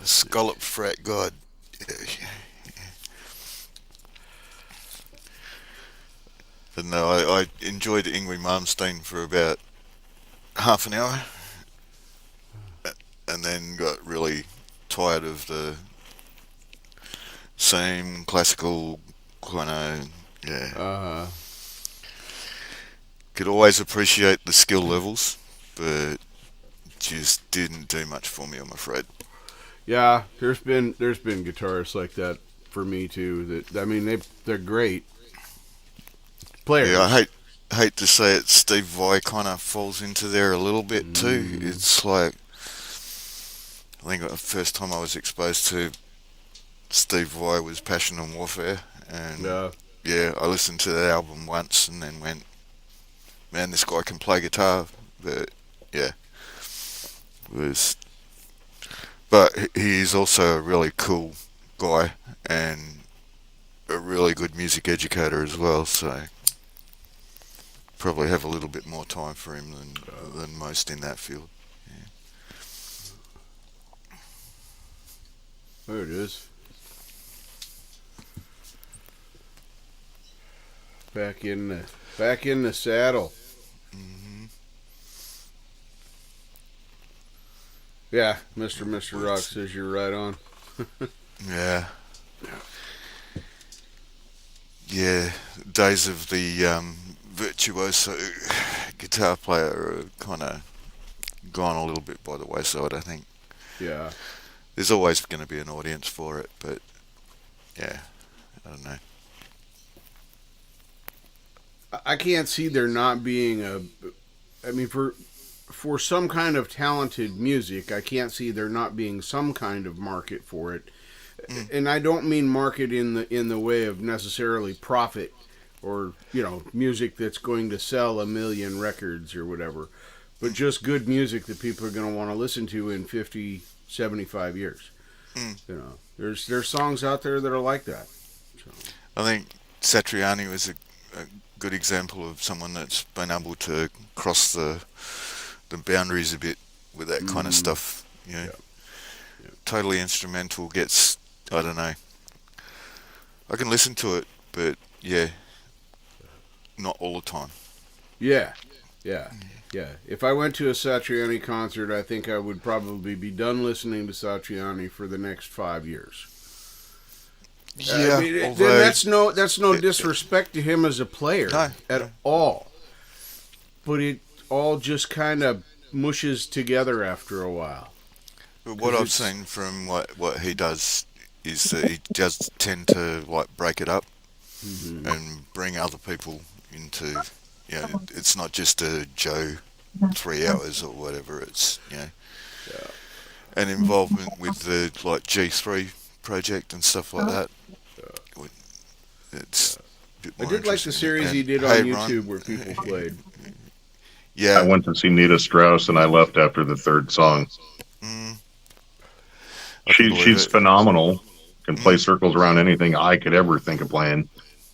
scallop frat god. Yeah. But no, I enjoyed Ingwe Malmsteen for about half an hour, and then got really tired of the same classical kind of, yeah. Could always appreciate the skill levels, but just didn't do much for me, I'm afraid. Yeah, there's been guitarists like that for me too. That I mean, they're great players. Yeah, hate to say it, Steve Vai kind of falls into there a little bit too. It's like, I think the first time I was exposed to Steve Vai was Passion and Warfare, and yeah, I listened to that album once and then went, man, this guy can play guitar. But yeah, but he's also a really cool guy and a really good music educator as well. So probably have a little bit more time for him than most in that field. There it is. Back in the saddle. Hmm. Yeah, Mr. Rock says you're right on. Yeah. Yeah, days of the virtuoso guitar player are kind of gone a little bit by the wayside, I think. Yeah. There's always going to be an audience for it, but yeah, I don't know. I can't see there not being I mean, for some kind of talented music, I can't see there not being some kind of market for it. And I don't mean market in the way of necessarily profit or, music that's going to sell 1 million records or whatever, but just good music that people are going to want to listen to in 50, 75 years. There's songs out there that are like that. So. I think Satriani was a good example of someone that's been able to cross the boundaries a bit with that kind of stuff. Totally instrumental, gets, I don't know. I can listen to it, but yeah, not all the time. Yeah. If I went to a Satriani concert, I think I would probably be done listening to Satriani for the next 5 years. Yeah, I mean, although that's no disrespect to him as a player at all. But it all just kind of mushes together after a while. But what I've seen from what he does is that he does tend to like break it up and bring other people into. It's not just a Joe 3 hours or whatever. It's an involvement with the like G3 project and stuff like that. It's a bit more I did like the interesting. series And he did on hey, YouTube Ron, where people played. I Yeah, went to see Nita Strauss and I left after the third song. I can believe She's it. phenomenal. Can play circles around anything I could ever think of playing.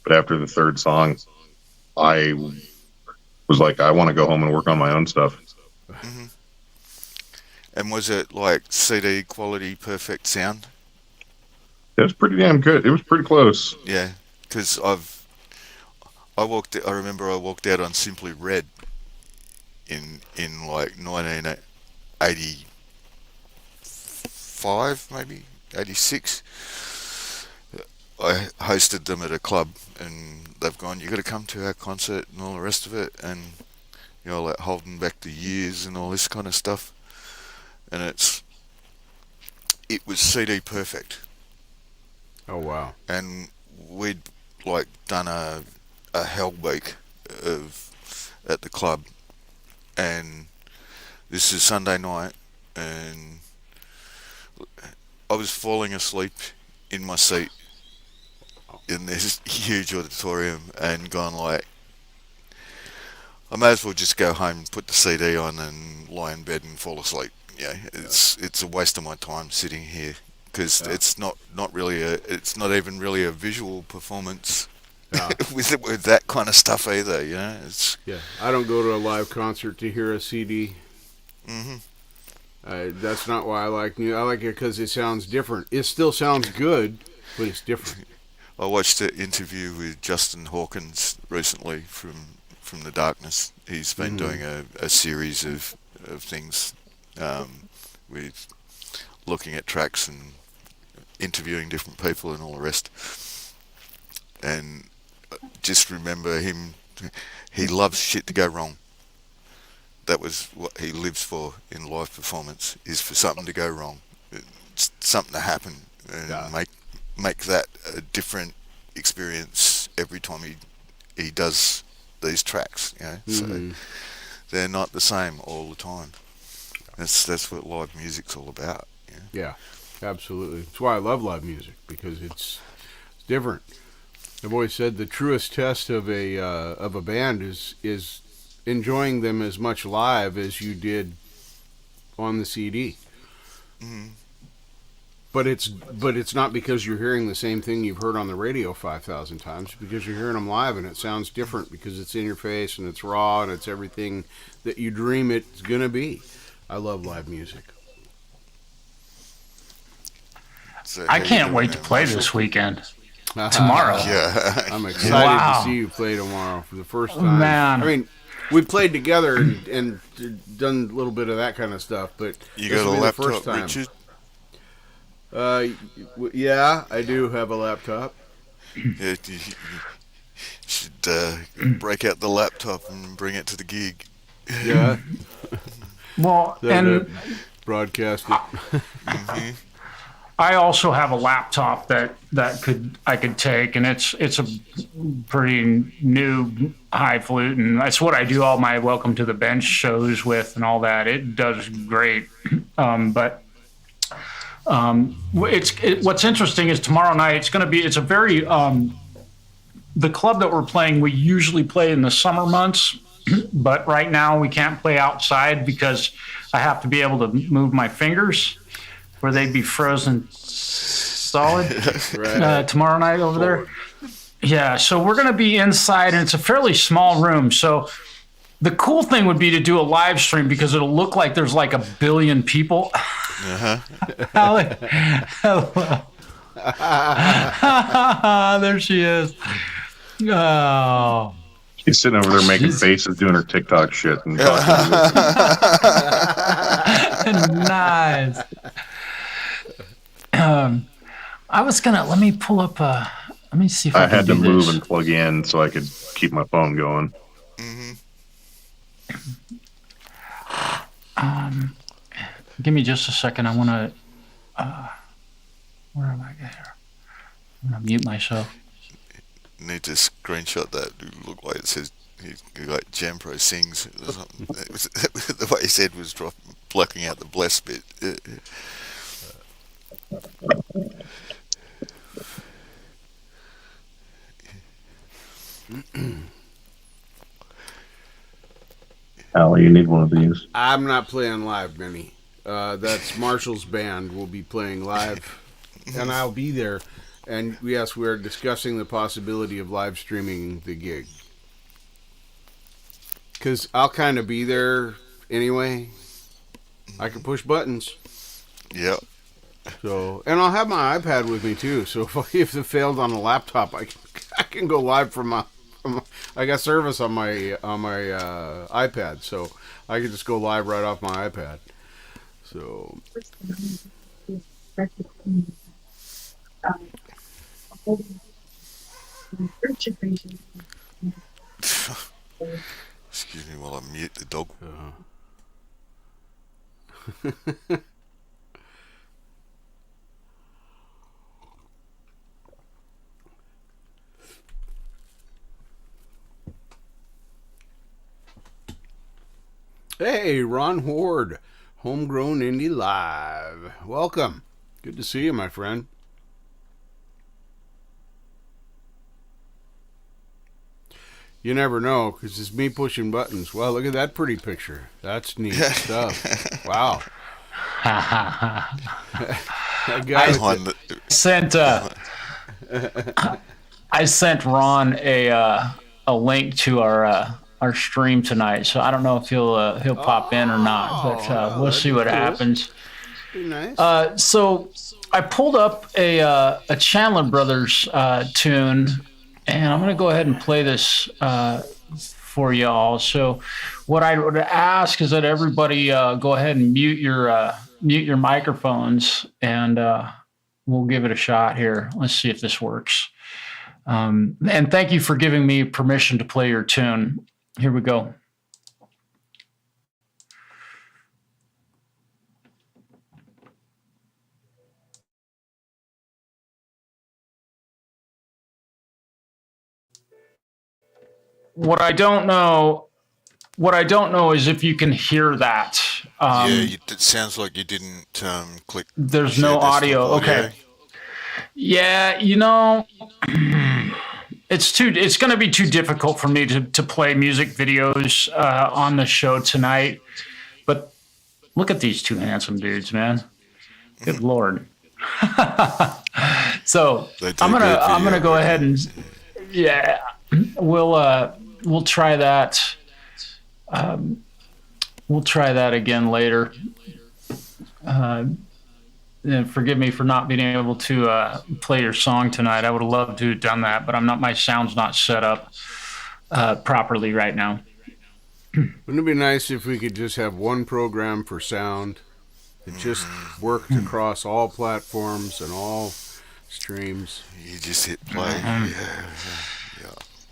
But after the third song, I was like, I want to go home and work on my own stuff. And was it like CD quality, perfect sound? It was pretty damn good. It was pretty close. Yeah, because I remember I walked out on Simply Red in like 1985, maybe 86. I hosted them at a club, and they've gone, "You got to come to our concert," and all the rest of it, and like holding back the years and all this kind of stuff. And it was CD perfect. Oh wow! And we'd like done a hell week at the club, and this is Sunday night, and I was falling asleep in my seat in this huge auditorium and gone like, I may as well just go home, put the CD on, and lie in bed and fall asleep. It's a waste of my time sitting here because it's not it's not even really a visual performance with that kind of stuff either. It's I don't go to a live concert to hear a CD. That's not why I like new. I like it because it sounds different. It still sounds good, but it's different. I watched an interview with Justin Hawkins recently from The Darkness. He's been doing a series of things with looking at tracks and interviewing different people and all the rest. And just remember him, he loves shit to go wrong. That was what he lives for in live performance, is for something to go wrong, something to happen, and make that a different experience every time he does these tracks, so they're not the same all the time. That's what live music's all about. Yeah, absolutely. That's why I love live music, because it's different. I've always said the truest test of a band is enjoying them as much live as you did on the CD. But it's not because you're hearing the same thing you've heard on the radio 5,000 times, because you're hearing them live and it sounds different because it's in your face and it's raw and it's everything that you dream it's gonna be. I love live music. So I how you can't doing wait to there, play Marshall? this weekend. Tomorrow. Yeah. I'm excited Wow. to see you play tomorrow for the first time. Man. I mean, we played together and done a little bit of that kind of stuff, but You this got a will be the laptop, first time. Richard? Yeah, I do have a laptop. Yeah, you should break out the laptop and bring it to the gig. Yeah, Well, and broadcast it. I also have a laptop that I could take, and it's a pretty new highfalutin. That's what I do all my Welcome to the Bench shows with and all that. It does great, but what's interesting is tomorrow night it's a very the club that we're playing. We usually play in the summer months, but right now we can't play outside because I have to be able to move my fingers, where they'd be frozen solid Right. tomorrow night over there. Yeah, so we're going to be inside, and it's a fairly small room. So the cool thing would be to do a live stream because it'll look like there's like a billion people. Hello. There she is. Oh. She's sitting over there making faces, doing her TikTok shit, and talking. Nice. I was gonna let me pull up. Let me see if I I can had to do move this. and plug in so I could keep my phone going. Give me just a second. I want to. Where am I here? I'm gonna mute myself. Need to screenshot that. It looked like it says like Jampro sings or something. The way he said was blocking out the blessed bit. Allie, you need one of these. I'm not playing live, Benny. That's Marshall's band will be playing live, and I'll be there. And yes, we're discussing the possibility of live streaming the gig. Because I'll kind of be there anyway. I can push buttons. Yep. So, and I'll have my iPad with me too. So if it failed on a laptop, I can go live from my I got service on my iPad, so I can just go live right off my iPad. So Excuse me while I mute the dog. Hey, Ron Ward, Homegrown Indie Live. Welcome. Good to see you, my friend. You never know, because it's me pushing buttons. Wow, look at that pretty picture. That's neat stuff. Wow. That guy with I sent Ron a link to our stream tonight, so I don't know if he'll pop in or not, but we'll see what happens. pretty nice. So I pulled up a Chandler Brothers tune, and I'm going to go ahead and play this for y'all. So what I would ask is that everybody go ahead and mute your microphones, and we'll give it a shot here. Let's see if this works. And thank you for giving me permission to play your tune. Here we go. what I don't know is if you can hear that. It sounds like you didn't click. There's share no desktop audio. Okay. Yeah, it's going to be too difficult for me to play music videos on the show tonight. But look at these two handsome dudes, man. Good Lord. So I'm gonna go ahead and we'll try that. We'll try that again later. And forgive me for not being able to play your song tonight. I would have loved to have done that, but my sound's not set up properly right now. Wouldn't it be nice if we could just have one program for sound that just worked across all platforms and all streams? You just hit play.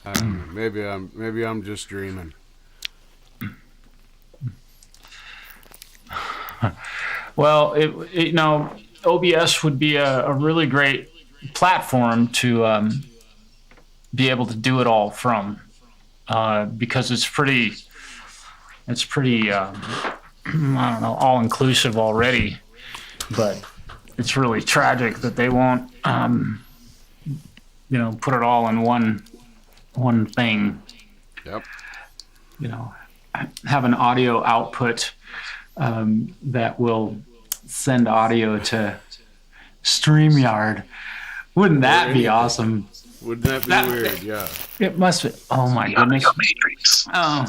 I don't know, maybe I'm just dreaming. Well, OBS would be a really great platform to be able to do it all from, because it's pretty I don't know, all inclusive already. But it's really tragic that they won't put it all in one thing. Yep. Have an audio output that will send audio to StreamYard. Wouldn't that be awesome? Wouldn't that be weird? Yeah. It must be. Oh my goodness. Matrix. Oh.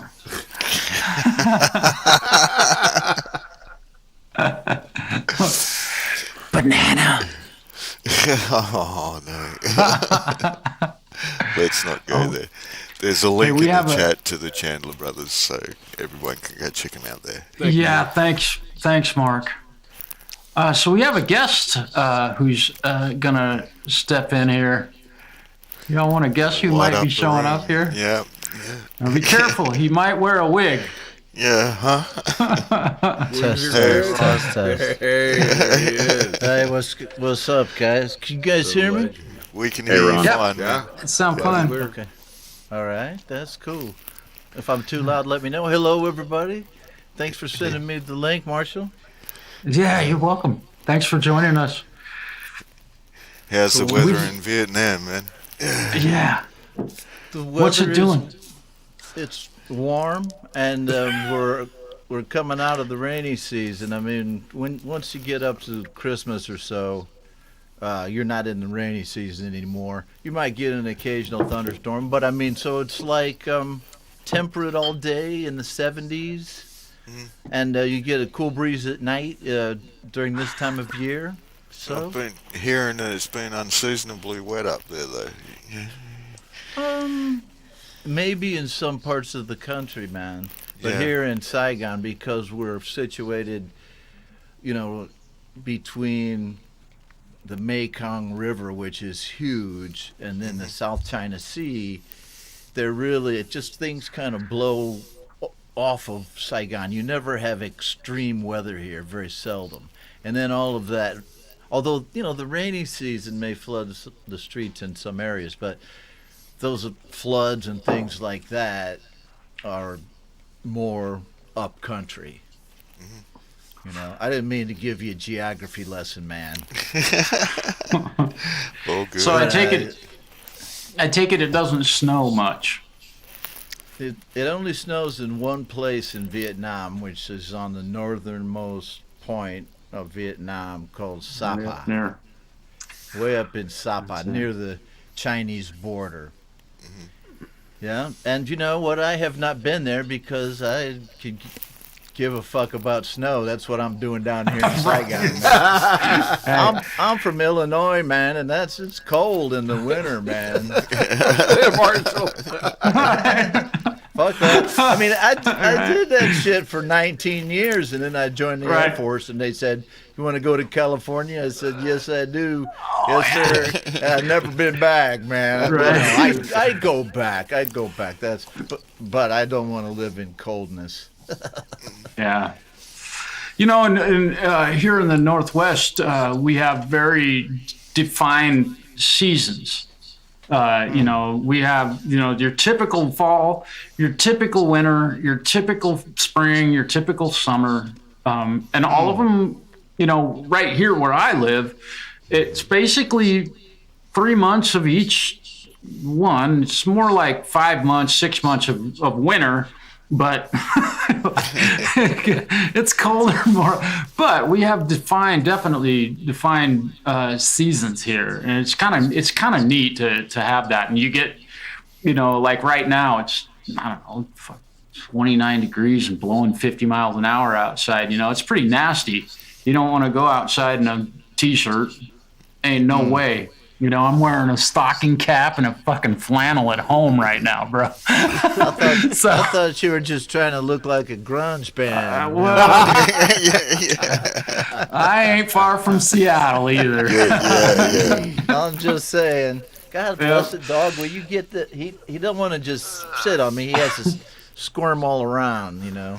Banana. Oh no. Let's not go there. There's a link in the chat to the Chandler Brothers, so everyone can go check them out there. Thanks, Mark. So we have a guest who's gonna step in here. Y'all want to guess who might be showing up here? Yeah. Now be careful. He might wear a wig. Yeah, huh? Test. Hey, there he is. Hey, what's up, guys? Can you guys hear me? We can hear you fine. Yeah. Sound fine. Okay. All right, that's cool. If I'm too loud, let me know. Hello, everybody. Thanks for sending me the link, Marshall. Yeah, you're welcome. Thanks for joining us. How's the weather in Vietnam, man? Yeah. The What's it doing? It's warm, and we're coming out of the rainy season. I mean, once you get up to Christmas or so, you're not in the rainy season anymore. You might get an occasional thunderstorm, but I mean, so it's like temperate all day in the 70s, and you get a cool breeze at night during this time of year. So I've been hearing that it's been unseasonably wet up there, though. Maybe in some parts of the country, man. But here in Saigon, because we're situated, between the Mekong River, which is huge, and then the South China Sea, things kind of blow off of Saigon. You never have extreme weather here, very seldom. And then all of that, although, the rainy season may flood the streets in some areas, but those floods and things like that are more up country. I didn't mean to give you a geography lesson, man. Oh, good. So I take it doesn't snow much. It only snows in one place in Vietnam, which is on the northernmost point of Vietnam, called Sapa. Way up in Sapa, near the Chinese border. Yeah, and you know what? I have not been there because I could give a fuck about snow. That's what I'm doing down here in Saigon. I'm from Illinois, man, and it's cold in the winter, man. Fuck that. I mean, I did that shit for 19 years, and then I joined the Air Force, and they said, "You want to go to California?" I said, "Yes, I do." Yes, sir. And I've never been back, man. I'd go back. But I don't want to live in coldness. Yeah. Here in the Northwest, we have very defined seasons. You know, we have, you know, your typical fall, your typical winter, your typical spring, your typical summer, and all of them, you know, right here where I live, it's basically 3 months of each one. It's more like 5 months, 6 months of winter, but it's colder more. But we have definitely defined seasons here, and it's kind of neat to have that. And you get, you know, like right now it's, I don't know, 29 degrees and blowing 50 miles an hour outside. You know, it's pretty nasty. You don't want to go outside in a t-shirt. Ain't no way. You know, I'm wearing a stocking cap and a fucking flannel at home right now, bro. I thought you were just trying to look like a grunge band. Well, I ain't far from Seattle either. I'm just saying. God bless the dog. Will you get the? He don't want to just sit on me. He has to squirm all around. You know.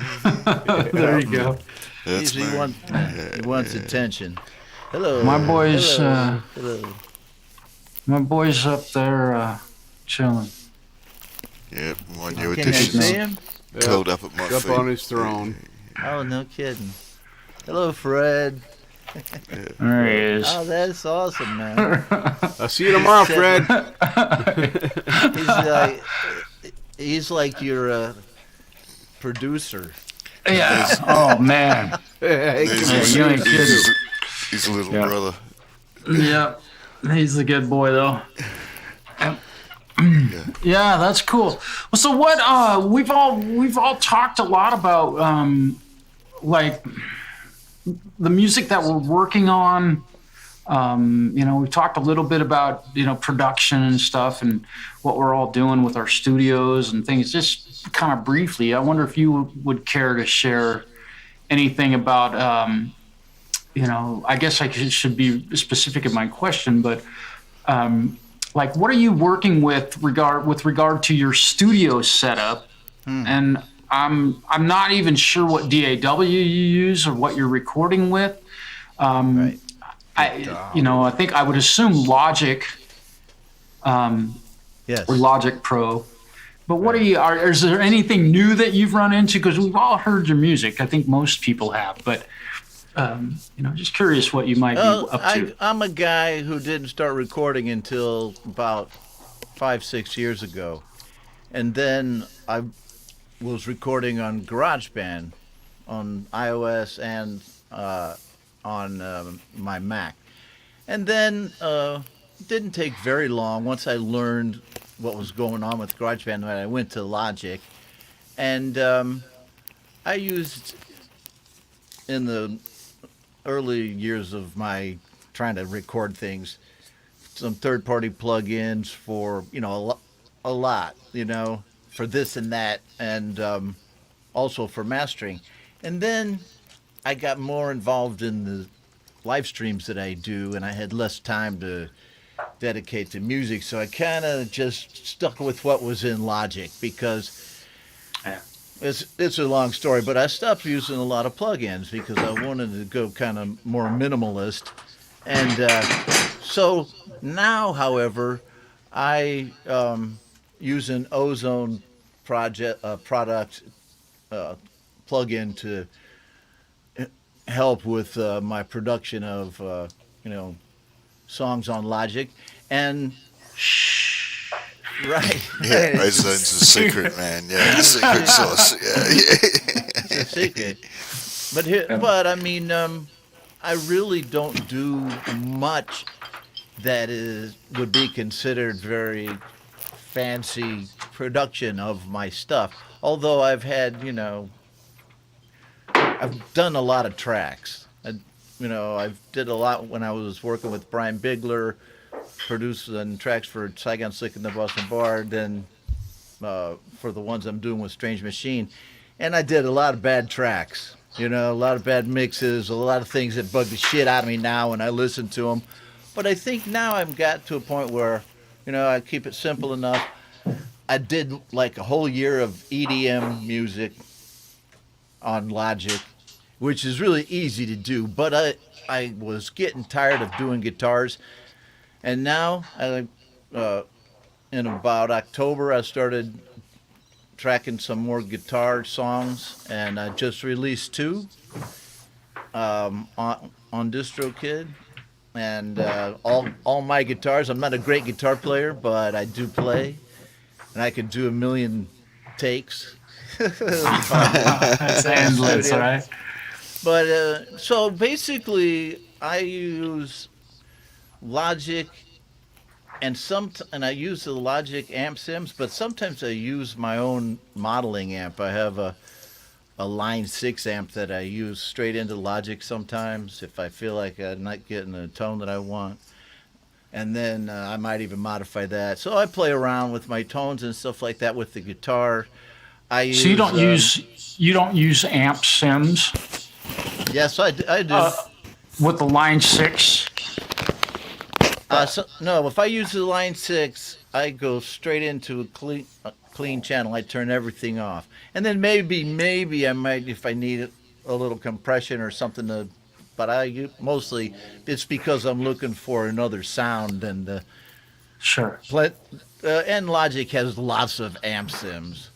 There you go. He wants attention. Hello. My boys. Hello. My boy's up there chilling. Yep, my new Can you addition. see him? Curled up at my Up feet. on his throne. Oh, no kidding. Hello, Fred. There he is. Oh, that's awesome, man. I'll see you tomorrow, Fred. He's like your producer. Yeah. Oh man. Hey, He's you ain't kidding. He's a little Yeah. brother. Yep. He's a good boy though. Yeah, that's cool. Well, so what? We've all talked a lot about like the music that we're working on. You know, we've talked a little bit about, you know, production and stuff and what we're all doing with our studios and things. Just kind of briefly, I wonder if you would care to share anything about. You know, I guess I should be specific in my question, but like, what are you working with regard to your studio setup? And I'm not even sure what DAW you use or what you're recording with. Right. I think I would assume Logic, Yes. or Logic Pro. But what is there anything new that you've run into? Because we've all heard your music. I think most people have, but you know, just curious what you might be up to. I'm a guy who didn't start recording until about 5-6 years ago, and then I was recording on GarageBand on iOS and on my Mac, and then it didn't take very long. Once I learned what was going on with GarageBand, I went to Logic, and I used in the early years of my trying to record things, some third-party plugins for, you know, a lot, you know, for this and that, and also for mastering. And then I got more involved in the live streams that I do, and I had less time to dedicate to music, so I kind of just stuck with what was in Logic because it's a long story, but I stopped using a lot of plugins because I wanted to go kind of more minimalist. And so now, however, I use an Ozone product plugin to help with my production of you know, songs on Logic. And right. Yeah, Ozone's a secret, man. Yeah, secret sauce. Yeah. It's a secret. But I mean, I really don't do much that would be considered very fancy production of my stuff. Although I've had, you know, I've done a lot of tracks. I did a lot when I was working with Brian Bigler, producing tracks for Saigon Slick and the Boston Bard, then for the ones I'm doing with Strange Machine. And I did a lot of bad tracks, you know, a lot of bad mixes, a lot of things that bug the shit out of me now when I listen to them. But I think now I've got to a point where, you know, I keep it simple enough. I did like a whole year of EDM music on Logic, which is really easy to do, but I was getting tired of doing guitars. And now I in about October, I started tracking some more guitar songs, and I just released 2 on DistroKid. And all my guitars. I'm not a great guitar player, but I do play, and I can do a million takes. It's endless, right? But so basically, I use Logic, and I use the Logic amp sims, but sometimes I use my own modeling amp. I have a Line 6 amp that I use straight into Logic sometimes if I feel like I'm not getting the tone that I want. And then I might even modify that. So I play around with my tones and stuff like that with the guitar. So you don't use amp sims? Yes, I do. With the Line 6? No, if I use the Line 6, I go straight into a clean channel. I turn everything off. And then maybe I might, if I need a little compression or something but mostly it's because I'm looking for another sound and Sure. And Logic has lots of amp sims,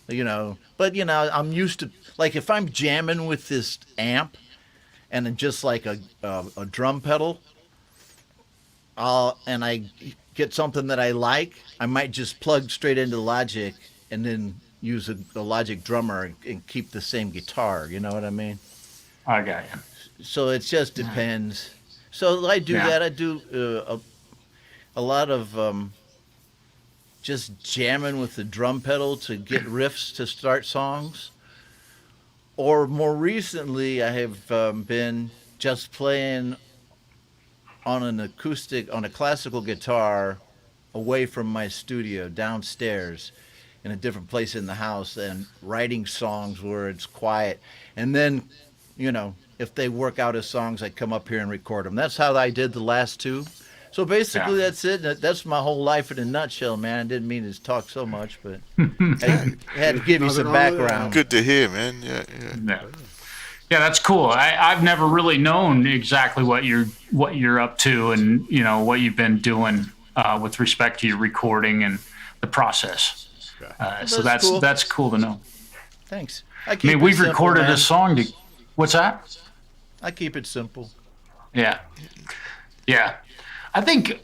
but I'm used to, like, if I'm jamming with this amp and then just like a drum pedal, and I get something that I like, I might just plug straight into Logic and then use a Logic drummer and keep the same guitar. You know what I mean? I got you. So it just depends. So I do that. I do a lot of just jamming with the drum pedal to get riffs to start songs. Or more recently, I have been just playing on a classical guitar away from my studio downstairs in a different place in the house and writing songs where it's quiet. And then, if they work out as songs, I come up here and record them. That's how I did the last 2. So basically, that's it. That's my whole life in a nutshell, man. I didn't mean to talk so much, but I had to give you some background. Good to hear, man. Yeah. Yeah, that's cool. I've never really known exactly what you're up to and what you've been doing with respect to your recording and the process. So that's cool to know. Thanks. I mean, we've recorded a song. What's that? I keep it simple. Yeah. I think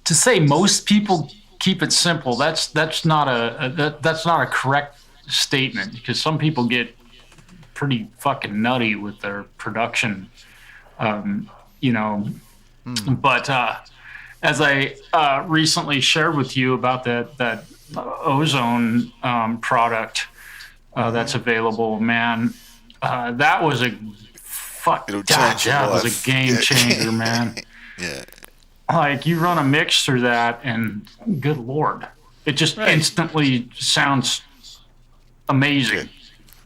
to say most people keep it simple. That's not a correct statement, because some people get pretty fucking nutty with their production, But as I recently shared with you about that Ozone product that's available, man, that was a was a game changer, man. Yeah. Like, you run a mix through that, and good Lord, it just instantly sounds amazing.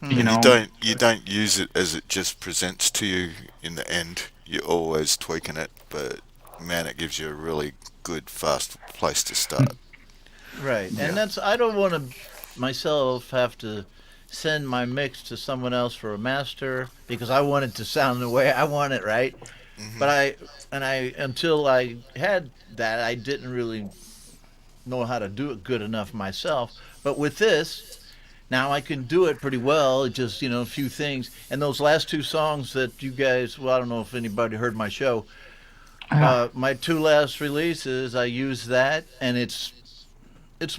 You don't use it as it just presents to you in the end. You're always tweaking it, but man, it gives you a really good, fast place to start. Right, and I don't want to myself have to send my mix to someone else for a master because I want it to sound the way I want it, right? Mm-hmm. But until I had that, I didn't really know how to do it good enough myself. But with this, now I can do it pretty well. Just a few things. And those last 2 songs that you guys, I don't know if anybody heard my show. My 2 last releases, I use that, and it's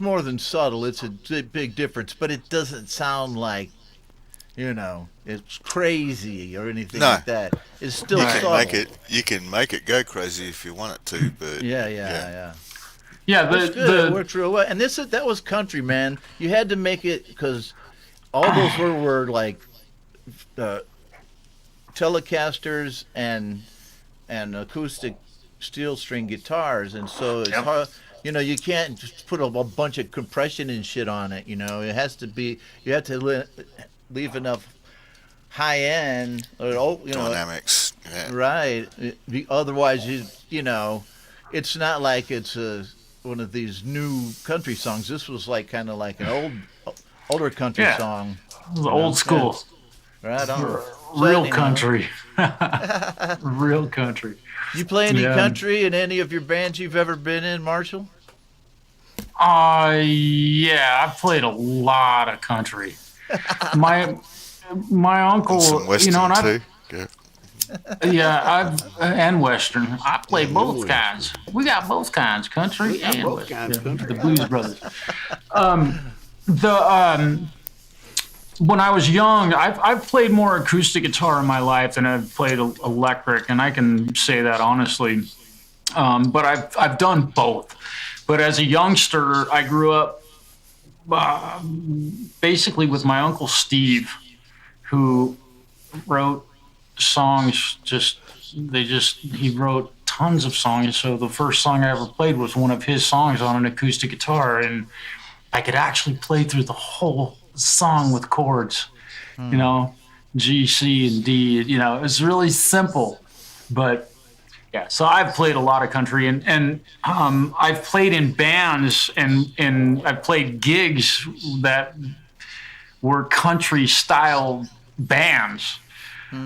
more than subtle. It's a big difference, but it doesn't sound like, it's crazy or anything like that. It's still subtle. You can make it go crazy if you want it to, but yeah. Yeah, it worked real well. And that was country, man. You had to make it because all those were like Telecasters and acoustic steel string guitars, and so it's hard. You can't just put a bunch of compression and shit on it. It has to be. You have to leave enough high end dynamics. Yeah. Right. Otherwise, it's not like it's one of these new country songs. This was like kind of like an older country song. Old school. Right on. Real country. Real country. You play any Yeah. country in any of your bands you've ever been in, Marshall? Yeah, I've played a lot of country. My uncle, And some Western and too. Yeah. and Western. I play both kinds. We got both kinds, country and both Western. kinds, country The Blues Brothers. When I was young, I've played more acoustic guitar in my life than I've played electric, and I can say that honestly. But I've done both. But as a youngster, I grew up basically with my uncle Steve, who wrote songs. He wrote tons of songs. So the first song I ever played was one of his songs on an acoustic guitar, and I could actually play through the whole song with chords. G, C, and D. It was really simple, but. Yeah, so I've played a lot of country, and I've played in bands, and I've played gigs that were country-style bands,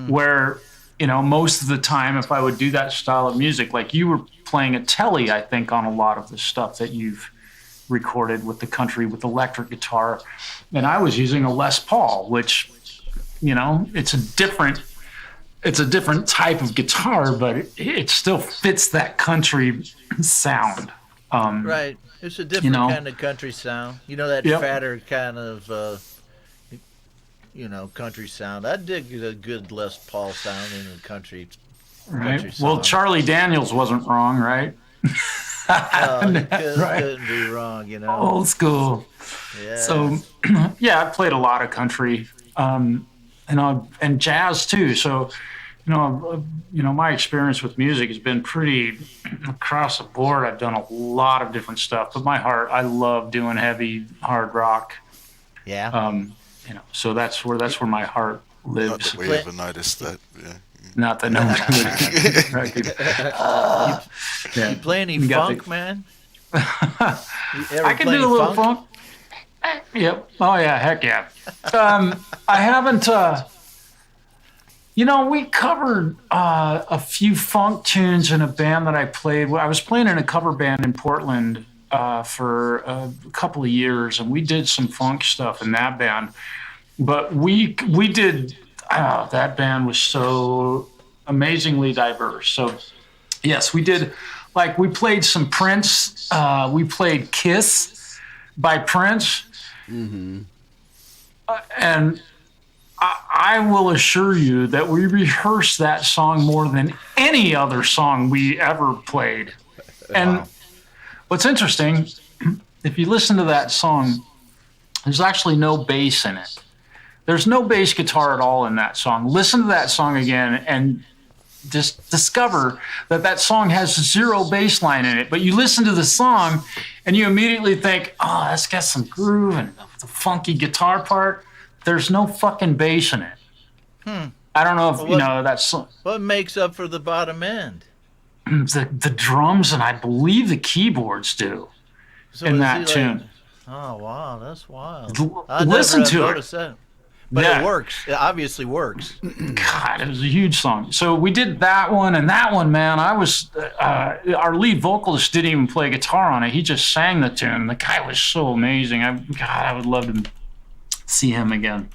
where, most of the time, if I would do that style of music, like you were playing a Telly, I think, on a lot of the stuff that you've recorded with the country, with electric guitar, and I was using a Les Paul, which, it's a different type of guitar, but it still fits that country sound. Right. It's a different kind of country sound. That Yep. fatter kind of, country sound. I dig a good Les Paul sound in a country Right. song. Well, Charlie Daniels wasn't wrong, right? Couldn't be wrong, Old school. Yeah. So, yeah, I've played a lot of country, and jazz too. So, my experience with music has been pretty across the board. I've done a lot of different stuff, but I love doing heavy, hard rock. Yeah. So that's where my heart Not lives. that we ever noticed that. Yeah. Not that no one could. You play any You got funk, the- man? You ever I can play do a any little funk. Yep. Oh yeah. Heck yeah. I haven't. We covered a few funk tunes in a band that I played. I was playing in a cover band in Portland for a couple of years, and we did some funk stuff in that band. But we did. That band was so amazingly diverse. So yes, we did. Like we played some Prince. We played "Kiss" by Prince. And I will assure you that we rehearsed that song more than any other song we ever played. And what's interesting, if you listen to that song, there's actually no bass in it. There's no bass guitar at all in that song. Listen to that song again and just discover that song has zero bass line in it. But you listen to the song and you immediately think, oh, that's got some groove and the funky guitar part. There's no fucking bass in it. I don't know if that's What makes up for the bottom end? the drums and I believe the keyboards do So in is that he tune. Oh wow, that's wild. Listen to it. Noticed that. But Yeah. it works. It obviously works. God, it was a huge song. So we did that one, and that one, man, I was, our lead vocalist didn't even play guitar on it. He just sang the tune. The guy was so amazing. I would love to see him again.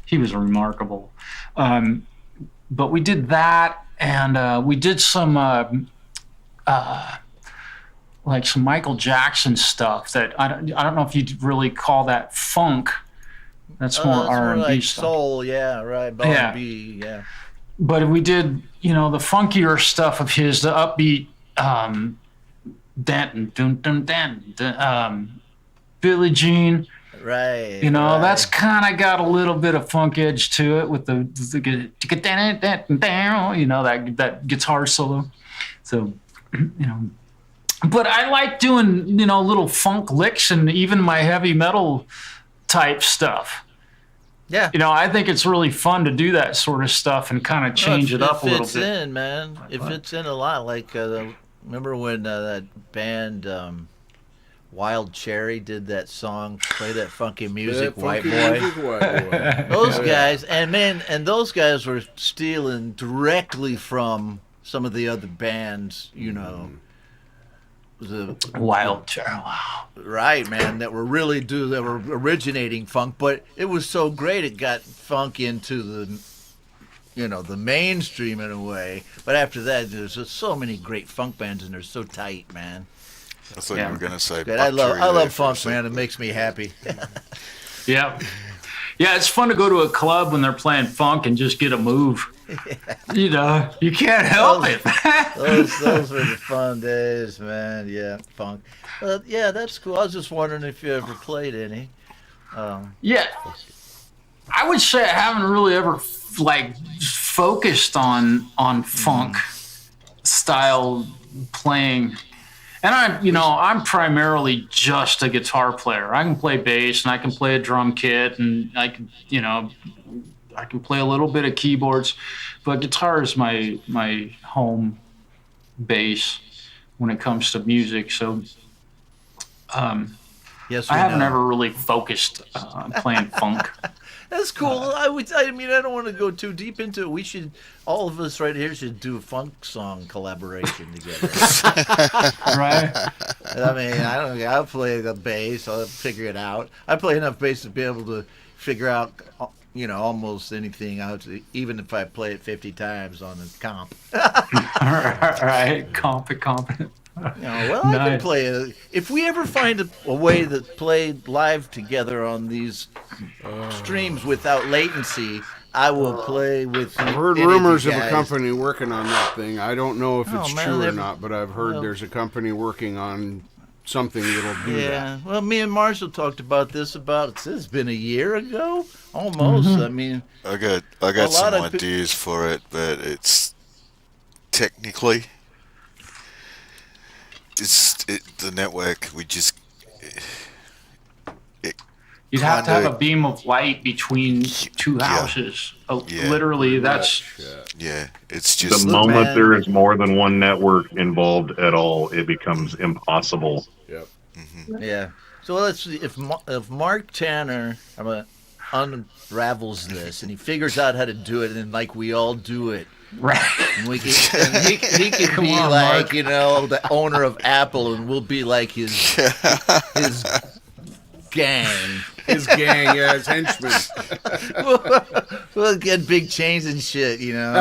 He was remarkable. But we did that, and we did some, like some Michael Jackson stuff that I don't know if you'd really call that funk. That's more That's R&B like stuff. soul, yeah, right. Yeah. R&B, yeah. But we did, the funkier stuff of his, the upbeat, Billie Jean. Right. That's kind of got a little bit of funk edge to it with that guitar solo. So, but I like doing, little funk licks and even my heavy metal type stuff. Yeah. I think it's really fun to do that sort of stuff and kind of change it up a little fits bit. in, man. It fits in a lot. Like, remember when that band Wild Cherry did that song, Play That Funky Music, White Boy? Those guys, and those guys were stealing directly from some of the other bands, you know, the Wild Child. Wow. right, man, that were originating funk, but it was so great it got funk into the, you know, the mainstream in a way. But after that, there's just so many great funk bands, and they're so tight, man. I thought you were going to say Good. I Buck Cherry love there for a funk, second. man. It makes me happy. Yeah. Yeah, it's fun to go to a club when they're playing funk and just get a move. You know, you can't help it. those were the fun days, man. Yeah, funk. Yeah, that's cool. I was just wondering if you ever played any. Yeah. I would say I haven't really ever like focused on funk style playing. And I'm primarily just a guitar player. I can play bass and I can play a drum kit and I can play a little bit of keyboards, but guitar is my home base when it comes to music. So Yes, I haven't ever really focused on playing funk. That's cool. I mean, I don't want to go too deep into it. We should, all of us right here, should do a funk song collaboration together. Right? I mean, I'll play the bass. I'll figure it out. I play enough bass to be able to figure out, you know, almost anything out, even if I play it 50 times on a comp. Right. Comp. You know, well, I can Nice. play if we ever find a way to play live together on these streams without latency, I will play with. I've heard any of you rumors of a guys. company working on that thing. I don't know if it's Oh, man, true or they've- not, but I've heard well- there's a company working on something that'll do that. Yeah, well, me and Marshall talked about this it's been a year ago, almost. I mean, I got A some lot of pe- ideas for it, but it's technically the network. You'd have to have Kinda- a beam of light between two Yeah. houses. Yeah. Literally, that's Yeah, it's The just moment man. there is more than one network involved at all, it becomes impossible. Yep. yeah. So let's see if Mark Tanner unravels this and he figures out how to do it, and like we all do it. right. And we can, and he can Come be on, like, Mark. you know, the owner of Apple, and we'll be like his gang. His gang, yeah, his henchmen. We'll get big chains and shit, you know.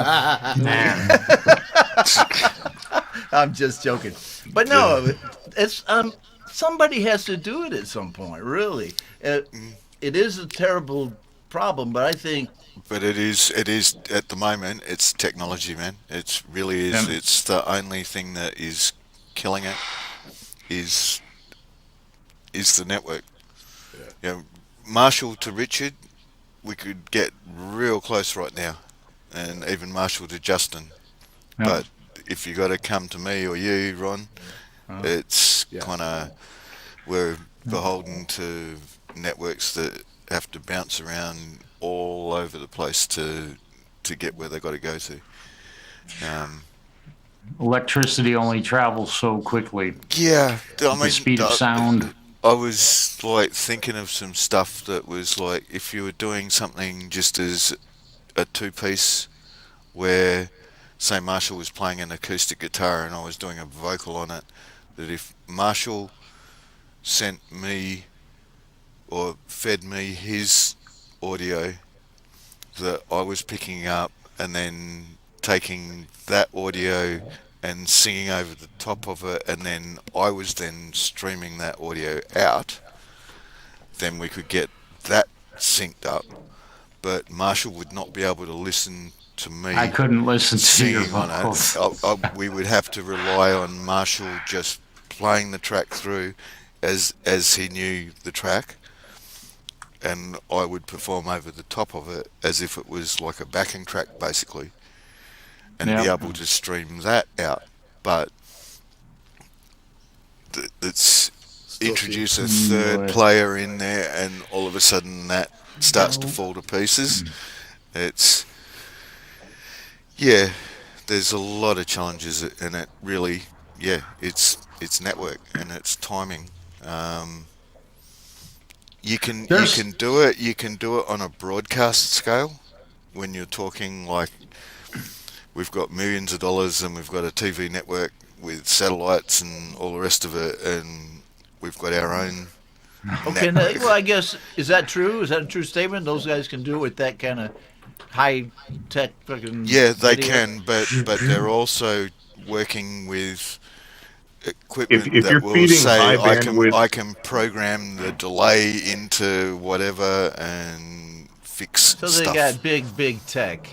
Man. I'm just joking, but no, it's somebody has to do it at some point. Really, it is a terrible problem, but I think But it is at the moment. It's technology, man. It really is. Yeah. It's the only thing that is killing it. Is the network. You know, Marshall to Richard, we could get real close right now, and even Marshall to Justin. Yeah. But if you got to come to me or you, Ron, it's Yeah. kind of we're beholden to networks that have to bounce around all over the place to get where they got to go to. Electricity only travels so quickly. Yeah, I mean, The speed of sound. I was like thinking of some stuff that was like if you were doing something just as a two-piece where, say, Marshall was playing an acoustic guitar and I was doing a vocal on it, that if Marshall sent me or fed me his audio that I was picking up and then taking that audio and singing over the top of it, and then I was then streaming that audio out, then we could get that synced up. But Marshall would not be able to listen to me I couldn't listen to your singing on vocals. it. We would have to rely on Marshall just playing the track through as he knew the track, and I would perform over the top of it as if it was like a backing track basically, and be Yep. able to stream that out. But it's introduce a third player in there, and all of a sudden that starts to fall to pieces. It's there's a lot of challenges, and it really, it's network and it's timing. You can do it. You can do it on a broadcast scale when you're talking like we've got millions of dollars and we've got a TV network with satellites and all the rest of it, and we've got our own. Okay, well, I guess, is that true? Is that a true statement? Those guys can do it with that kind of high-tech fucking Yeah, they video? can, but they're also working with equipment If that you're will feeding say high I bandwidth- can program the delay into whatever and fix So they stuff. got big tech.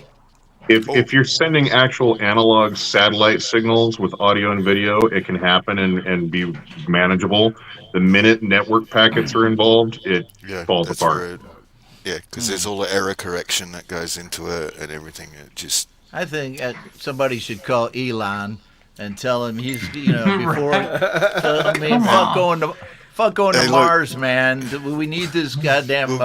If you're sending actual analog satellite signals with audio and video, it can happen and be manageable. The minute network packets are involved, it falls that's apart. where because there's all the error correction that goes into it and everything. It just I think somebody should call Elon and tell him he's, before. I mean, fuck going to Hey, look. Mars, man. We need this goddamn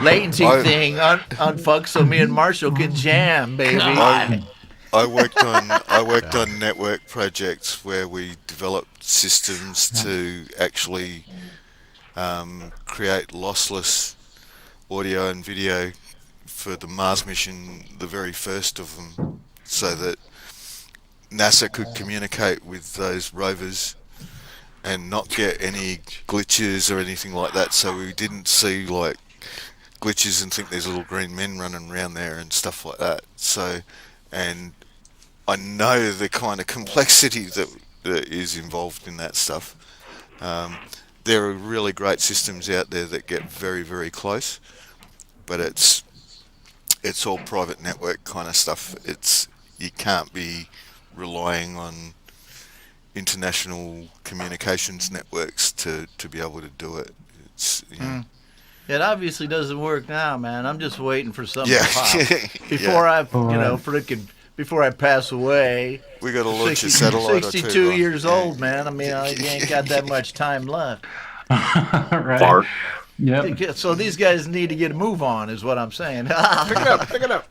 latency thing unfucked so me and Marshall can jam, baby. I worked on network projects where we developed systems to actually create lossless audio and video for the Mars mission, the very first of them, so that NASA could communicate with those rovers and not get any glitches or anything like that. So we didn't see like glitches and think there's little green men running around there and stuff like that. So, and I know the kind of complexity that is involved in that stuff. There are really great systems out there that get very, very close, but it's all private network kind of stuff. You can't be relying on international communications networks to be able to do it. It's It obviously doesn't work now, man. I'm just waiting for something Yeah. to pop before before I pass away. We got to launch a satellite. 62 years old, man. I mean, I ain't got that much time left. Right. Fart. Yep. So these guys need to get a move on, is what I'm saying. Pick it up.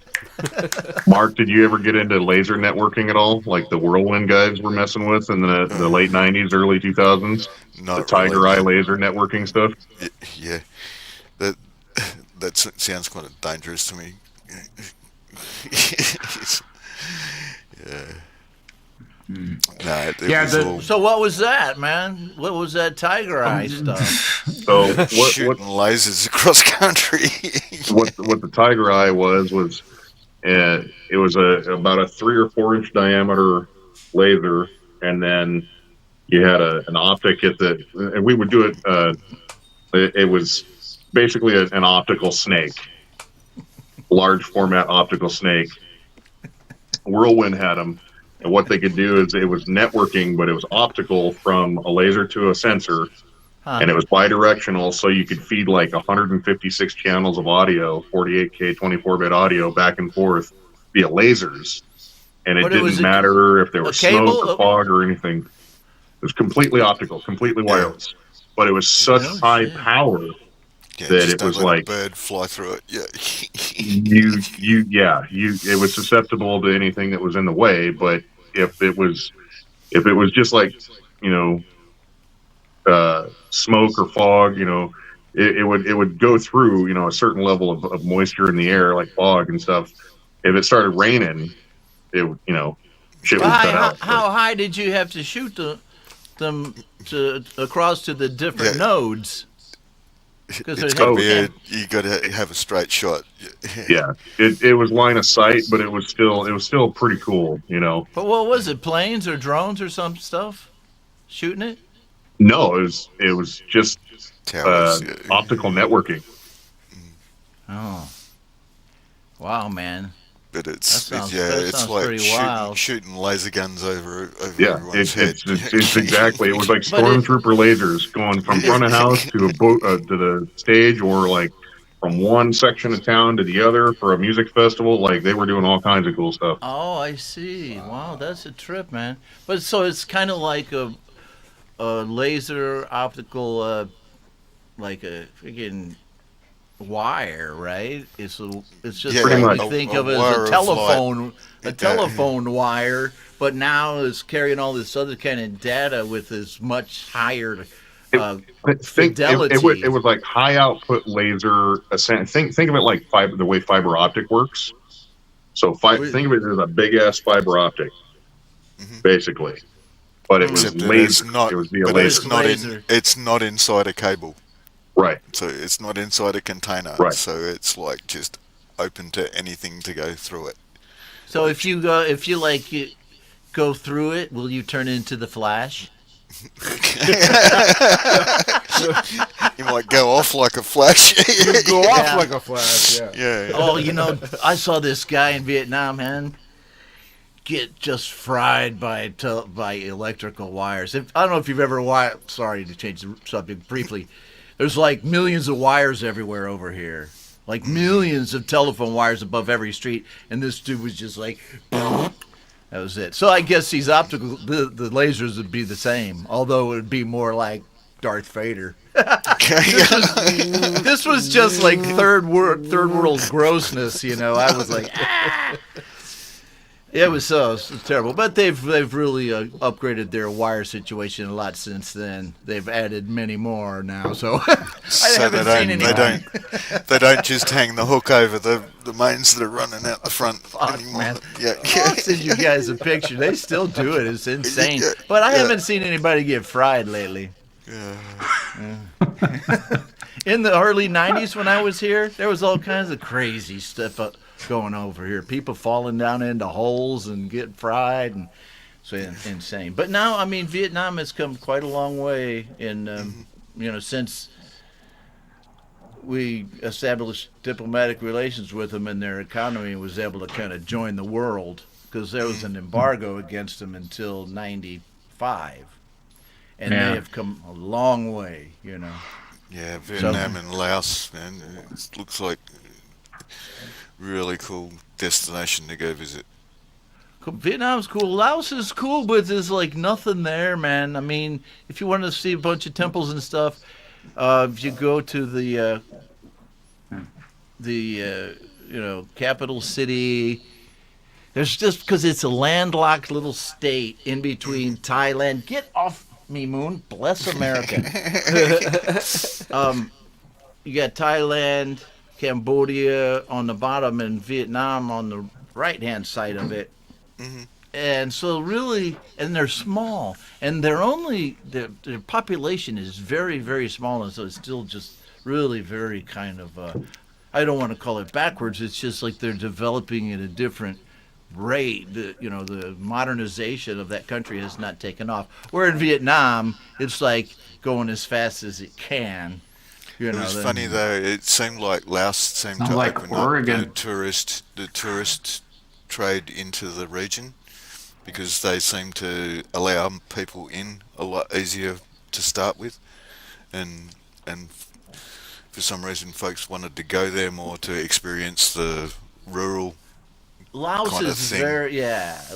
Mark, did you ever get into laser networking at all? Like the Whirlwind guys were messing with in the late 90s, early 2000s? Not The Tiger really. Eye laser networking stuff? Yeah, that sounds kind of dangerous to me. Yeah. No, it was all So what was that, man? What was that Tiger Eye stuff? So what shooting lasers across country. what the Tiger Eye was it was about a 3 or 4 inch diameter laser, and then you had an optic and we would do it. It was basically an optical snake, large format optical snake. Whirlwind had them, and what they could do is it was networking, but it was optical from a laser to a sensor. And it was bidirectional, so you could feed like 156 channels of audio, 48K, 24-bit audio back and forth via lasers. And it didn't matter if there was smoke or fog or anything. It was completely optical, completely wireless. But it was such high power that it was like a bird fly through it. Yeah. it was susceptible to anything that was in the way. But if it was just like, smoke or fog, it would go through, a certain level of moisture in the air, like fog and stuff. If it started raining, it would, shit would cut out. How high did you have to shoot them across to the different nodes? It's got to be you got to have a straight shot. Yeah, it was line of sight, but it was still pretty cool, But what was it? Planes or drones or some stuff shooting it? No, it was just Towers, optical networking. Oh, wow, man! But That it's sounds like pretty wild. shooting laser guns over Yeah, everyone's head. it's exactly. It was like stormtrooper lasers going from front of house to a boat to the stage, or like from one section of town to the other for a music festival. Like they were doing all kinds of cool stuff. Oh, I see. Wow, that's a trip, man. But so it's kind of like a laser optical, like a freaking wire, right? It's just pretty like much. we think A of it wire as of a telephone wire, but now it's carrying all this other kind of data with this much higher fidelity. It was like high output laser. Think of it like the way fiber optic works. So think of it as a big ass fiber optic, basically. But it was Except that laser. it's not, It was via but laser. it's not inside a cable. Right. So it's not inside a container. Right. So it's like just open to anything to go through it. So if you go through it, will you turn into the Flash? You might go off like a flash. Go off Yeah. like a flash. Yeah. Yeah. Oh, I saw this guy in Vietnam, man, get just fried by electrical wires. I don't know if you've ever sorry to change the subject briefly. There's like millions of wires everywhere over here. Like millions of telephone wires above every street, and this dude was just like, that was it. So I guess these optical, the lasers would be the same, although it would be more like Darth Vader. This was just like third world grossness, I was like, ah! It was terrible, but they've really upgraded their wire situation a lot since then. They've added many more now, so I haven't seen any. They don't just hang the hook over the mains that are running out the front anymore. Man. Yeah. I'll send you guys a picture. They still do it. It's insane. But I haven't seen anybody get fried lately. Yeah. In the early 90s when I was here, there was all kinds of crazy stuff going over here. People falling down into holes and getting fried, and so insane. But now, I mean, Vietnam has come quite a long way in, since we established diplomatic relations with them, and their economy was able to kind of join the world, because there was an embargo against them until 95. And they have come a long way, Yeah, Vietnam and Laos, man. It looks like really cool destination to go visit. Vietnam's cool. Laos is cool, but there's like nothing there, man. I mean, if you want to see a bunch of temples and stuff, if you go to the capital city, there's just because it's a landlocked little state in between Thailand. Get off me, Moon. Bless America. You got Thailand, Cambodia on the bottom, and Vietnam on the right-hand side of it. Mm-hmm. And so really, and they're small, and their population is very, very small, and so it's still just really very kind of, I don't want to call it backwards, it's just like they're developing at a different rate. The modernization of that country has not taken off. Where in Vietnam, it's like going as fast as it can. It was funny though. It seemed like Laos seemed to like open Oregon. up the tourist trade into the region, because they seem to allow people in a lot easier to start with, and for some reason folks wanted to go there more to experience the rural Laos kind of is thing.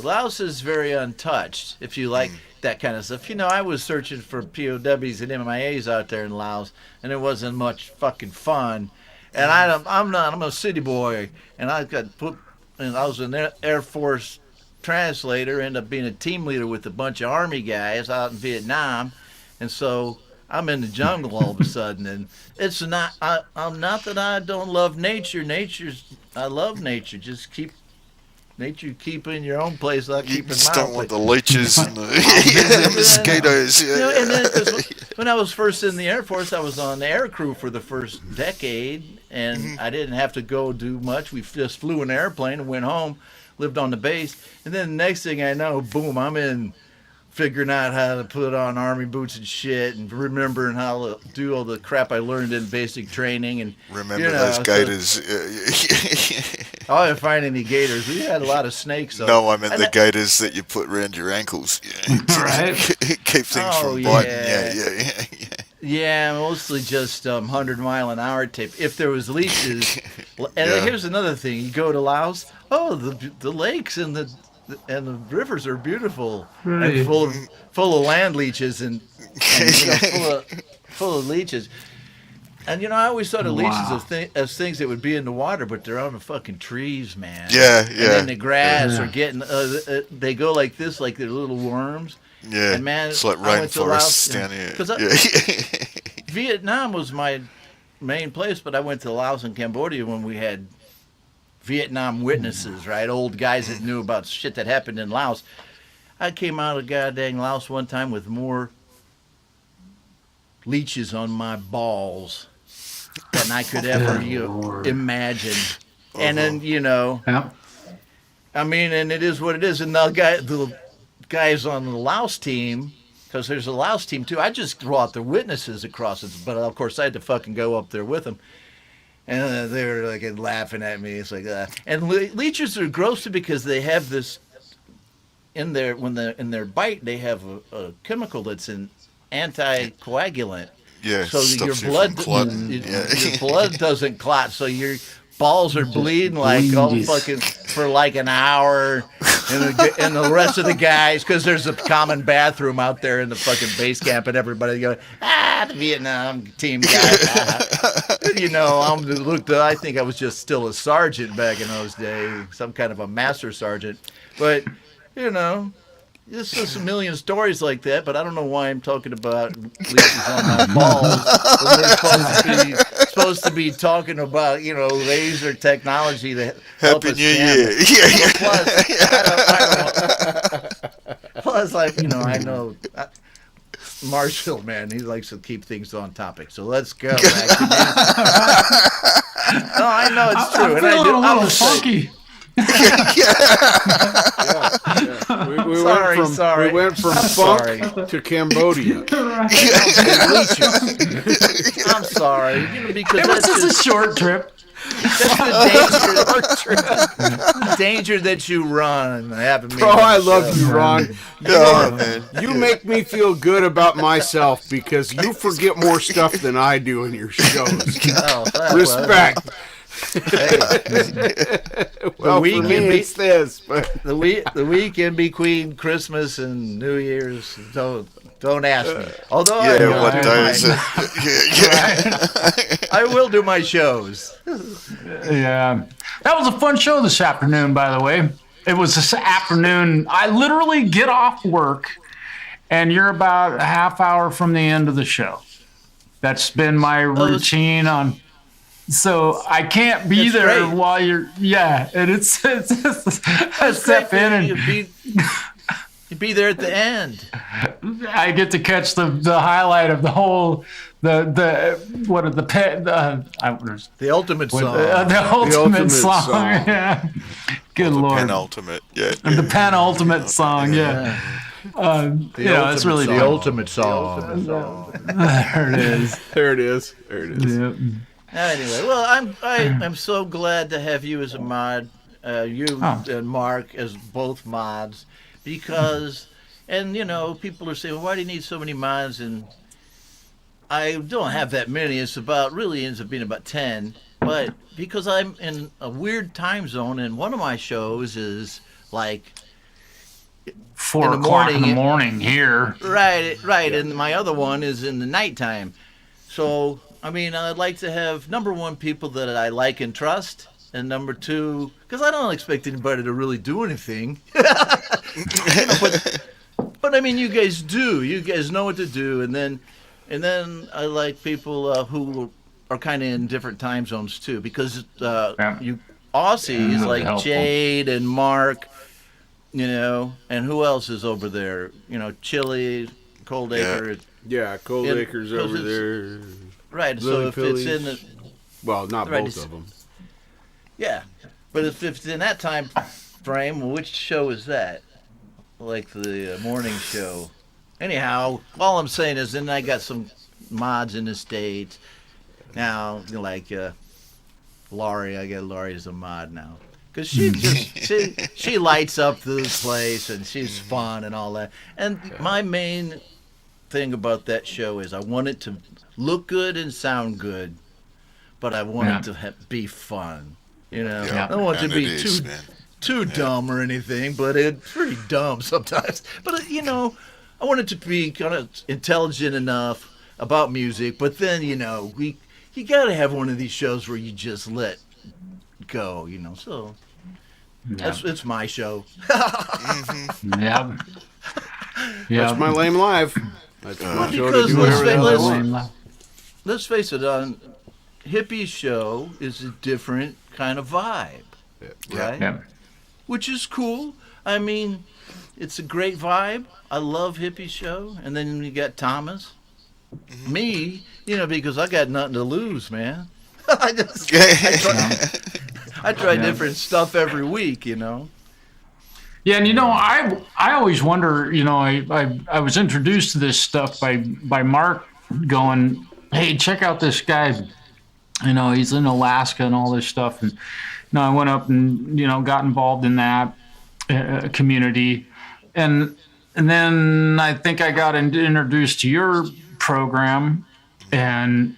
Laos is very untouched if you like that kind of stuff. I was searching for POWs and MIAs out there in Laos, and it wasn't much fucking fun. And I'm a city boy, and I was an Air Force translator, ended up being a team leader with a bunch of Army guys out in Vietnam, and so I'm in the jungle all of a sudden, and it's not. I'm not that I don't love nature. I love nature. Just keep in your own place. I You keep in just my don't own want place. the leeches and the mosquitoes. Yeah, And then 'cause when I was first in the Air Force, I was on the air crew for the first decade, and I didn't have to go do much. We just flew an airplane and went home, lived on the base, and then the next thing I know, boom, I'm in figuring out how to put on Army boots and shit, and remembering how to do all the crap I learned in basic training. And Remember those gators? I didn't find any gators. We had a lot of snakes. Though. No, I meant the gators that you put around your ankles. Yeah. Right. Keep things from yeah. biting. Yeah. Yeah, mostly just 100-mile-an-hour tape. If there was leeches, and Yeah. here's another thing: you go to Laos. Oh, the lakes and the rivers are beautiful and full of land leeches and full of leeches. And I always thought of leeches as things that would be in the water, but they're on the fucking trees, man. Yeah. And then the grass are getting. They go like this, like they're little worms. Yeah. And man, it's like I went to Laos, rainforests down here. 'cause Vietnam was my main place, but I went to Laos and Cambodia when we had Vietnam witnesses, right? Old guys that knew about shit that happened in Laos. I came out of goddamn Laos one time with more leeches on my balls than I could ever imagine. And then, Yeah. I mean, and it is what it is. And the guys on the Laos team, because there's a Laos team too, I just brought the witnesses across it. But of course, I had to fucking go up there with them. And they were like laughing at me. It's like that. And leeches are gross too because they have this in their bite. They have a chemical that's an anticoagulant. Yeah, So your stops you blood, from clotting. your blood doesn't clot. So your balls are bleeding like all bleeds. fucking for like an hour, and the rest of the guys, because there's a common bathroom out there in the fucking base camp, and everybody going, the Vietnam team guy. I think I was just still a sergeant back in those days, some kind of a master sergeant, but there's just a million stories like that, but I don't know why I'm talking about leeches on my balls when we're supposed to be talking about, laser technology that help Happy us New jam Year. it. Yeah. Plus, I know Marshall, man, he likes to keep things on topic. So let's go back to No, I know it's true. I'm feeling a little funky. We went from funk to Cambodia. I'm sorry. Because It was just a short trip. that's the danger that you run. Oh, I love you, Ron. Oh, man. You make me feel good about myself because you forget more stuff than I do in your shows. Respect. Well, week for me, in be- it's this, but The week in between Christmas and New Year's, don't ask me. Although I Yeah, will what do day is my- it? I will do my shows. Yeah. That was a fun show this afternoon, by the way. It was this afternoon. I literally get off work, and you're about a half hour from the end of the show. That's been my routine on. So I can't be That's there great. while you're. Yeah, and it's I step in and You'd be there at the end. I get to catch the highlight of the whole the ultimate song. the ultimate ultimate song. song. Yeah. Good lord. Penultimate. Yeah. The penultimate song. Yeah. It's really the fun. ultimate song. There it is. there it is. There it is. Yep. Anyway, well, I'm so glad to have you as a mod, and Mark as both mods, because, and people are saying, well, why do you need so many mods? And I don't have that many. Really ends up being about 10, but because I'm in a weird time zone, and one of my shows is like 4 in the o'clock in the morning. morning here. right, and my other one is in the nighttime. So I'd like to have, number one, people that I like and trust, and number two, because I don't expect anybody to really do anything. But you guys do. You guys know what to do, and then I like people who are kind of in different time zones too, because you Aussies really like helpful. Jade and Mark, and who else is over there? Chile, Cold Acre. Yeah, Cold And- Acres because over it's- there. Right, so Lily if it's in Pillies. the Well, not Right, both it's- of them. yeah, but if it's in that time frame, which show is that? Like the morning show. Anyhow, all I'm saying is, then I got some mods in the States now, like Laurie. I got Laurie as a mod now because she lights up the place and she's fun and all that. And my main thing about that show is I want it to look good and sound good, but I want it to be fun. I don't want it to be too dumb or anything, but it's pretty dumb sometimes. But I want it to be kind of intelligent enough about music. But then you got to have one of these shows where you just let go. So it's my show. Yep. That's my lame live. That's my show to because do whatever the hell I want. let's face it, on Hippie's show is a different kind of vibe. right? Yeah. Which is cool. I mean, it's a great vibe. I love Hippie Show. And then you got Thomas. Me, because I got nothing to lose, man. I try different stuff every week, Yeah, and I always wonder. I was introduced to this stuff by Mark going, "Hey, check out this guy. He's in Alaska and all this stuff." And I went up and got involved in that community, and then I think I got introduced to your program, and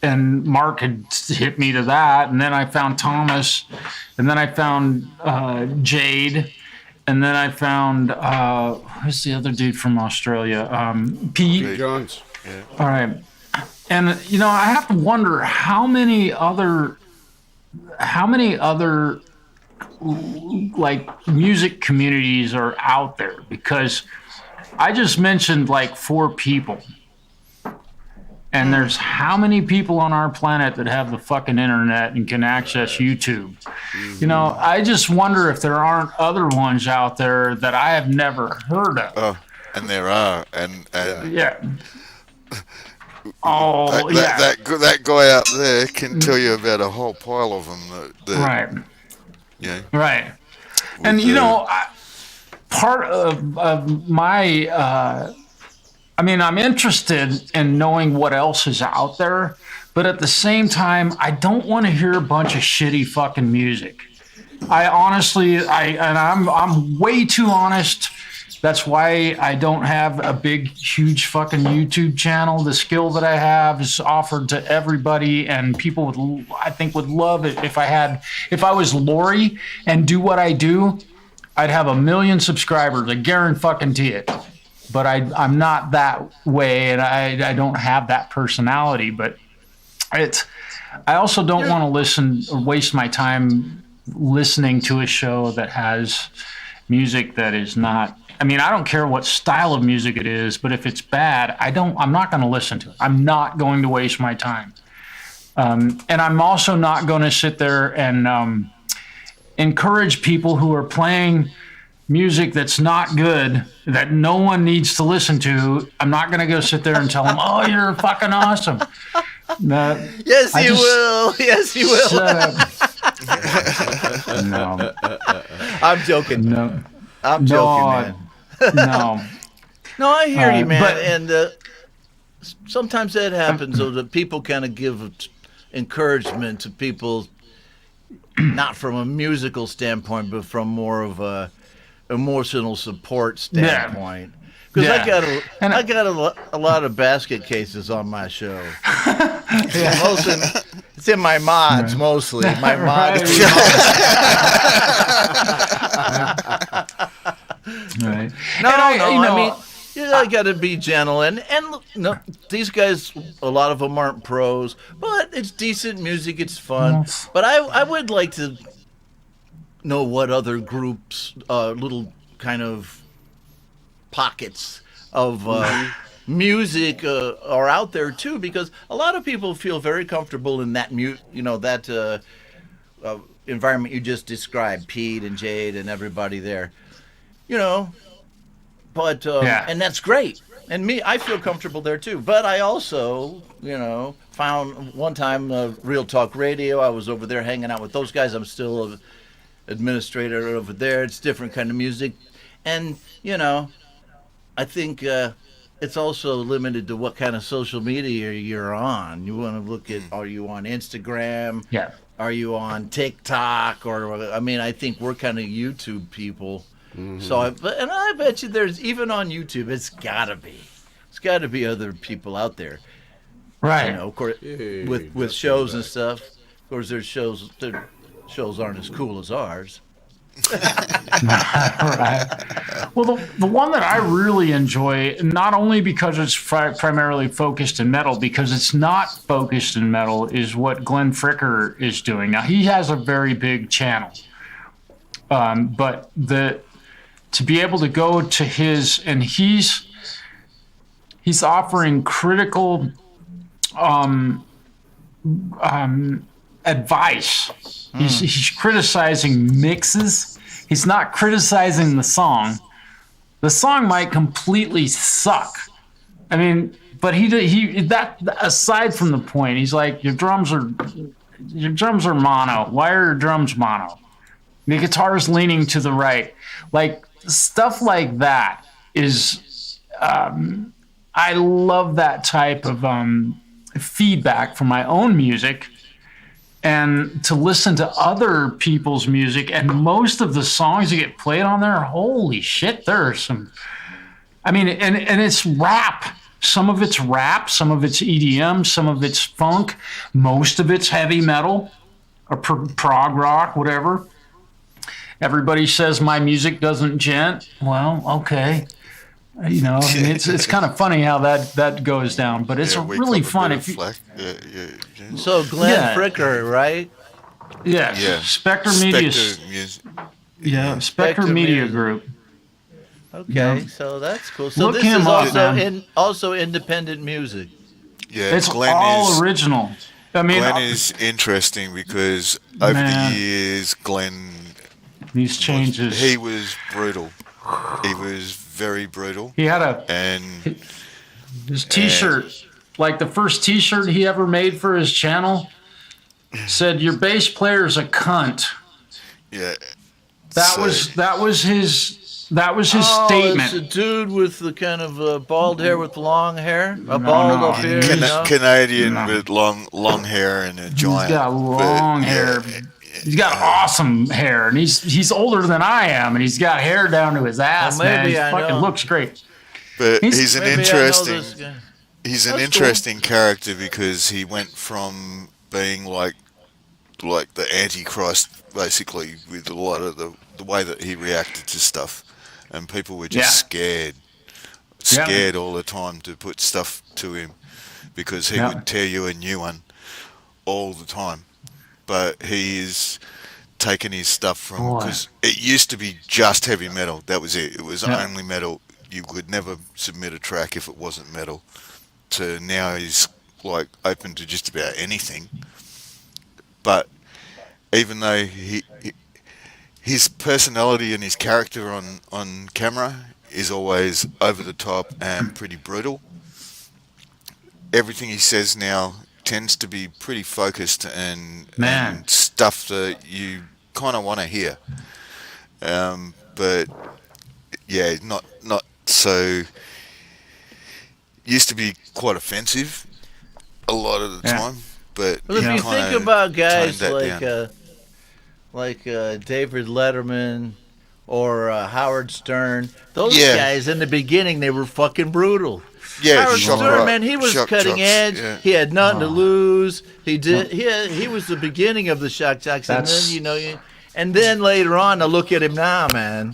Mark had hit me to that, and then I found Thomas, and then I found Jade, and then I found who's the other dude from Australia? Pete Jones. Yeah. All right, and I have to wonder how many other like music communities are out there, because I just mentioned like 4 people. And there's how many people on our planet that have the fucking internet and can access YouTube? I just wonder if there aren't other ones out there that I have never heard of. Oh, and there are, and Yeah. Oh, yeah. that guy out there can tell you about a whole pile of them. Right. Yeah. Right. And part of my I'm interested in knowing what else is out there, but at the same time, I don't want to hear a bunch of shitty fucking music. I honestly, I'm way too honest. That's why I don't have a big, huge fucking YouTube channel. The skill that I have is offered to everybody, and people would love it if I was Lori and do what I do. I'd have 1 million subscribers. I guarantee it. But I'm not that way, and I don't have that personality. But I also don't want to listen or waste my time listening to a show that has music that is not. I don't care what style of music it is, but if it's bad, I'm not going to listen to it. I'm not going to waste my time. And I'm also not going to sit there and encourage people who are playing music that's not good, that no one needs to listen to. I'm not going to go sit there and tell them, "Oh, you're fucking awesome." Yes, you will. Yes, you will. No. I'm joking. No. I'm joking, man. No. No, I hear you, man. but- And sometimes that happens, so that people kind of give encouragement to people, not from a musical standpoint, but from more of a emotional support standpoint. Because Yeah. I got a lot of basket cases on my show. It's in my mods mostly. My mods. Right. No, And I got to be gentle, and these guys, a lot of them aren't pros, but it's decent music, it's fun. Yes. But I would like to know what other groups, little kind of pockets of music are out there too, because a lot of people feel very comfortable in that environment you just described, Pete and Jade and everybody there. But and that's great. And I feel comfortable there too. But I also, found one time Real Talk Radio. I was over there hanging out with those guys. I'm still an administrator over there. It's different kind of music, and I think it's also limited to what kind of social media you're on. You want to look at, are you on Instagram? Yeah. Are you on TikTok? I think we're kind of YouTube people. Mm-hmm. So, I bet you there's, even on YouTube, it's got to be other people out there. Right. Of course, with shows and stuff. Of course, their shows aren't as cool as ours. Right. Well, the one that I really enjoy, not only because it's primarily focused in metal, because it's not focused in metal, is what Glenn Fricker is doing. Now, he has a very big channel, but to be able to go to his, and he's offering critical advice. He's criticizing mixes. He's not criticizing the song. The song might completely suck. I mean, but he that aside from the point, he's like, your drums are mono. Why are your drums mono? The guitar's leaning to the right. Like stuff like that is I love that type of feedback from my own music, and to listen to other people's music. And most of the songs that get played on there, holy shit, there are some. I mean, and it's rap. Some of it's rap, some of it's EDM, some of it's funk, most of it's heavy metal or prog rock, whatever. Everybody says my music doesn't gent. Well, okay. You know, I mean, it's kind of funny how that goes down, but it's really fun. If you, So Glenn Fricker, right? Yeah. Spectre Media. Yeah, Spectre Media Group. Okay, so that's cool. So Look this him is up, also independent music. Yeah, it's Glenn all original. I mean, Glenn is interesting because over the years, Glenn, these changes. He was brutal. He was very brutal. He had his T-shirt, like the first T-shirt he ever made for his channel, said, "Your bass player's a cunt." Yeah. That was his statement. It's a dude with the kind of bald hair with long hair, bald up here. Canadian with long hair and a giant. He's got long hair. He's got awesome hair, and he's older than I am, and he's got hair down to his ass. Well, man, he I fucking know. looks great. But he's an interesting. He's an interesting character because he went from being like the Antichrist, basically, with a lot of the way that he reacted to stuff, and people were just scared all the time to put stuff to him because he would tear you a new one all the time. But he's taken his stuff from, because it used to be just heavy metal. That was it. It was only metal. You could never submit a track if it wasn't metal. To now he's like open to just about anything. But even though his personality and his character on camera is always over the top and pretty brutal, everything he says now tends to be pretty focused and stuff that you kind of want to hear. But yeah, not so. Used to be quite offensive a lot of the time, but if you think about guys like David Letterman or Howard Stern, those guys in the beginning, they were fucking brutal. Yeah, Howard Stern, man, he was cutting edge. Yeah. He had nothing to lose. He did. He was the beginning of the shock jocks, and then and then later on, to look at him now, man.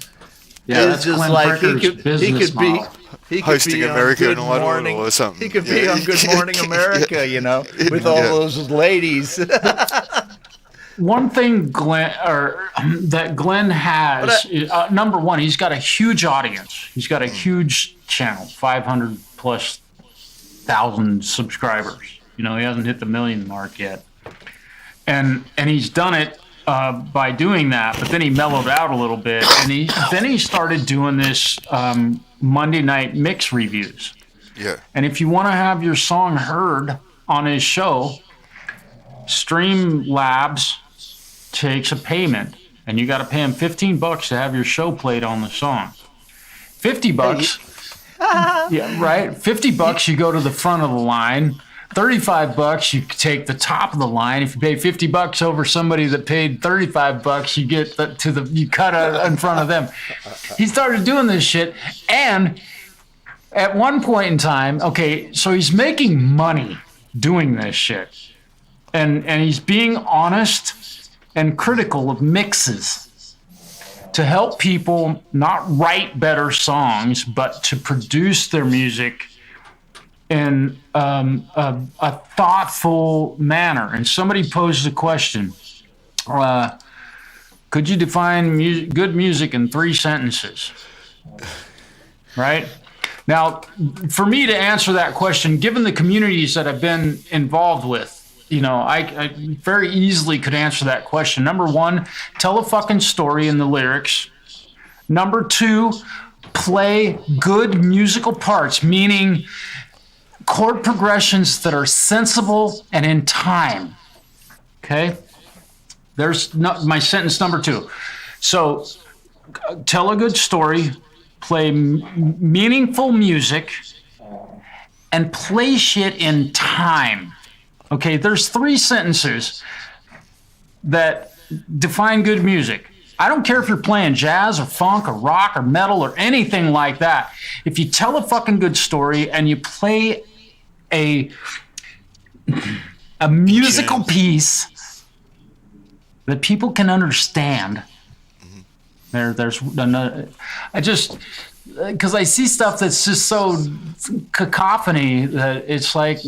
Yeah, it's just like he could be. He could hosting be American on Good Morning or something. He could be on Good Morning America, with all those ladies. One thing that Glenn has, number one, he's got a huge audience. He's got a huge channel, 500,000+ subscribers. He hasn't hit the 1 million mark yet, and he's done it by doing that. But then he mellowed out a little bit, and then he started doing this Monday night mix reviews. Yeah. And if you want to have your song heard on his show, Streamlabs takes a payment, and you got to pay him $15 to have your show played on the song. $50. Yeah, right. $50, you go to the front of the line. $35, you take the top of the line. If you pay $50 over somebody that paid $35, you get you cut in front of them. He started doing this shit, and at one point in time, so he's making money doing this shit, and he's being honest and critical of mixes to help people not write better songs, but to produce their music in a thoughtful manner. And somebody posed a question, could you define good music in 3 sentences? Right? Now, for me to answer that question, given the communities that I've been involved with, I very easily could answer that question. Number one, tell a fucking story in the lyrics. Number two, play good musical parts, meaning chord progressions that are sensible and in time. Okay? There's my sentence number two. So tell a good story, play meaningful music, and play shit in time. Okay, there's three sentences that define good music. I don't care if you're playing jazz or funk or rock or metal or anything like that. If you tell a fucking good story and you play a musical piece that people can understand, there's another. Because I see stuff that's just so cacophony that it's like,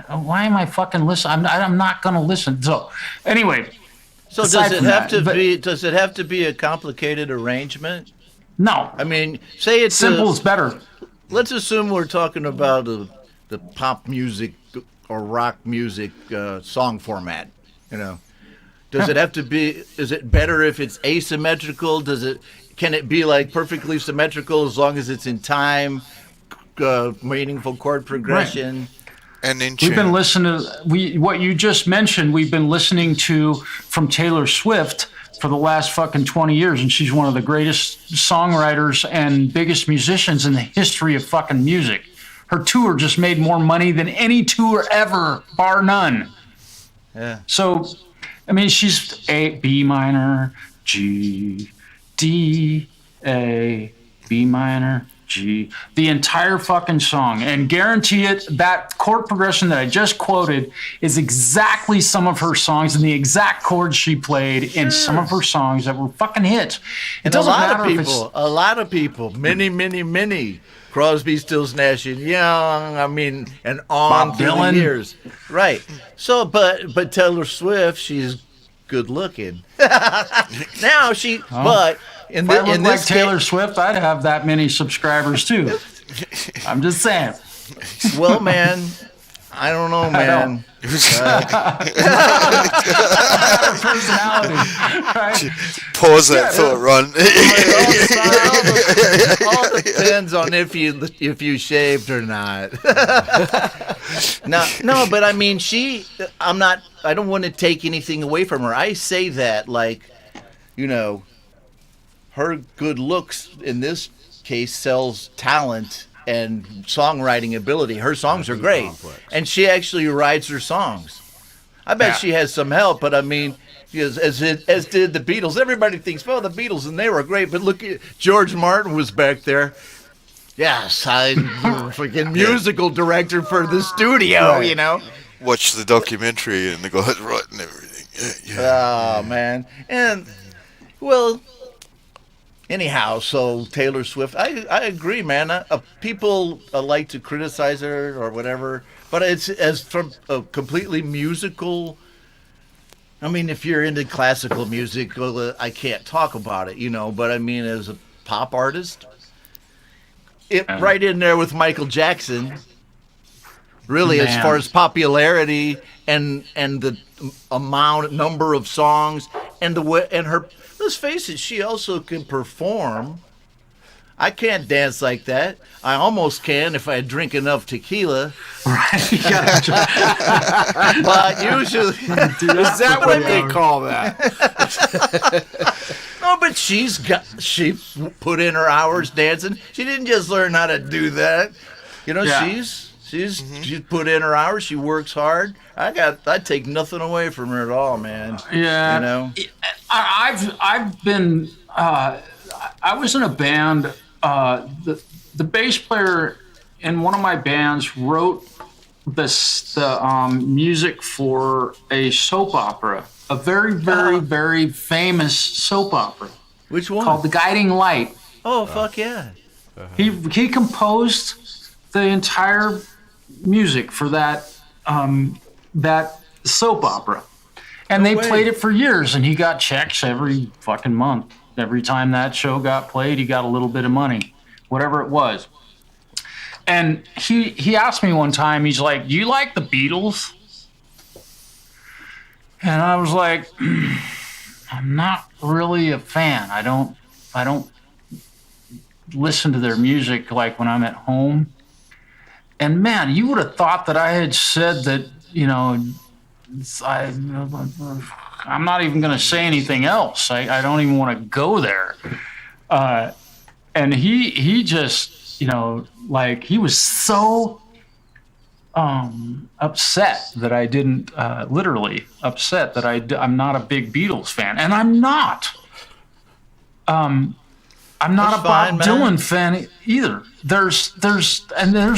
why am I fucking listening? I'm not going to listen. So anyway. So does it have to be a complicated arrangement? No. I mean, say it's simple is better. Let's assume we're talking about the pop music or rock music song format. Does it have to be? Is it better if it's asymmetrical? Can it be like perfectly symmetrical as long as it's in time, meaningful chord progression? Right. And in we've been listening to what you just mentioned. We've been listening to from Taylor Swift for the last fucking 20 years, and she's one of the greatest songwriters and biggest musicians in the history of fucking music. Her tour just made more money than any tour ever, bar none. Yeah. So, I mean, she's A, B minor, G, D, A, B minor, G, the entire fucking song, and guarantee it, that chord progression that I just quoted is exactly some of her songs and the exact chords she played in some of her songs that were fucking hits. It doesn't matter if it's... A lot of people, many, Crosby, Stills, Nash and Young, I mean, and on Bob through Dylan. the years. Right. So, but Taylor Swift, she's good looking. Now but in If I looked this like Taylor Swift, I'd have that many subscribers too. I'm just saying. Well, man, I don't know, man. Personality, right? Pause that thought, Ron. It all depends on if you shaved or not. No, but I mean, I don't want to take anything away from her. I say that like, her good looks in this case sells talent and songwriting ability. Her songs are great, and she actually writes her songs. I bet she has some help, but I mean, as did the Beatles. Everybody thinks, well, the Beatles, and they were great, but look at George Martin was back there. Yes, I'm freaking musical director for the studio, Watch the documentary and the guy's writing everything. Yeah. Oh, man. And, well... Anyhow, so Taylor Swift, I agree, man. People like to criticize her or whatever, but it's as from a completely musical. I mean, if you're into classical music, well, I can't talk about it, But I mean, as a pop artist, right in there with Michael Jackson. Really, as far as popularity and the number of songs and her. Let's face it, she also can perform. I can't dance like that. I almost can if I drink enough tequila. Right. But usually... Is that what they call that? No, but she put in her hours dancing. She didn't just learn how to do that. She's put in her hours. She works hard. I take nothing away from her at all, man. Yeah. I've been. I was in a band. The bass player in one of my bands wrote the music for a soap opera, a very, very, very famous soap opera. Which one? Called The Guiding Light. Oh, fuck yeah. He composed the entire music for that soap opera. And they played it for years, and he got checks every fucking month. Every time that show got played, he got a little bit of money, whatever it was. And he asked me one time, he's like, "Do you like the Beatles?" And I was like, I'm not really a fan. I don't listen to their music like when I'm at home. And man, you would have thought that I had said that, you know, I'm not even going to say anything else. I don't even want to go there. And he just, you know, like he was so upset that I didn't, literally upset that I'm not a big Beatles fan, and I'm not. I'm not That's a Bob fine, man. Dylan fan either. There's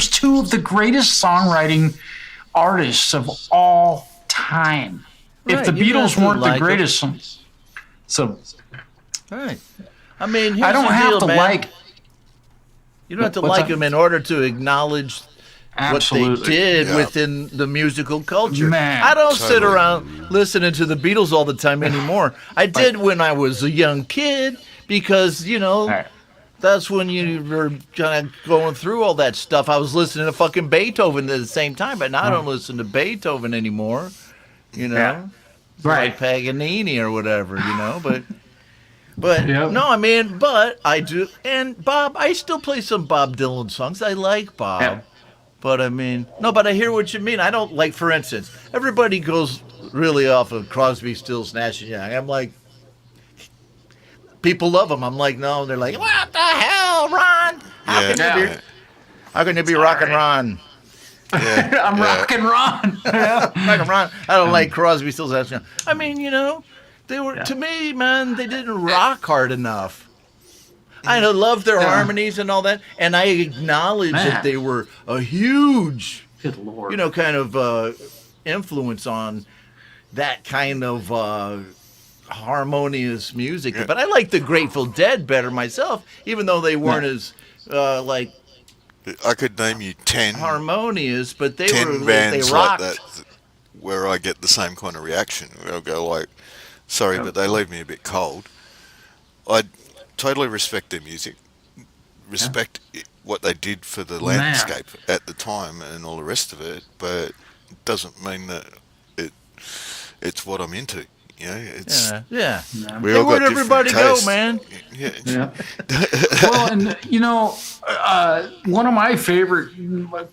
two of the greatest songwriting artists of all time. If Right, the you don't Beatles have to weren't the like 'em. greatest, so Right. I mean, here's I don't the have deal, to man. like. You don't have to What's like that? them in order to acknowledge Absolutely. what they did Yeah. within the musical culture. Man, I don't sit totally. around listening to the Beatles all the time anymore. I did when I was a young kid because, you know, Right. that's when you were kind of going through all that stuff. I was listening to fucking Beethoven at the same time, but now I don't listen to Beethoven anymore, you know? Yeah. Right. Like Paganini or whatever, you know, but Yep. no, I mean, but I do, and Bob, I still play some Bob Dylan songs. I like Bob, Yeah. but I mean, no, but I hear what you mean. I don't like, for instance, everybody goes really off of Crosby, Stills, Nash and Young. I'm like, people love them. I'm like, no, they're like, what the hell, Ron? How Yeah, can you be, yeah, how can you be rocking Ron? yeah, I'm yeah. rocking Ron. Rockin' Ron. I don't like Crosby, Stills, Nash and Young. I mean, you know, they were, to me, man, they didn't rock hard enough. I love their harmonies and all that, and I acknowledge Man. that they were a huge, Good Lord. you know, kind of influence on that kind of harmonious music. Yeah. But I like the Grateful Dead better myself, even though they weren't as like I could name you 10 harmonious, but they were bands they like rocked. that where I get the same kind of reaction. Where I'll go like, sorry, but they leave me a bit cold. I totally respect their music, respect what they did for the landscape at the time and all the rest of it, but it doesn't mean that it's what I'm into. You know, it's Yeah. we Hey, all where'd got everybody different go, tastes. man? Yeah, Yeah. Well, and you know, one of my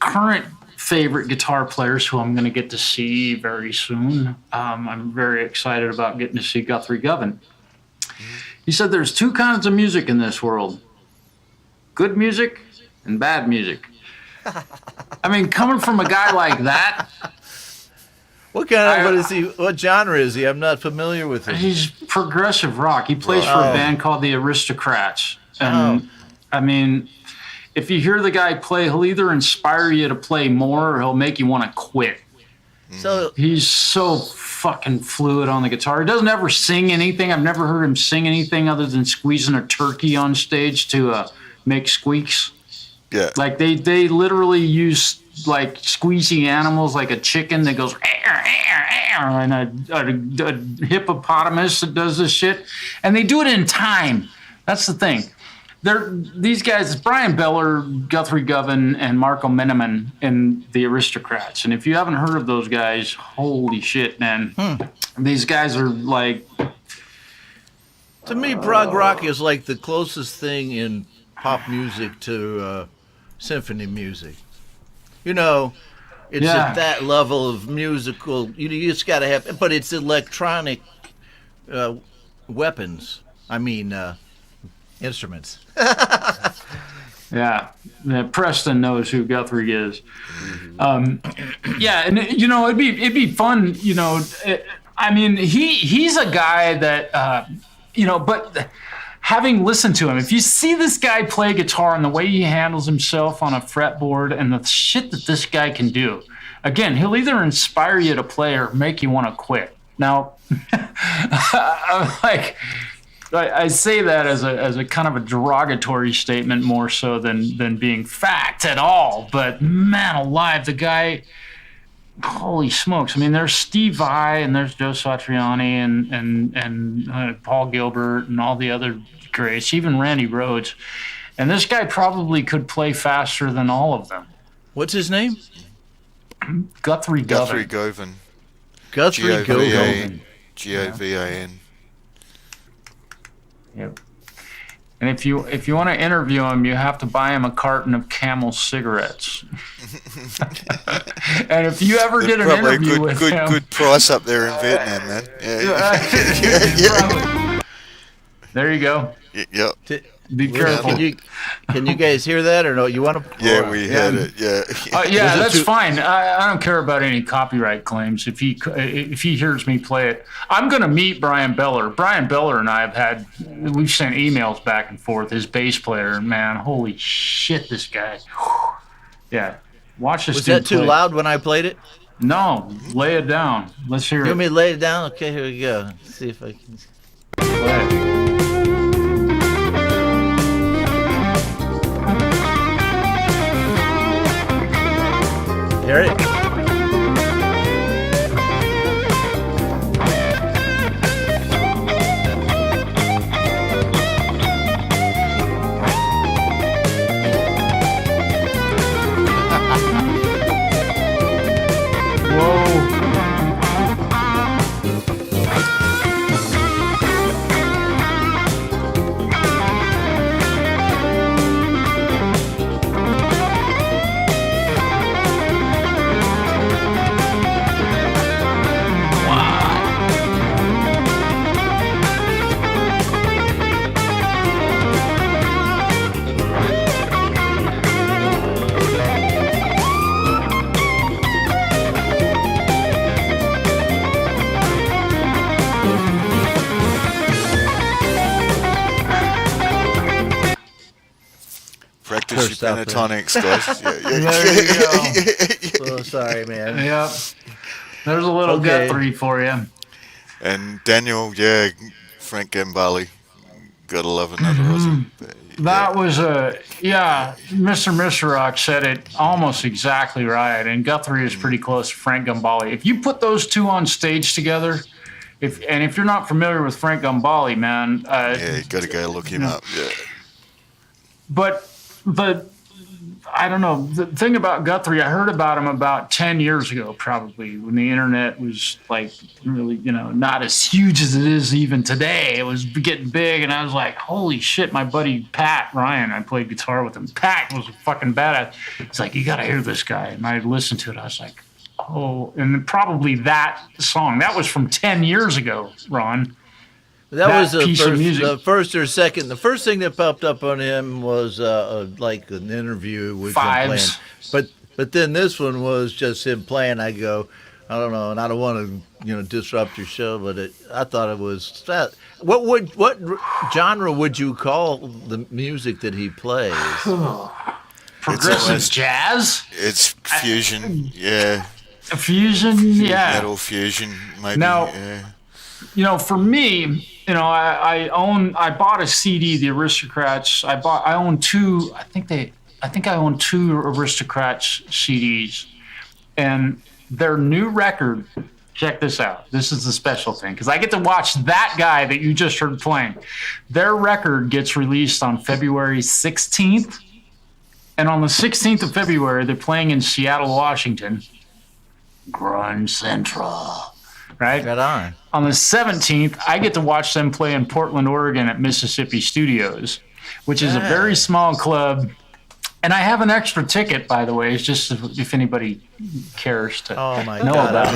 current favorite guitar players, who I'm going to get to see very soon. I'm very excited about getting to see Guthrie Govan. He said there's two kinds of music in this world: good music and bad music. I mean, coming from a guy like that, What kind of what is he? What genre is he? I'm not familiar with him. he's progressive rock. He plays for a band called the Aristocrats. And I mean, if you hear the guy play, he'll either inspire you to play more or he'll make you want to quit. So He's so fucking fluid on the guitar. He doesn't ever sing anything. I've never heard him sing anything other than squeezing a turkey on stage to make squeaks. yeah. Like they literally use like squeezy animals, like a chicken that goes and a hippopotamus that does this shit, and they do it in time. That's the thing. These guys, Brian Beller, Guthrie Govan, and Marco Miniman in the Aristocrats. And if you haven't heard of those guys, holy shit, man! These guys are like, to me, prog rock is like the closest thing in pop music to symphony music. You know, it's Yeah. at that level of musical. You just got to have, but it's electronic weapons. I mean, instruments. yeah, Preston knows who Guthrie is. Yeah, and you know, it'd be fun. You know, I mean, he's a guy that you know, but having listened to him, if you see this guy play guitar and the way he handles himself on a fretboard and the shit that this guy can do, again, he'll either inspire you to play or make you want to quit. Now, I'm like, I say that as a kind of a derogatory statement more so than being fact at all. But man alive, the guy, holy smokes! I mean, there's Steve Vai and there's Joe Satriani and Paul Gilbert and all the other greats, even Randy Rhoads. And this guy probably could play faster than all of them. What's his name? Guthrie Guthrie Govan. Govan. Guthrie Govan. Govan. Yep. And if you want to interview him, you have to buy him a carton of Camel cigarettes. And if you ever get an interview with him, good price up there in Vietnam, man. Yeah. There you go. Yep. Be careful. Can you guys hear that or no? You want to? Yeah, we had it. Yeah. Yeah, that's fine. I don't care about any copyright claims. If he hears me play it, I'm going to meet Brian Beller. Brian Beller and I we've sent emails back and forth. His bass player, and man, holy shit, this guy. Yeah, watch this. Was that too loud when I played it? No, lay it down. Let's hear it. You want me to lay it down? Okay, here we go. Let's see if I can. Play. Hear it? Practice your pentatonics, guys. There you go. Oh, sorry, man. Yep. There's a little Guthrie for you. And Daniel, Frank Gambale. Gotta love another Aussie. That was Mr. Misrach said it almost exactly right, and Guthrie is pretty close to Frank Gambale. If you put those two on stage together, if you're not familiar with Frank Gambale, man, you gotta go look him up. Yeah. But I don't know. The thing about Guthrie, I heard about him about 10 years ago, probably, when the internet was like really, not as huge as it is even today. It was getting big, and I was like, holy shit, my buddy Pat Ryan, I played guitar with him. Pat was a fucking badass. He's like, you got to hear this guy. And I listened to it. I was like, oh, and probably that song, that was from 10 years ago, Ron. That was the first or second. The first thing that popped up on him was like an interview with him playing. But then this one was just him playing. I go, I don't know, and I don't want to disrupt your show, but I thought it was that. What genre would you call the music that he plays? Progressive jazz. It's fusion, Fusion, metal fusion, maybe. Now, for me, I bought a CD, the Aristocrats. I own two. I think I own two Aristocrats CDs, and their new record. Check this out. This is the special thing because I get to watch that guy that you just heard playing. Their record gets released on February 16th, and on the 16th of February, they're playing in Seattle, Washington. Grunge Central. Right? Right on the 17th, I get to watch them play in Portland, Oregon at Mississippi Studios, which is a very small club. And I have an extra ticket, by the way. It's just if anybody cares to know about that.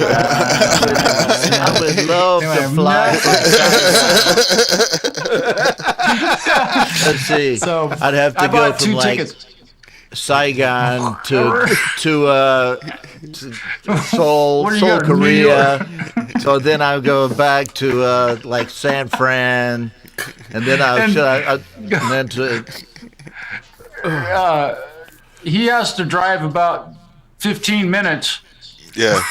I would love to fly. Let's see. So I'd have to go from tickets. Saigon to Seoul, Korea. So then I go back to like San Fran, and then he has to drive about 15 minutes. Yeah.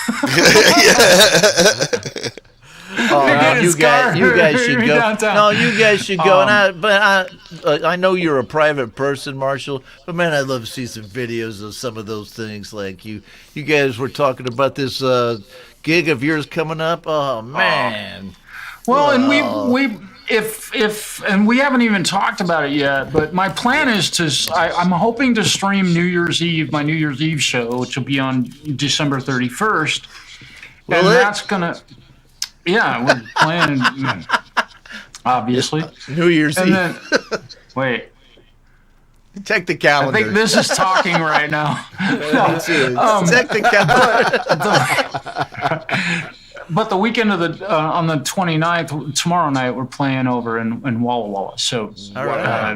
You guys should go. Downtown. No, you guys should go. I know you're a private person, Marshall, but man, I'd love to see some videos of some of those things. Like you guys were talking about this gig of yours coming up. Oh man. Well, and we haven't even talked about it yet, but my plan is I'm hoping to stream my New Year's Eve show, which will be on December 31st. and Will it? that's gonna. Yeah, we're playing. Obviously, New Year's and Eve. then wait. Check the I calendar. think this is talking right now. Check the calendar. But the weekend of the on the 29th, tomorrow night, we're playing over in Walla Walla. So, All right.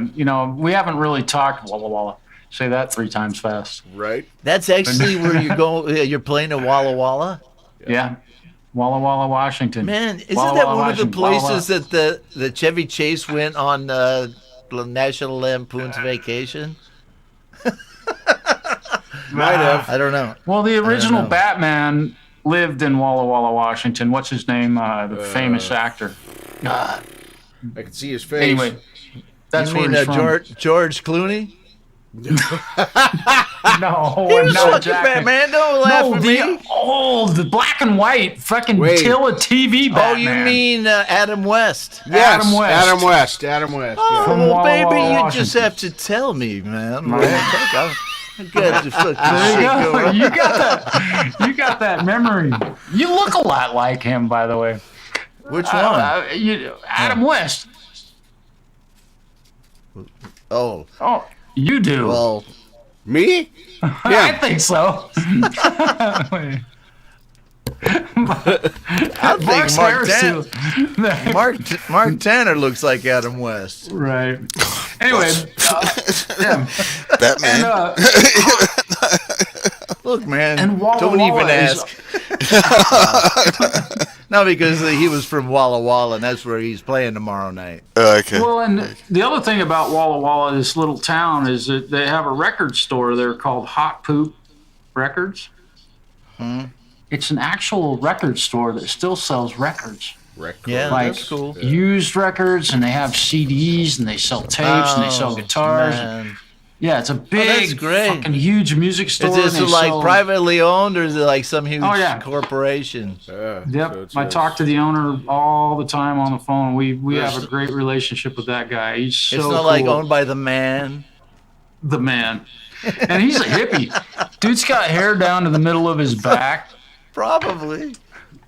we haven't really talked Walla Walla. Say that 3 times fast. Right? That's actually where you go. You're playing in Walla Walla. Yeah. Walla Walla, Washington. Man, isn't Walla that Walla, one of the Washington. Walla Walla. places that the Chevy Chase went on National Lampoon's Vacation? Might have. I don't know. Well, the original know. Batman lived in Walla Walla, Washington. What's his name? The famous actor. I can see his face. Anyway, that's You where mean he's from. George Clooney? No, He was no, fucking Jack. Batman. Don't laugh No, at the me. black and white fucking Wait. Tilla TV Oh, Batman. you mean Adam West? Yes, Adam West. Adam West. Oh, From Walla baby, Walla, you Washington. just have to tell me, man. I got the fucking There shit you go. going. You got that. You got that memory. You look a lot like him, by the way. Which one? Adam West. Oh, Oh, you do. well, Me? I think so. I think Mark Tanner looks like Adam West. Right. Anyway, yeah. Batman. And, Look, man, And Walla don't Walla even is- ask. No, because he was from Walla Walla, and that's where he's playing tomorrow night. Okay. well, and the other thing about Walla Walla, this little town, is that they have a record store there called Hot Poop Records. It's an actual record store that still sells records. Yeah, Like that's cool. used records, and they have CDs, and they sell tapes, and they sell guitars. Man. Yeah, it's a big, great. fucking huge music store. Is this and they like sell- privately owned, or is it like some huge Oh, yeah. corporation? Yep, I talk to the owner all the time on the phone. We have a great relationship with that guy. He's so It's not like cool. owned by the man. The man, and he's a hippie. Dude's got hair down to the middle of his back. Probably.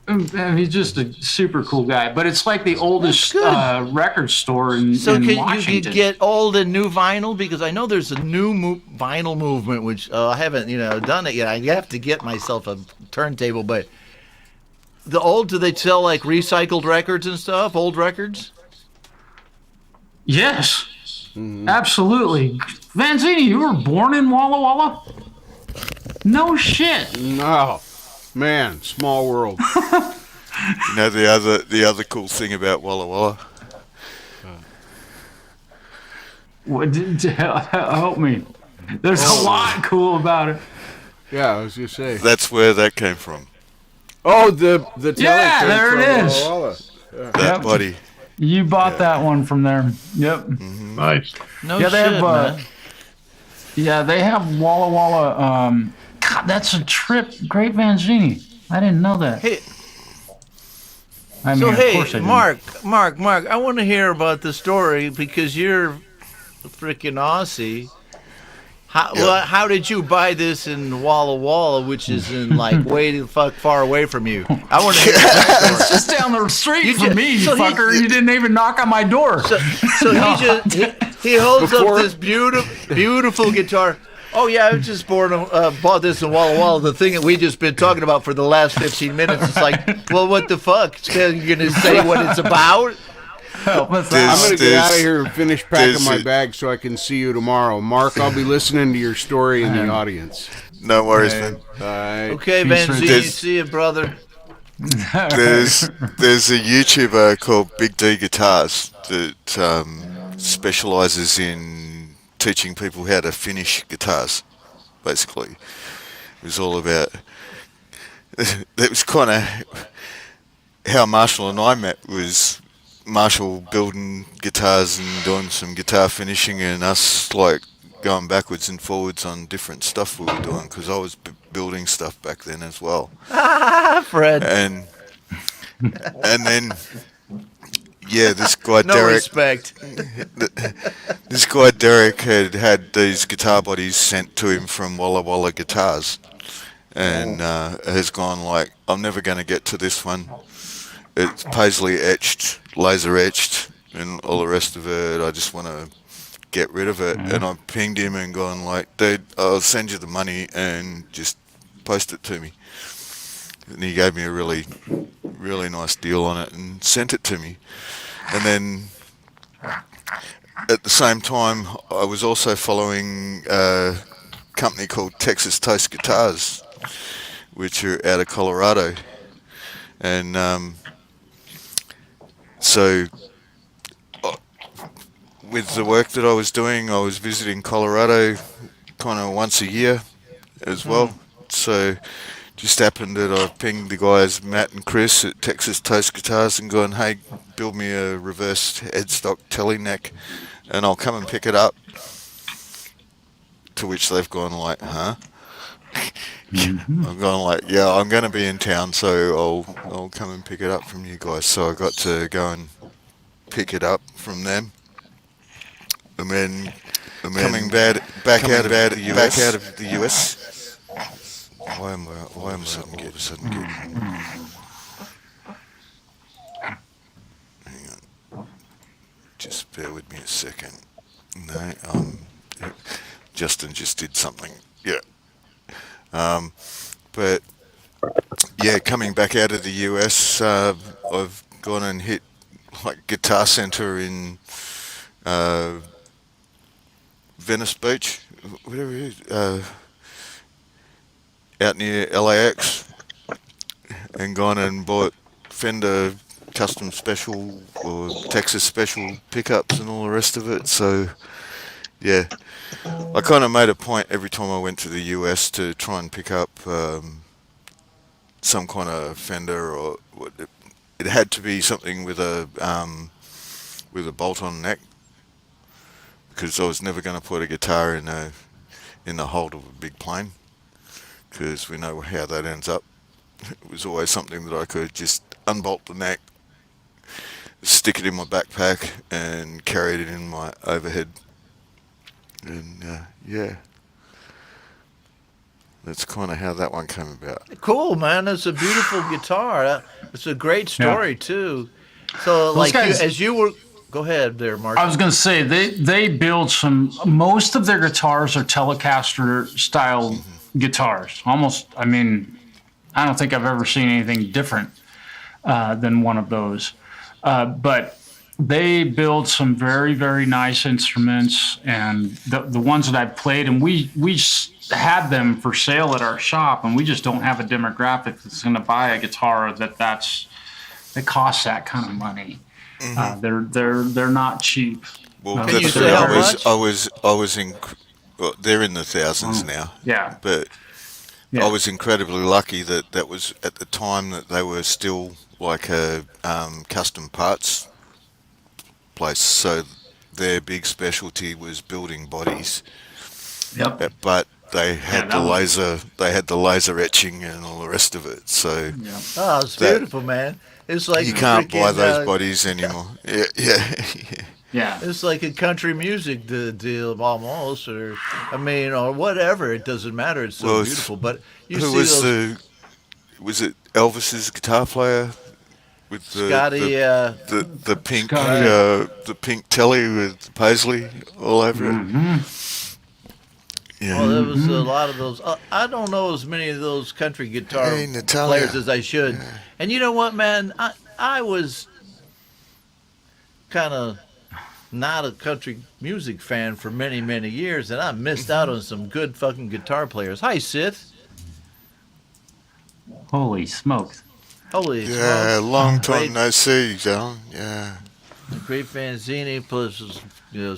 And he's just a super cool guy. But it's like the oldest good. record store in So can Washington. you get old and new vinyl? Because I know there's a new vinyl movement, which I haven't done it yet. I have to get myself a turntable. But the old, do they sell like recycled records and stuff? Old records? Yes, absolutely. Vanzini, you were born in Walla Walla? No shit. No. Man, small world. You know the other cool thing about Walla Walla? Help me. There's a lot cool about it. Yeah, I was going to say. That's where that came from. Oh, the telly Yeah, came there from it is. Walla Walla. That Yep. body. You bought that one from there. Yep. Nice. No Yeah, they shit, have. man. Yeah, they have Walla Walla. God, that's a trip. Great Vanzini. I didn't know that. Hey, I mean, so of hey, course I didn't. Mark, I want to hear about the story because you're a freaking Aussie. How did you buy this in Walla Walla, which is in like way the fuck far away from you? I want to hear that story. It's just down the street You from ju- me, you so he- fucker. You didn't even knock on my door. So he holds up this beautiful guitar. Oh yeah, I just bought this in Walla Walla. The thing that we just been talking about for the last 15 minutes. It's like, well, what the fuck? You're gonna say what it's about? Help us There's- out. I'm going to get out of here and finish packing there's my a- bag so I can see you tomorrow. Mark, I'll be listening to your story in the audience. No worries, man. All right. Okay, Peace, Vanzini, There's- see you, brother. There's a YouTuber called Big D Guitars that specializes in teaching people how to finish guitars. Basically, it was all about. That was kind of how Marshall and I met. Was Marshall building guitars and doing some guitar finishing, and us like going backwards and forwards on different stuff we were doing because I was building stuff back then as well. Fred. And then yeah, this guy No Derek, respect. this guy Derek had these guitar bodies sent to him from Walla Walla Guitars, and has gone like, I'm never going to get to this one. It's paisley etched, laser etched, and all the rest of it. I just want to get rid of it. And I pinged him and gone like, dude, I'll send you the money and just post it to me. And he gave me a really, really nice deal on it and sent it to me. And then at the same time, I was also following a company called Texas Toast Guitars, which are out of Colorado. And so with the work that I was doing, I was visiting Colorado kind of once a year as well. So just happened that I pinged the guys, Matt and Chris at Texas Toast Guitars, and gone, hey, build me a reversed headstock telly neck and I'll come and pick it up. To which they've gone like, huh? I've gone like, yeah, I'm going to be in town, so I'll come and pick it up from you guys. So I got to go and pick it up from them. And then coming back out of the US. Why am I all of a sudden getting? Hang on. Just bear with me a second. No, Justin just did something. Yeah. But yeah, coming back out of the US, I've gone and hit like Guitar Center in Venice Beach, whatever it is, out near LAX, and gone and bought Fender custom special or Texas special pickups and all the rest of it. So yeah, I kind of made a point every time I went to the US to try and pick up some kind of Fender, or it had to be something with a bolt-on neck, because I was never going to put a guitar in the hold of a big plane, because we know how that ends up. It was always something that I could just unbolt the neck, stick it in my backpack, and carry it in my overhead. And yeah, that's kind of how that one came about. Cool, man. It's a beautiful guitar. It's a great story too. So, Those like, guys- as you were, go ahead there, Mark. I was going to say they build most of their guitars are Telecaster style guitars. Almost, I mean, I don't think I've ever seen anything different than one of those. But they build some very, very nice instruments, and the ones that I've played, and we had them for sale at our shop, and we just don't have a demographic that's going to buy a guitar that costs that kind of money. They're not cheap. Well, Can you that's say how what much? I was in. Well, they're in the thousands now. Yeah. But Yeah. I was incredibly lucky that was at the time that they were still like a custom parts place. So their big specialty was building bodies. Yep. But they had that one. they had the laser etching and all the rest of it. So Yeah. Oh, it's that- beautiful, man. It's like you can't buy freaking, those bodies anymore. Yeah. Yeah. It's like a country music deal almost, or or whatever. It doesn't matter. It's so Well, it's- beautiful. But you Who see was those was it Elvis's guitar player with the Scotty. the pink Scotty. the pink telly with Paisley all over it? Yeah. Well, there was a lot of those. I don't know as many of those country guitar Hey, Natalia. players as I should. And you know what, man? I was kind of not a country music fan for many, many years, and I missed out on some good fucking guitar players. Hi, Sith. Holy smokes. Holy Yeah, smokes. long time Great. no see, John. Yeah. Great Vanzini plus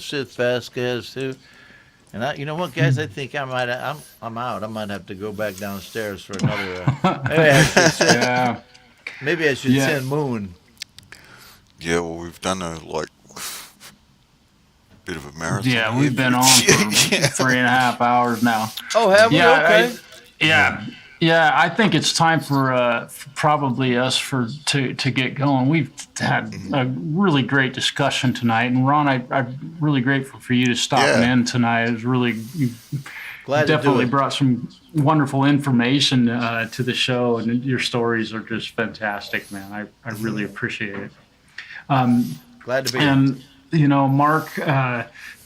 Sith Vasquez too. And you know what, guys? I think I'm out. I might have to go back downstairs for another. Yeah. Maybe I should Yeah. send Moon. Yeah, well, we've done a bit of a marathon. Yeah, we've been on for 3.5 hours now. Oh, have we? Yeah, Okay. Yeah, I think it's time for probably us to get going. We've had a really great discussion tonight, and Ron, I'm really grateful for you to stopping Yeah. in tonight. It was really Glad to do definitely it. brought some wonderful information to the show, and your stories are just fantastic, man. I really appreciate it. Glad to be here. And, you know, Mark,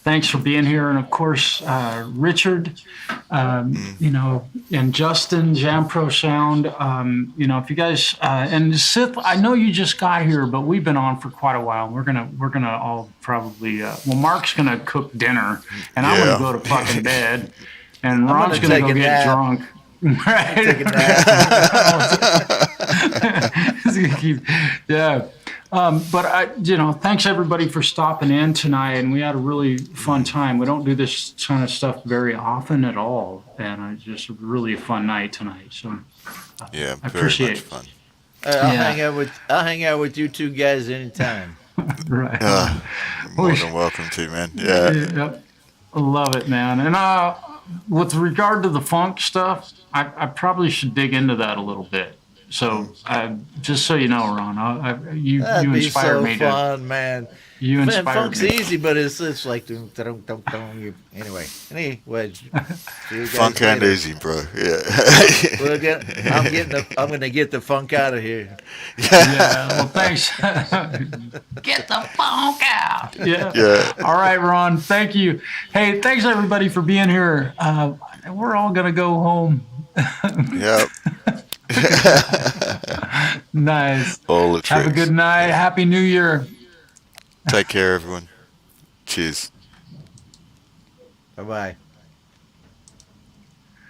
thanks for being here. And of course, Richard, you know, and Justin, Jampro Sound, you know, if you guys, and Sith, I know you just got here, but we've been on for quite a while. We're going to all probably, well, Mark's going to cook dinner and I'm going to go to fucking bed and Ron's going to go get drunk. Right. Take a nap. Yeah. But you know, thanks everybody for stopping in tonight, and we had a really fun time. We don't do this kind of stuff very often at all, and it's just really a fun night tonight. So Yeah, I very appreciate much it. fun. I'll hang out with you two guys anytime. Right. More than welcome to, man. Yeah. Yep. I love it, man. And with regard to the funk stuff, I probably should dig into that a little bit. So just so you know, Ron, you That'd be inspired so me fun, man. You Man, inspired funk's me. easy, but it's like anyway. See you guys Funk and later. easy, bro. Yeah. I'm gonna get the funk out of here. Yeah. Well, thanks. Get the funk out. Yeah. Yeah. All right, Ron. Thank you. Hey, thanks everybody for being here. We're all gonna go home. Yep. Nice. All the tricks. Have a good night. Happy New Year. Take care, everyone. Cheers. Bye bye.